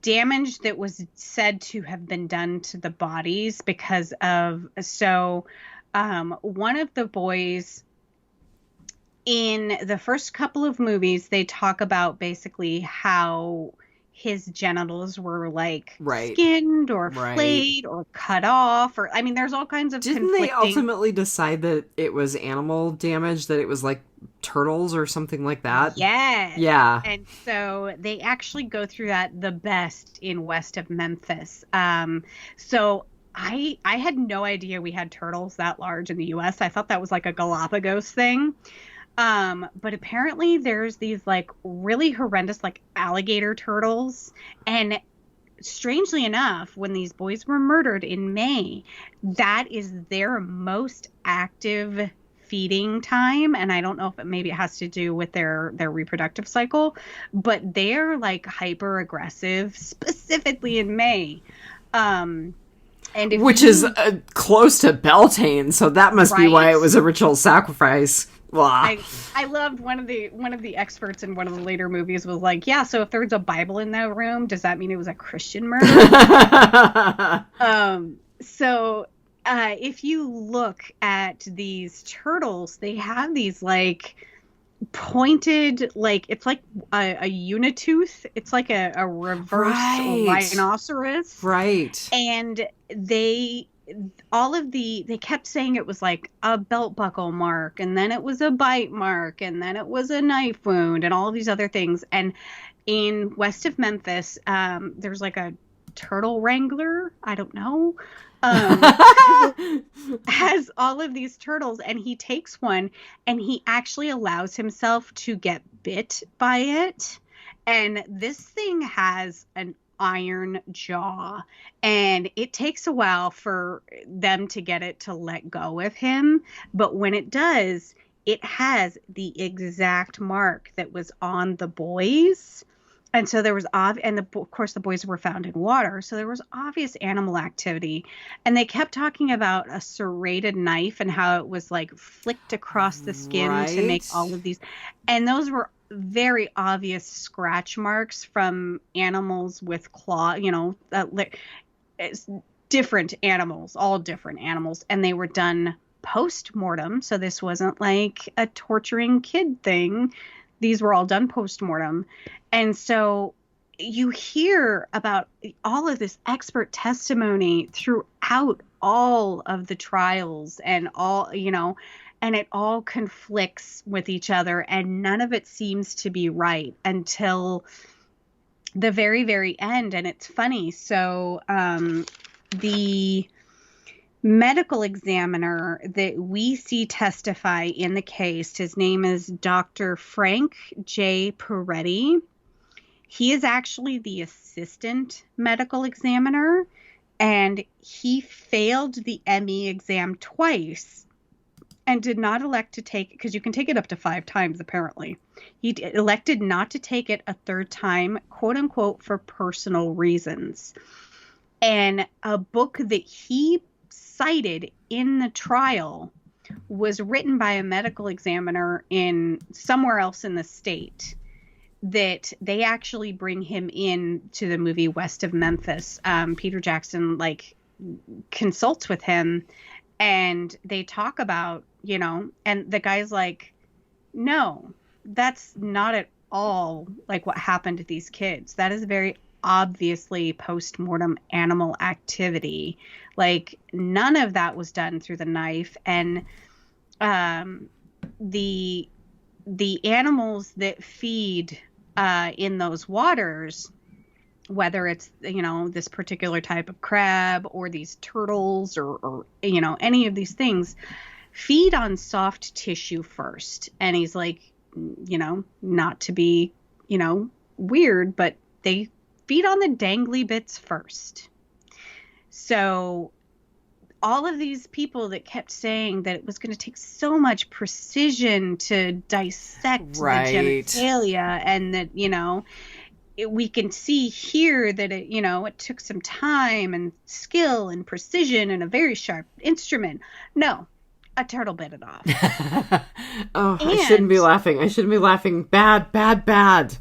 damage that was said to have been done to the bodies because of, one of the boys in the first couple of movies, they talk about basically how his genitals were like Right. skinned or Right. flayed or cut off, or I mean, there's all kinds of Didn't they conflicting. ultimately decide that it was animal damage, that it was like turtles or something like that? Yes. Yeah. And so they actually go through that the best in west of Memphis. So I had no idea we had turtles that large in the US. I thought that was like a Galapagos thing. But apparently there's these like really horrendous like alligator turtles. And strangely enough, when these boys were murdered in May, that is their most active feeding time. And I don't know if maybe it has to do with their reproductive cycle, but they're like hyper aggressive, specifically in May. And Which is close to Beltane, so that must be why it was a ritual sacrifice. Blah. I loved one of the experts in one of the later movies was like, yeah, so if there's a Bible in that room, does that mean it was a Christian murder? So if you look at these turtles, they have these like pointed, like it's like a unitooth. It's like a reverse rhinoceros. Right. And they kept saying it was like a belt buckle mark, and then it was a bite mark, and then it was a knife wound, and all of these other things. And in west of Memphis, there's like a turtle wrangler, I don't know, has all of these turtles, and he takes one and he actually allows himself to get bit by it. And this thing has an iron jaw, and it takes a while for them to get it to let go of him, but when it does, it has the exact mark that was on the boys. And so there was of course the boys were found in water, so there was obvious animal activity. And they kept talking about a serrated knife and how it was like flicked across the skin to make all of these, and those were very obvious scratch marks from animals with claw, it's different animals, all different animals, and they were done post-mortem. So this wasn't like a torturing kid thing. These were all done post-mortem. And so you hear about all of this expert testimony throughout all of the trials, and all, and it all conflicts with each other, and none of it seems to be right until the very, very end. And it's funny. So the medical examiner that we see testify in the case, his name is Dr. Frank J. Peretti. He is actually the assistant medical examiner, and he failed the ME exam twice and did not elect to take it, because you can take it up to 5 times apparently. He elected not to take it a third time, quote unquote, for personal reasons. And a book that he cited in the trial was written by a medical examiner in somewhere else in the state, that they actually bring him in to the movie West of Memphis. Peter Jackson consults with him, and they talk about, and the guy's like, no, that's not at all like what happened to these kids. That is very obviously post-mortem animal activity. Like, none of that was done through the knife. And the animals that feed in those waters, whether it's, this particular type of crab or these turtles or any of these things, feed on soft tissue first. And he's like, not to be, weird, but they feed on the dangly bits first. So all of these people that kept saying that it was going to take so much precision to dissect the genitalia, and that, we can see here that it took some time and skill and precision and a very sharp instrument. No, a turtle bit it off. I shouldn't be laughing. I shouldn't be laughing. Bad, bad, bad.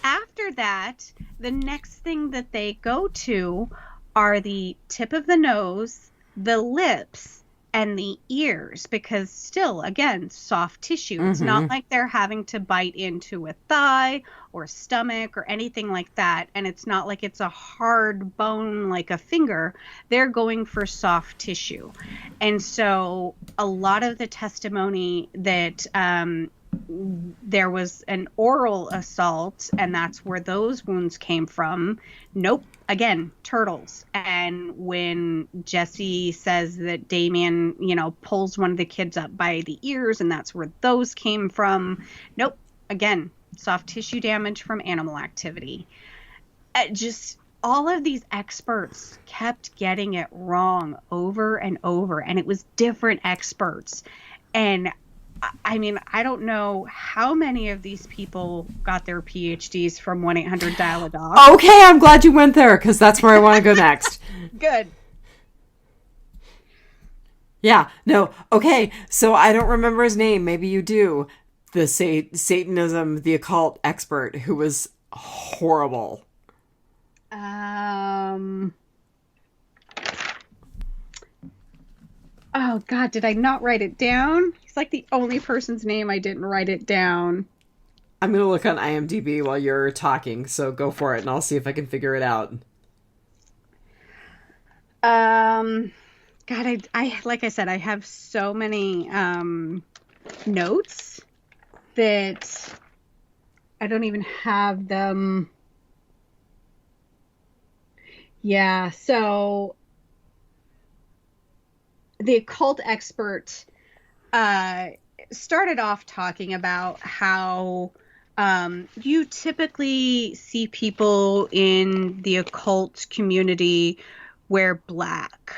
After that, the next thing that they go to are the tip of the nose, the lips, and the ears, because still, again, soft tissue. It's not like they're having to bite into a thigh or stomach or anything like that. And it's not like it's a hard bone like a finger. They're going for soft tissue. And so a lot of the testimony that there was an oral assault and that's where those wounds came from. Nope. Again, turtles. And when Jesse says that Damien, pulls one of the kids up by the ears and that's where those came from. Nope. Again, soft tissue damage from animal activity. Just all of these experts kept getting it wrong over and over. And it was different experts. And I mean, I don't know how many of these people got their PhDs from 1-800-DIAL-A-DOG. Okay, I'm glad you went there, because that's where I want to go next. Good. Yeah, no, okay, so I don't remember his name. Maybe you do. The Satanism, the occult expert who was horrible. Oh, God, did I not write it down? He's like the only person's name I didn't write it down. I'm going to look on IMDb while you're talking, so go for it, and I'll see if I can figure it out. God, I like I said, I have so many notes that I don't even have them. Yeah, so the occult expert started off talking about how you typically see people in the occult community wear black.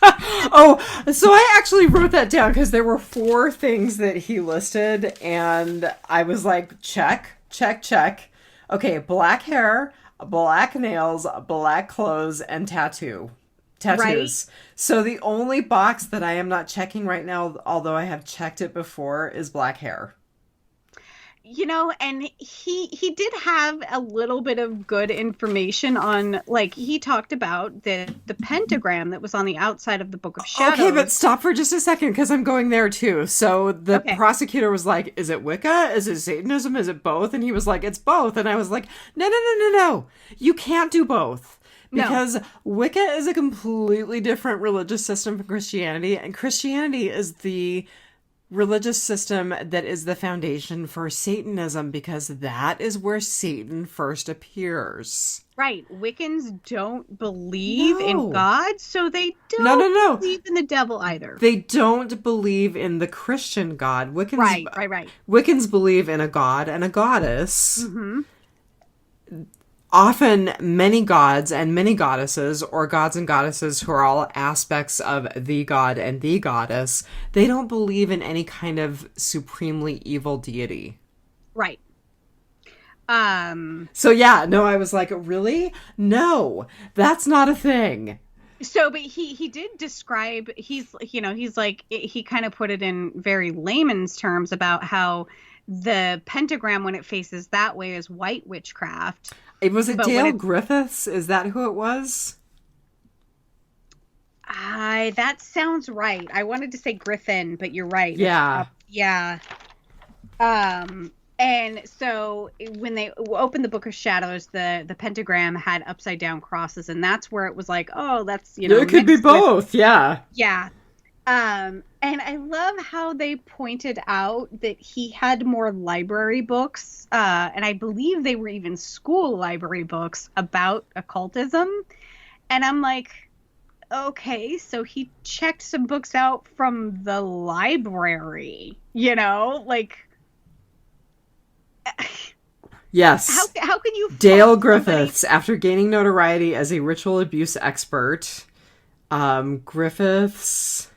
Oh, so I actually wrote that down because there were 4 things that he listed, and I was like, check, check, check. Okay, black hair, black nails, black clothes, and tattoos. Right? So the only box that I am not checking right now, although I have checked it before, is black hair. And he did have a little bit of good information on, like, he talked about the pentagram that was on the outside of the Book of Shadows. Okay, but stop for just a second, because I'm going there too. So the prosecutor was like, is it Wicca? Is it Satanism? Is it both? And he was like, it's both. And I was like, no. You can't do both. Because Wicca is a completely different religious system from Christianity, and Christianity is the religious system that is the foundation for Satanism, because that is where Satan first appears. Right. Wiccans don't believe in God, so they don't believe in the devil either. They don't believe in the Christian God. Wiccans, right. Wiccans believe in a god and a goddess. Mm-hmm. Often many gods and many goddesses, or gods and goddesses who are all aspects of the god and the goddess. They don't believe in any kind of supremely evil deity. Right. So yeah, no, I was like, really? No, that's not a thing. So, but he did describe, he's like, he kind of put it in very layman's terms about how the pentagram, when it faces that way, is white witchcraft. Was it Dale Griffiths? Is that who it was? That sounds right. I wanted to say Griffin, but you're right. Yeah. Yeah. And so when they opened the Book of Shadows, the pentagram had upside down crosses, and that's where it was like, oh, that's, it could be both. Yeah. Yeah. And I love how they pointed out that he had more library books, and I believe they were even school library books about occultism. And I'm like, okay, so he checked some books out from the library, like. Yes. How can you? Dale Griffiths, after gaining notoriety as a ritual abuse expert, Griffiths.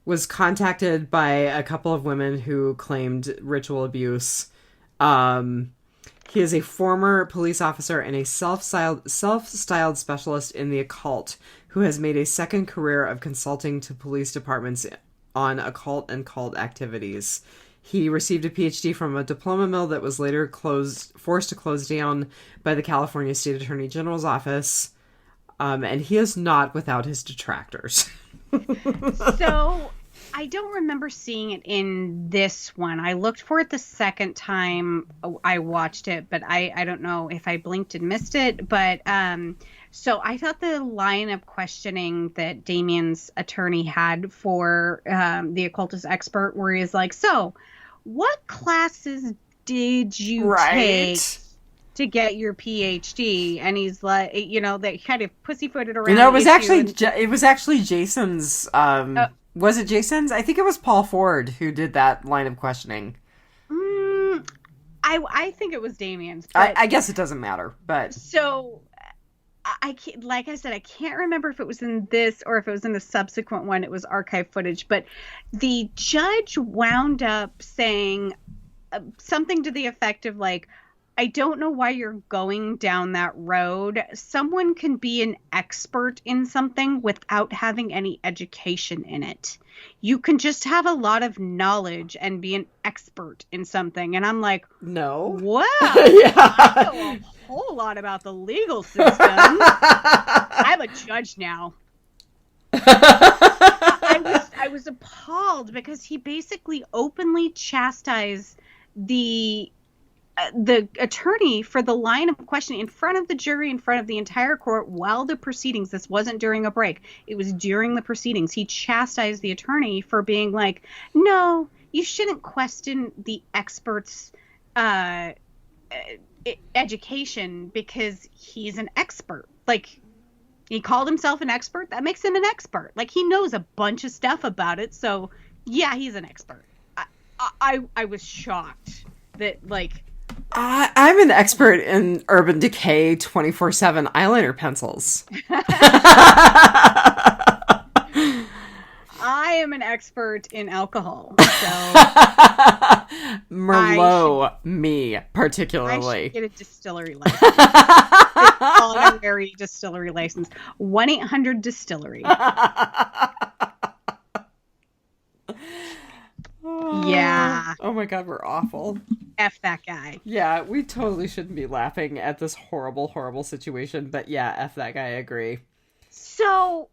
Was contacted by a couple of women who claimed ritual abuse. He is a former police officer and a self-styled specialist in the occult who has made a second career of consulting to police departments on occult and cult activities. He received a PhD from a diploma mill that was later forced to close down by the California State Attorney General's office. And he is not without his detractors. So I don't remember seeing it in this one. I looked for it the second time I watched it, but I don't know if I blinked and missed it. But so I thought the line of questioning that Damien's attorney had for the occultist expert, where he's like, so what classes did you take to get your PhD? And he's like, they kind of pussyfooted around. No, it was actually Jason's. Was it Jason's? I think it was Paul Ford who did that line of questioning. I think it was Damien's. I guess it doesn't matter, but so I can't, like I said, I can't remember if it was in this or if it was in the subsequent one. It was archive footage, but the judge wound up saying something to the effect of like, I don't know why you're going down that road. Someone can be an expert in something without having any education in it. You can just have a lot of knowledge and be an expert in something. And I'm like, no. Wow. Yeah. I know a whole lot about the legal system. I'm a judge now. I was appalled because he basically openly chastised the attorney for the line of questioning in front of the jury, in front of the entire court, while the proceedings. This wasn't during a break. It was during the proceedings. He chastised the attorney for being like, no, you shouldn't question the expert's education because he's an expert. Like, he called himself an expert. That makes him an expert. Like, he knows a bunch of stuff about it. So, yeah, he's an expert. I was shocked that, like, I'm an expert in Urban Decay 24/7 eyeliner pencils. I am an expert in alcohol. So Merlot, me particularly. I should get a distillery license. Honorary distillery license. 1-800-DISTILLERY. Yeah. Oh my god, we're awful. F that guy. Yeah, we totally shouldn't be laughing at this horrible, horrible situation, but yeah, F that guy, I agree. So,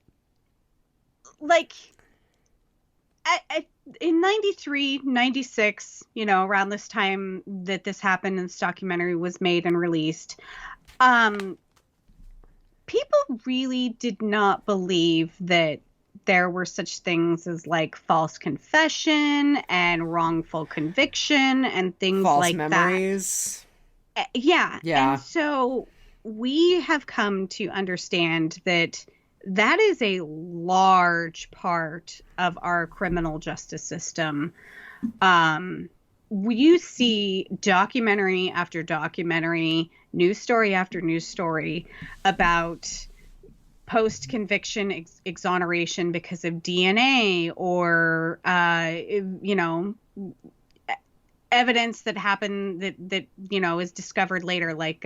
like, in 93, 96, around this time that this happened and this documentary was made and released, people really did not believe that there were such things as like false confession and wrongful conviction and things false like memories. That. Yeah. Yeah. And so we have come to understand that that is a large part of our criminal justice system. You see documentary after documentary, news story after news story about post-conviction exoneration because of DNA or, evidence that happened that is discovered later. Like,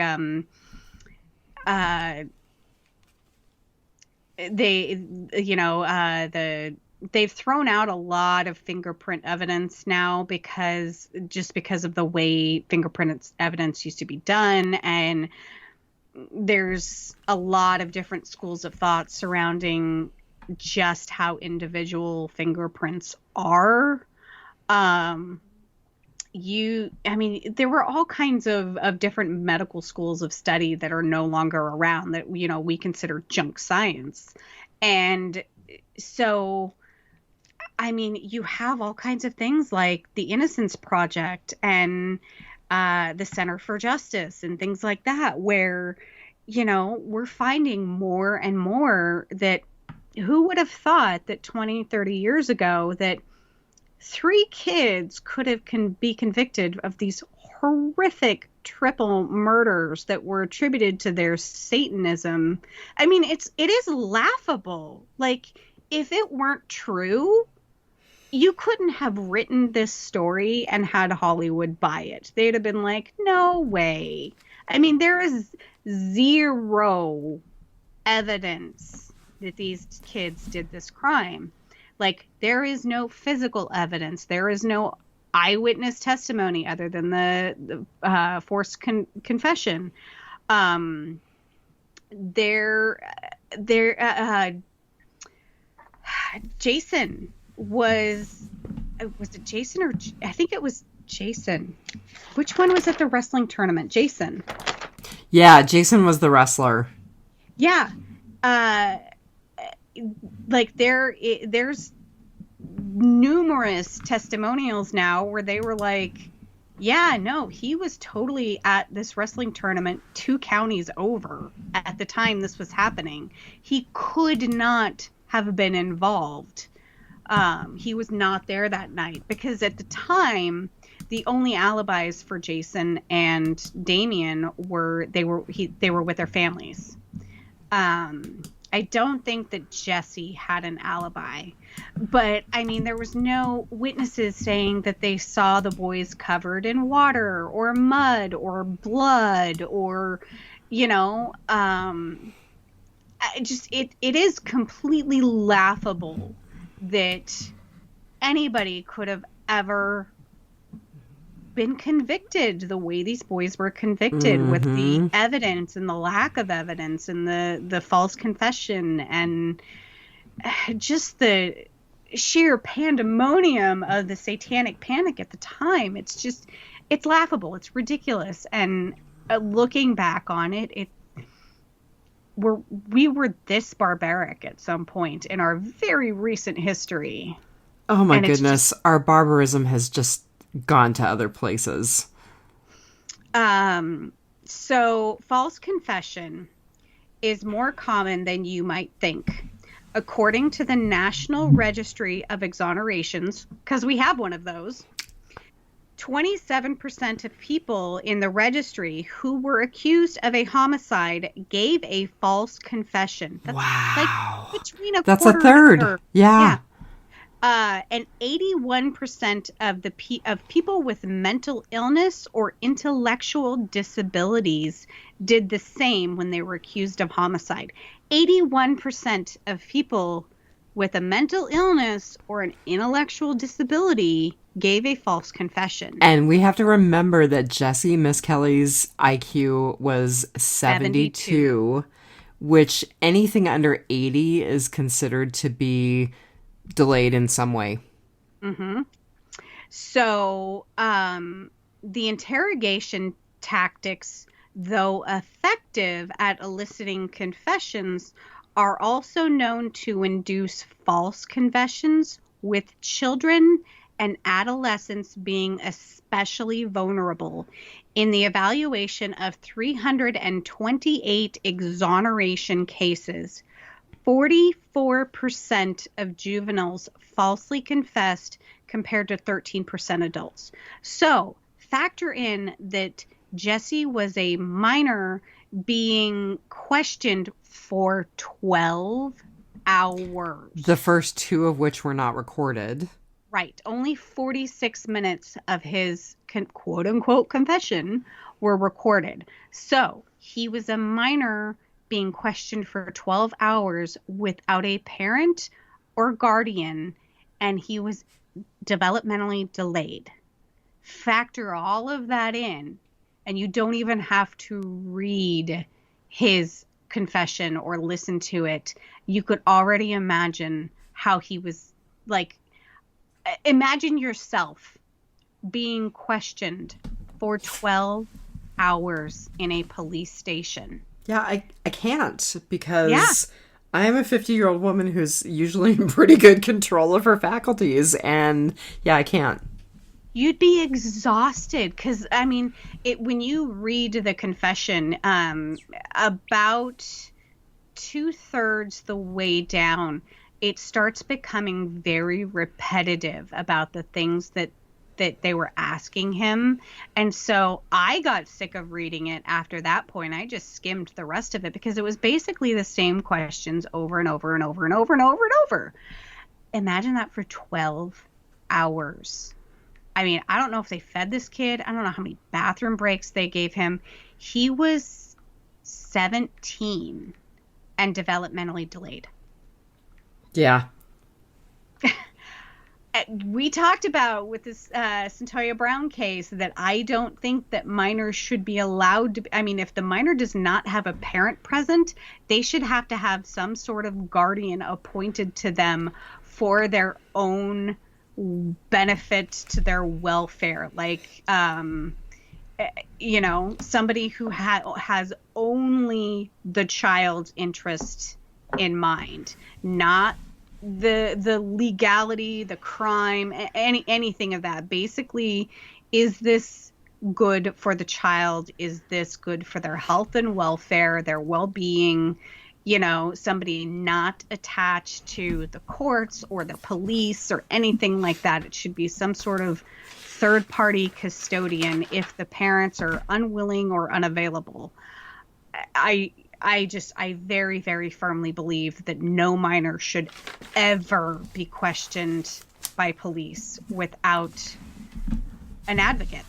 they've thrown out a lot of fingerprint evidence now because of the way fingerprint evidence used to be done. And there's a lot of different schools of thought surrounding just how individual fingerprints are. There were all kinds of different medical schools of study that are no longer around that, we consider junk science. And so, you have all kinds of things like the Innocence Project and the Center for Justice and things like that, where, we're finding more and more that who would have thought that 20, 30 years ago that 3 kids could be convicted of these horrific triple murders that were attributed to their Satanism. It is laughable. Like, if it weren't true, you couldn't have written this story and had Hollywood buy it. They'd have been like, no way. There is zero evidence that these kids did this crime. Like, there is no physical evidence. There is no eyewitness testimony other than the forced confession. Jason was it Jason or I think it was Jason. Which one was at the wrestling tournament? Jason. Yeah, Jason was the wrestler. Yeah. Like there's numerous testimonials now where they were like, yeah, no, he was totally at this wrestling tournament 2 counties over at the time this was happening. He could not have been involved. He was not there that night because at the time, the only alibis for Jason and Damien were they were with their families. I don't think that Jesse had an alibi, but I mean, there was no witnesses saying that they saw the boys covered in water or mud or blood or, you know, it is completely laughable that anybody could have ever been convicted the way these boys were convicted with the evidence and the lack of evidence and the false confession and just the sheer pandemonium of the satanic panic at the time. It's laughable. It's ridiculous. And looking back on it, we were this barbaric at some point in our very recent history. Oh my goodness. Our barbarism has just gone to other places. So false confession is more common than you might think. According to the National Registry of Exonerations, because we have one of those, 27% of people in the registry who were accused of a homicide gave a false confession. That's wow. Like between a That's quarter a third. And Yeah. And 81% of people with mental illness or intellectual disabilities did the same when they were accused of homicide. 81% of people with a mental illness or an intellectual disability gave a false confession. And we have to remember that Jesse Miss Kelly's IQ was 72, which anything under 80 is considered to be delayed in some way. Mm-hmm. So the interrogation tactics, though effective at eliciting confessions, are also known to induce false confessions, with children and adolescents being especially vulnerable. In the evaluation of 328 exoneration cases, 44% of juveniles falsely confessed compared to 13% adults. So factor in that Jesse was a minor being questioned for 12 hours. The first 2 of which were not recorded. Right. Only 46 minutes of his quote unquote confession were recorded. So he was a minor being questioned for 12 hours without a parent or guardian, and he was developmentally delayed. Factor all of that in, and you don't even have to read his confession or listen to it. You could already imagine how he was like. Imagine yourself being questioned for 12 hours in a police station. Yeah, I can't because I am a 50-year-old woman who's usually in pretty good control of her faculties. And yeah, I can't. You'd be exhausted because, I mean, when you read the confession, about 2/3 the way down, it starts becoming very repetitive about the things that they were asking him. And so I got sick of reading it after that point. I just skimmed the rest of it because it was basically the same questions over and over and over and over and over and over. Imagine that for 12 hours. I mean, I don't know if they fed this kid. I don't know how many bathroom breaks they gave him. He was 17 and developmentally delayed. Yeah. We talked about with this Centoya Brown case that I don't think that minors should be allowed to. I mean, if the minor does not have a parent present, they should have to have some sort of guardian appointed to them for their own benefit, to their welfare. Like, somebody who has only the child's interest in mind, not the legality, the crime, anything of that. Basically, is this good for the child? Is this good for their health and welfare, their well-being? Somebody not attached to the courts or the police or anything like that. It should be some sort of third-party custodian if the parents are unwilling or unavailable. I very, very firmly believe that no minor should ever be questioned by police without an advocate.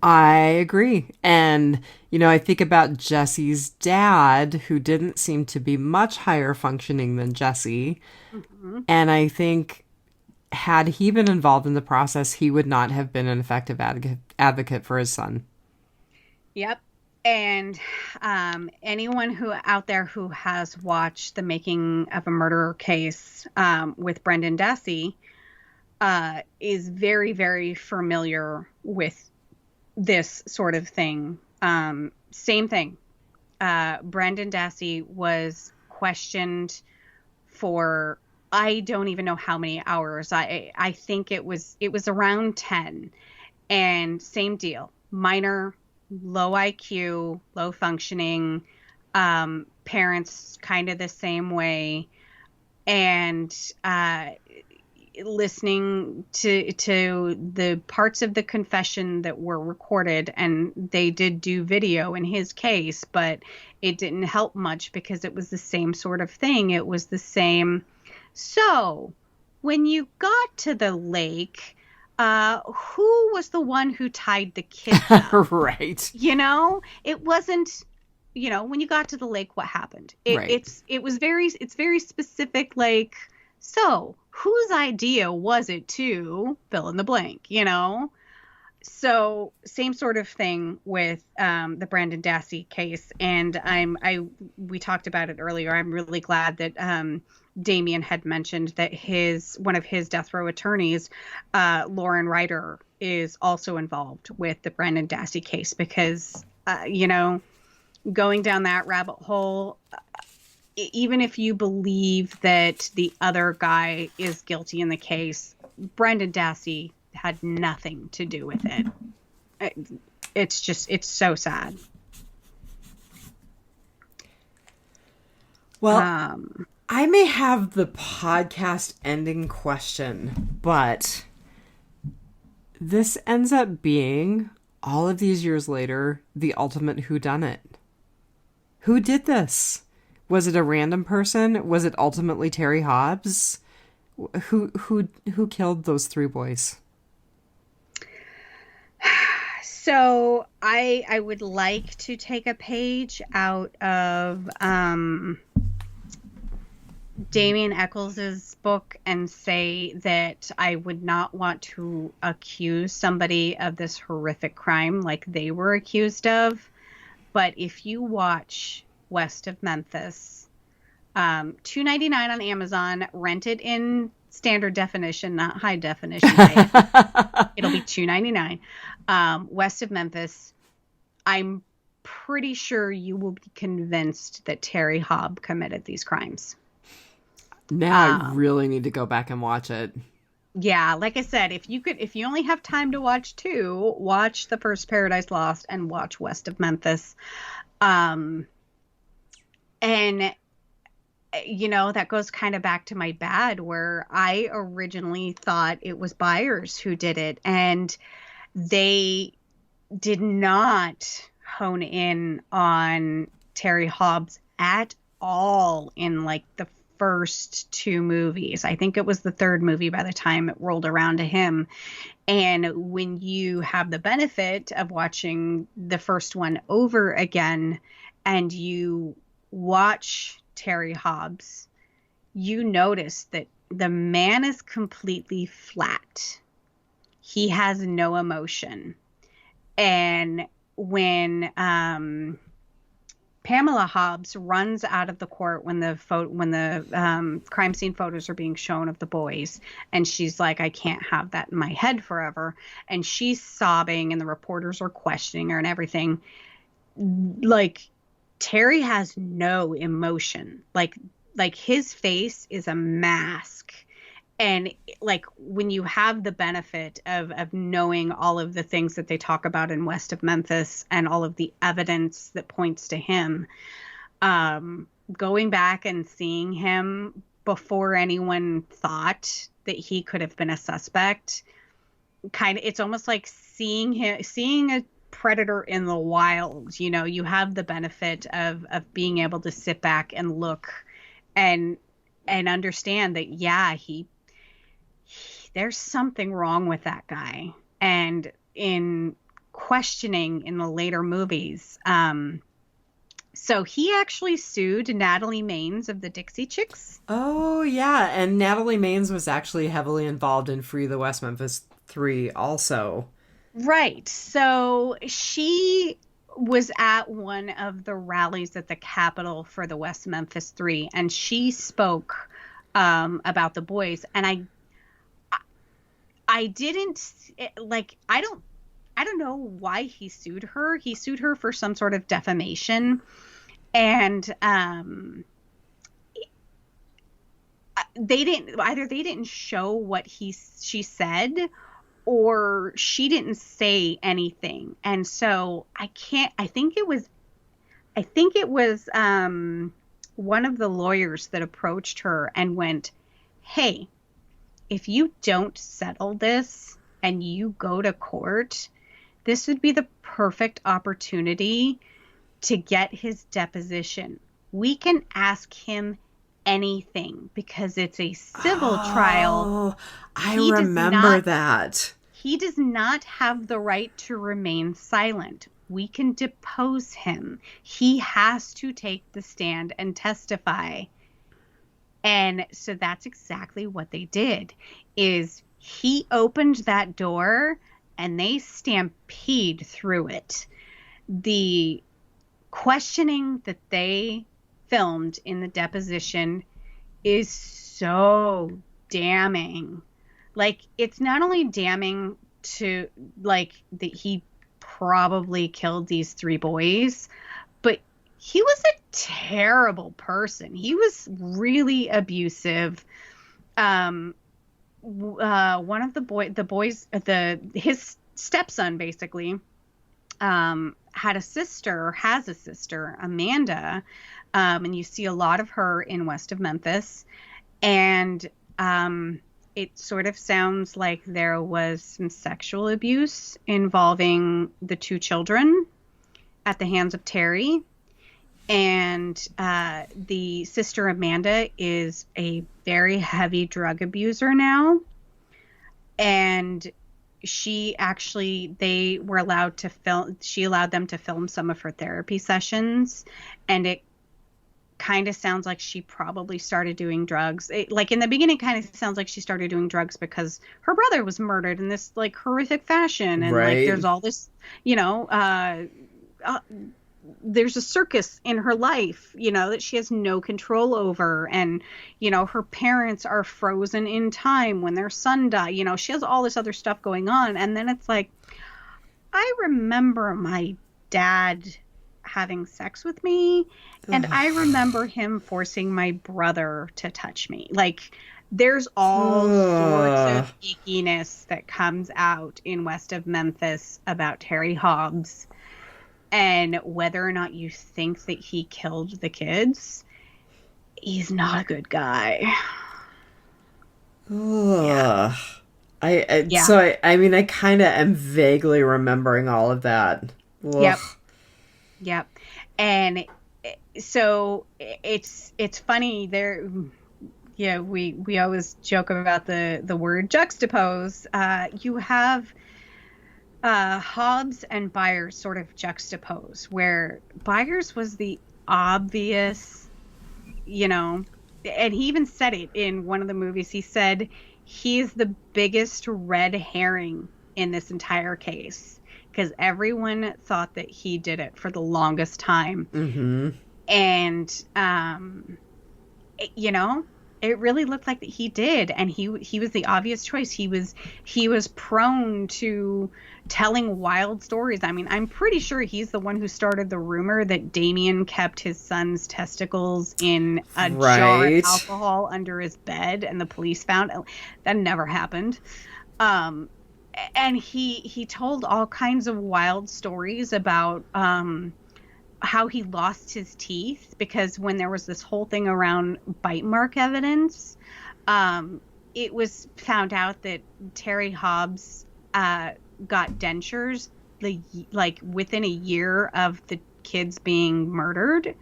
I agree. And, I think about Jesse's dad, who didn't seem to be much higher functioning than Jesse. Mm-hmm. And I think had he been involved in the process, he would not have been an effective advocate for his son. Yep. And anyone who out there who has watched The Making of a Murderer case with Brendan Dassey is very, very familiar with this sort of thing. Same thing. Brendan Dassey was questioned for, I don't even know how many hours. I think it was around 10. And same deal. Minor, low IQ, low functioning, parents kind of the same way, and listening to the parts of the confession that were recorded, and they did do video in his case, but it didn't help much because it was the same sort of thing. It was the same. So when you got to the lake, who was the one who tied the kids up? Right. It wasn't, when you got to the lake, what happened? It's very specific. Like, so whose idea was it to fill in the blank, So same sort of thing with the Brendan Dassey case. And we talked about it earlier. I'm really glad that Damien had mentioned that one of his death row attorneys, Lauren Ryder, is also involved with the Brendan Dassey case because, going down that rabbit hole, even if you believe that the other guy is guilty in the case, Brendan Dassey had nothing to do with it. It's so sad. Well, I may have the podcast ending question, but this ends up being, all of these years later, the ultimate whodunit. Who did this? Was it a random person? Was it ultimately Terry Hobbs? Who killed those three boys? So I would like to take a page out of Damien Eccles' book and say that I would not want to accuse somebody of this horrific crime like they were accused of. But if you watch West of Memphis, $2.99 on Amazon, rent it in standard definition, not high definition. It'll be $2.99. West of Memphis, I'm pretty sure you will be convinced that Terry Hobb committed these crimes. Now I really need to go back and watch it. Yeah, like I said, if you only have time to watch two, watch the first Paradise Lost and watch West of Memphis. And that goes kind of back to my bad, where I originally thought it was Byers who did it, and they did not hone in on Terry Hobbs at all in like the first two movies. I think it was the third movie by the time it rolled around to him. And when you have the benefit of watching the first one over again and you watch Terry Hobbs, you notice that The man is completely flat. He has no emotion. And when Pamela Hobbs runs out of the court when the crime scene photos are being shown of the boys, and she's like, I can't have that in my head forever, and she's sobbing, and the reporters are questioning her and everything. Like, Terry has no emotion. Like his face is a mask. And like, when you have the benefit of knowing all of the things that they talk about in West of Memphis and all of the evidence that points to him, going back and seeing him before anyone thought that he could have been a suspect, it's almost like seeing a predator in the wild. You know, you have the benefit of being able to sit back and look and understand that, yeah, there's something wrong with that guy. And in questioning in the later movies, so he actually sued Natalie Maines of the Dixie Chicks. Oh, yeah. And Natalie Maines was actually heavily involved in Free the West Memphis Three also. Right. So she was at one of the rallies at the Capitol for the West Memphis Three, and she spoke about the boys. And I didn't like, I don't know why he sued her. He sued her for some sort of defamation. And they didn't show what she said, or she didn't say anything. And so I think it was one of the lawyers that approached her and went, hey, if you don't settle this and you go to court, this would be the perfect opportunity to get his deposition. We can ask him anything because it's a civil trial. I remember that. He does not have the right to remain silent. We can depose him. He has to take the stand and testify. And so that's exactly what they did. Is he opened that door and they stampede through it. The questioning that they filmed in the deposition is so damning. Like, it's not only damning to, like, that he probably killed these three boys, but he was a terrible person. He was really abusive. One of his stepson basically has a sister, Amanda, and you see a lot of her in West of Memphis. And it sort of sounds like there was some sexual abuse involving the two children at the hands of Terry. And the sister Amanda is a very heavy drug abuser now. And she allowed them to film some of her therapy sessions. And it kind of sounds like she probably started doing drugs. Like, in the beginning, kind of sounds like she started doing drugs because her brother was murdered in this, like, horrific fashion. And right. Like, there's all this, there's a circus in her life, that she has no control over. And, her parents are frozen in time when their son died. She has all this other stuff going on. And then it's like, I remember my dad having sex with me, and I remember him forcing my brother to touch me. Like, there's all sorts of ickiness that comes out in West of Memphis about Terry Hobbs. And whether or not you think that he killed the kids, he's not a good guy. Yeah. So I kind of am vaguely remembering all of that. Ugh. Yep. And so it's funny there. Yeah, we always joke about the word juxtapose. You have Hobbs and Byers sort of juxtapose, where Byers was the obvious, and he even said it in one of the movies. He said he's the biggest red herring in this entire case because everyone thought that he did it for the longest time. Mm-hmm. And, you know, it really looked like that he did, and he was the obvious choice. He was prone to telling wild stories. I mean, I'm pretty sure he's the one who started the rumor that Damien kept his son's testicles in a jar of alcohol under his bed, and the police found it. That never happened. And he told all kinds of wild stories about how he lost his teeth, because when there was this whole thing around bite mark evidence, it was found out that Terry Hobbs got dentures like within a year of the kids being murdered.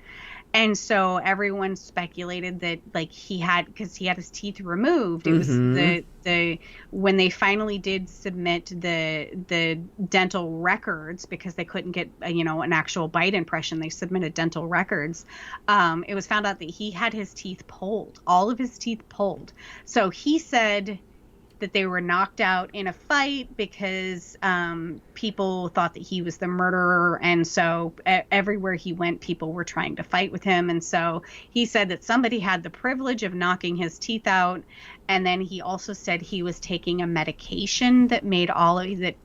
And so everyone speculated that like because he had his teeth removed. It was the when they finally did submit the dental records, because they couldn't get an actual bite impression. They submitted dental records. It was found out that he had his teeth pulled, all of his teeth pulled. So he said that they were knocked out in a fight because people thought that he was the murderer, and so everywhere he went, people were trying to fight with him. And so he said that somebody had the privilege of knocking his teeth out, and then he also said he was taking a medication that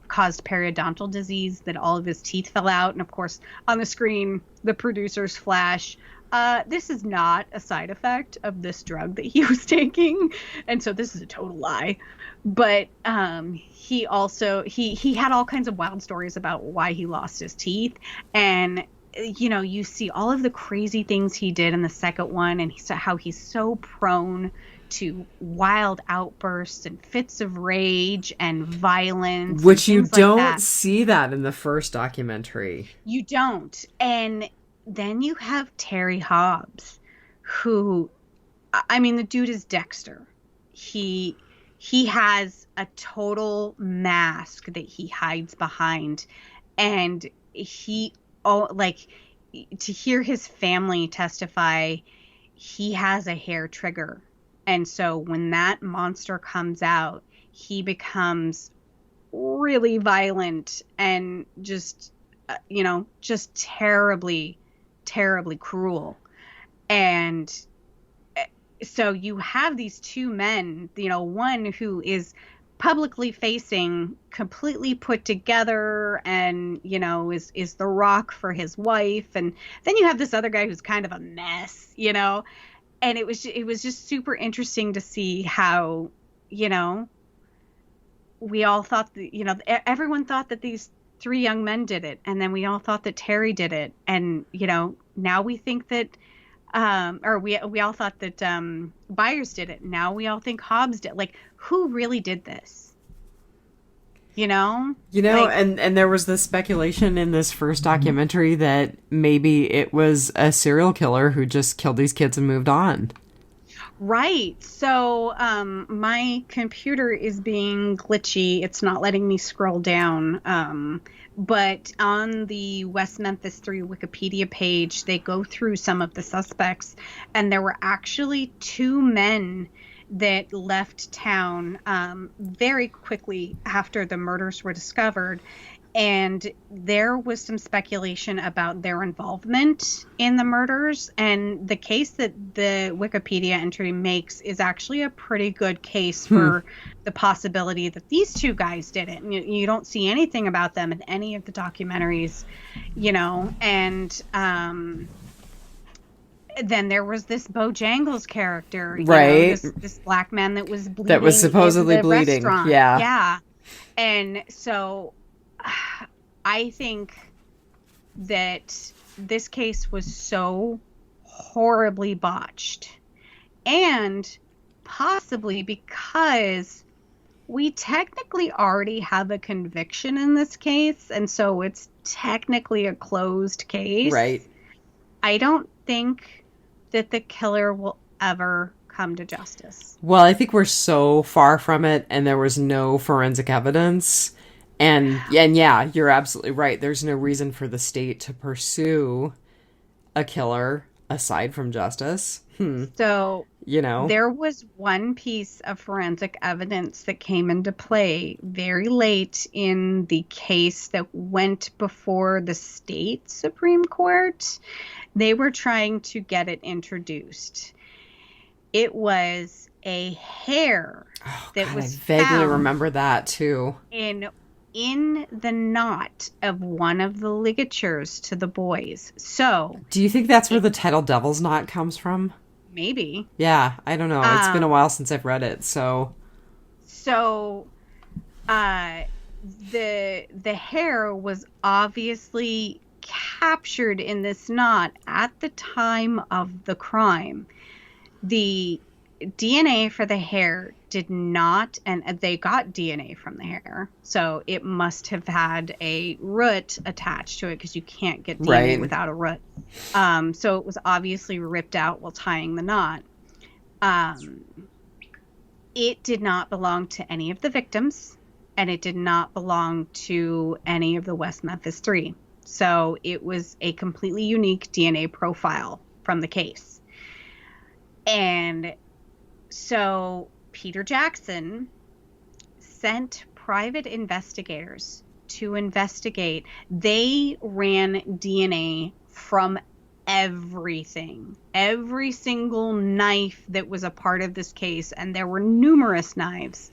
caused periodontal disease, that all of his teeth fell out. And of course, on the screen, the producers flash, this is not a side effect of this drug that he was taking, and so this is a total lie. But he also he had all kinds of wild stories about why he lost his teeth. And you see all of the crazy things he did in the second one, and how he's so prone to wild outbursts and fits of rage and violence, which you don't see that in the first documentary. You don't. And then you have Terry Hobbs, who, I mean, the dude is Dexter. He has a total mask that he hides behind, and to hear his family testify, he has a hair trigger. And so when that monster comes out, he becomes really violent and just terribly, terribly cruel. And so you have these two men, one who is publicly facing, completely put together, and is the rock for his wife, and then you have this other guy who's kind of a mess, and it was just super interesting to see how we all thought that, everyone thought that these three young men did it, and then we all thought that Terry did it, and now we think that we all thought that Byers did it. Now we all think Hobbs did. Like, who really did this? And there was the speculation in this first documentary that maybe it was a serial killer who just killed these kids and moved on. Right. So my computer is being glitchy. It's not letting me scroll down. But on the West Memphis Three Wikipedia page, they go through some of the suspects, and there were actually two men that left town very quickly after the murders were discovered. And there was some speculation about their involvement in the murders. And the case that the Wikipedia entry makes is actually a pretty good case for the possibility that these two guys did it. And you don't see anything about them in any of the documentaries, and then there was this Bojangles character, right? This black man that was bleeding. That was supposedly bleeding. Restaurant. Yeah. Yeah. And so I think that this case was so horribly botched, and possibly because we technically already have a conviction in this case, and so it's technically a closed case. Right. I don't think that the killer will ever come to justice. Well, I think we're so far from it, and there was no forensic evidence. And yeah, you're absolutely right. There's no reason for the state to pursue a killer aside from justice. So you know? There was one piece of forensic evidence that came into play very late in the case that went before the state Supreme Court. They were trying to get it introduced. It was a hair that was I vaguely found remember that too. in the knot of one of the ligatures to the boys. So, Do you think that's where the title Devil's Knot comes from? maybe. Yeah, I don't know. It's been a while since I've read it, so. So, the hair was obviously captured in this knot at the time of the crime. The DNA for the hair did not, and they got DNA from the hair, so it must have had a root attached to it because you can't get DNA without a root. So it was obviously ripped out while tying the knot. It did not belong to any of the victims, and it did not belong to any of the West Memphis Three. So it was a completely unique DNA profile from the case. And so Peter Jackson sent private investigators to investigate. They ran DNA from everything, every single knife that was a part of this case, and there were numerous knives,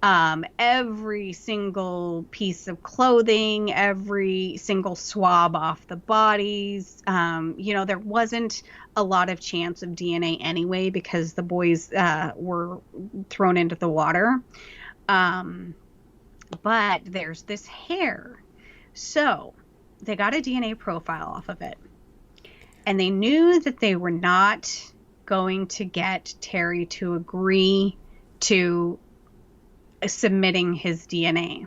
every single piece of clothing, every single swab off the bodies. There wasn't a lot of chance of DNA anyway because the boys were thrown into the water. But there's this hair. So they got a DNA profile off of it. And they knew that they were not going to get Terry to agree to submitting his DNA.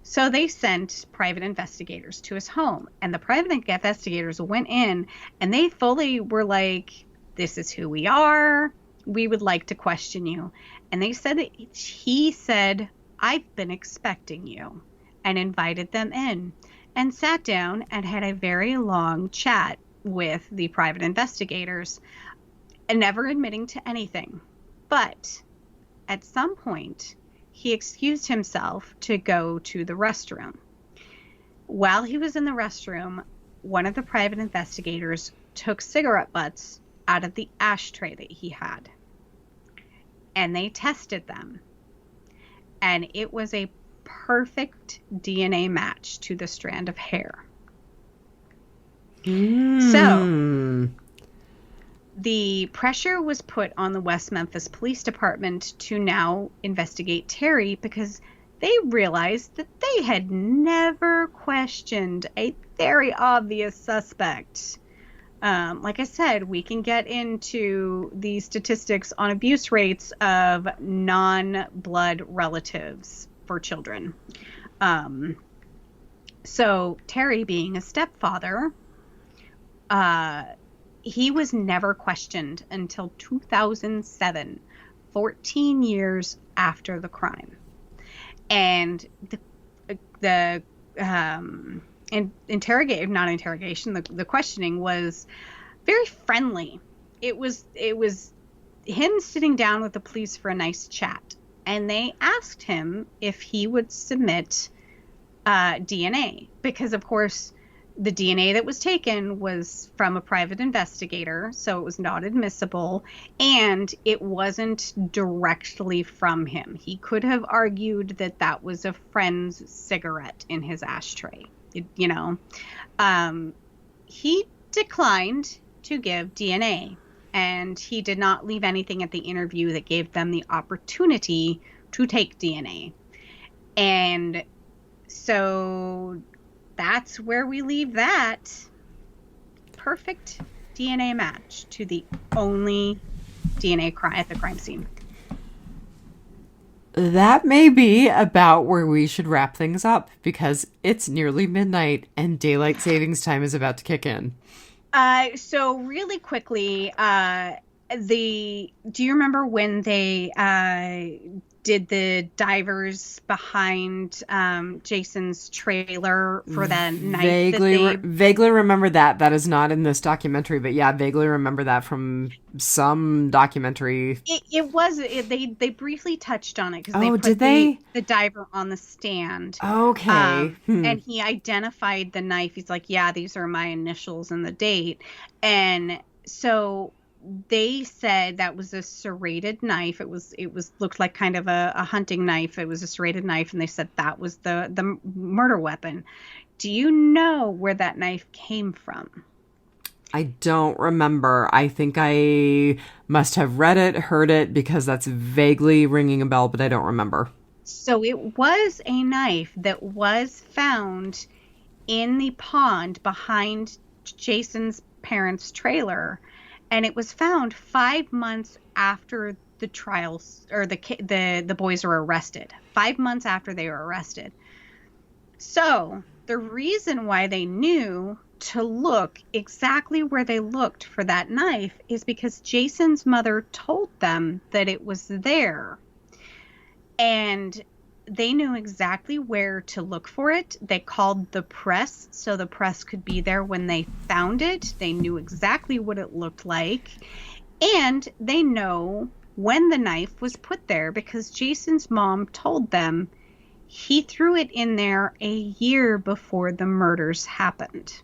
So they sent private investigators to his home. And the private investigators went in and they fully were like, this is who we are. We would like to question you. And they said that he said, I've been expecting you, and invited them in and sat down and had a very long chat with the private investigators, and never admitting to anything. But at some point, he excused himself to go to the restroom. While he was in the restroom, one of the private investigators took cigarette butts out of the ashtray that he had, and they tested them. And it was a perfect DNA match to the strand of hair. So the pressure was put on the West Memphis Police Department to now investigate Terry because they realized that they had never questioned a very obvious suspect. Like I said, we can get into the statistics on abuse rates of non-blood relatives for children. So Terry, being a stepfather, he was never questioned until 2007, 14 years after the crime. And the questioning was very friendly. It was him sitting down with the police for a nice chat, and they asked him if he would submit DNA, because of course the DNA that was taken was from a private investigator, so it was not admissible, and it wasn't directly from him. He could have argued that that was a friend's cigarette in his ashtray. He declined to give DNA, and he did not leave anything at the interview that gave them the opportunity to take DNA. And so that's where we leave that. Perfect DNA match to the only DNA at the crime scene. That may be about where we should wrap things up, because it's nearly midnight and daylight savings time is about to kick in. So really quickly, Do you remember when they did the divers behind Jason's trailer for that knife that they... Vaguely remember that. That is not in this documentary, but yeah, vaguely remember that from some documentary. They briefly touched on it because they Oh, put did they? the diver on the stand. Okay. And he identified the knife. He's like, yeah, these are my initials and the date. And so they said that was a serrated knife. It was looked like kind of a hunting knife. It was a serrated knife, and they said that was the murder weapon. Do you know where that knife came from? I don't remember. I think I must have read it, heard it, because that's vaguely ringing a bell, but I don't remember. So it was a knife that was found in the pond behind Jason's parents' trailer. And it was found 5 months after the trials, or the boys were arrested. 5 months after they were arrested. So the reason why they knew to look exactly where they looked for that knife is because Jason's mother told them that it was there. And they knew exactly where to look for it. They called the press so the press could be there when they found it. They knew exactly what it looked like. And they know when the knife was put there because Jason's mom told them he threw it in there a year before the murders happened.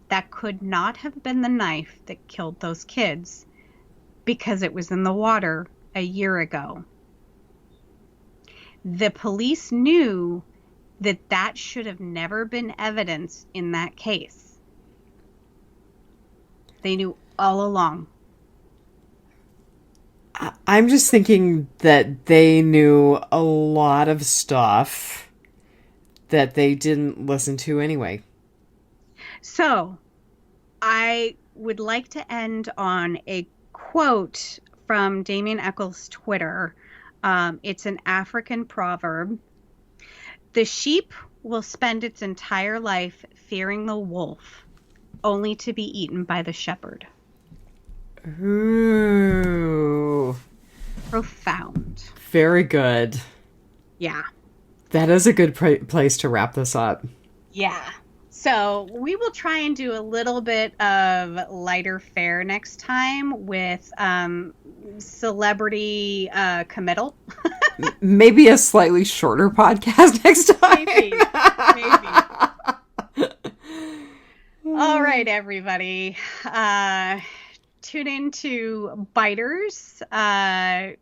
That could not have been the knife that killed those kids because it was in the water a year ago. The police knew that should have never been evidence in that case. They knew all along. I'm just thinking that they knew a lot of stuff that they didn't listen to anyway. So, I would like to end on a quote from Damien Eccles' Twitter. It's an African proverb. The sheep will spend its entire life fearing the wolf, only to be eaten by the shepherd. Ooh. Profound. Very good. Yeah. That is a good place to wrap this up. Yeah. So we will try and do a little bit of lighter fare next time with celebrity committal. Maybe a slightly shorter podcast next time. Maybe. All right, everybody. Tune in to Biters.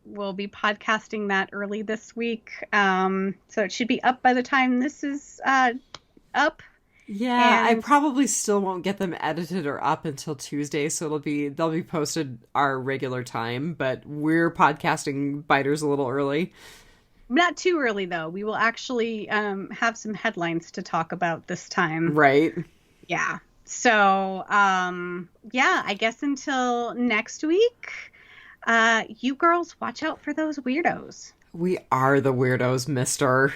We'll be podcasting that early this week. So it should be up by the time this is up. Yeah, I probably still won't get them edited or up until Tuesday, so they'll be posted our regular time, but we're podcasting Biters a little early. Not too early, though. We will actually have some headlines to talk about this time. Right. Yeah. So, I guess until next week, you girls watch out for those weirdos. We are the weirdos, mister.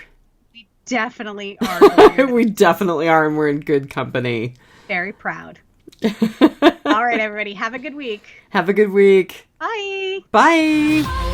Definitely are. We definitely are, and we're in good company. Very proud. All right, everybody. Have a good week. Have a good week. Bye. Bye.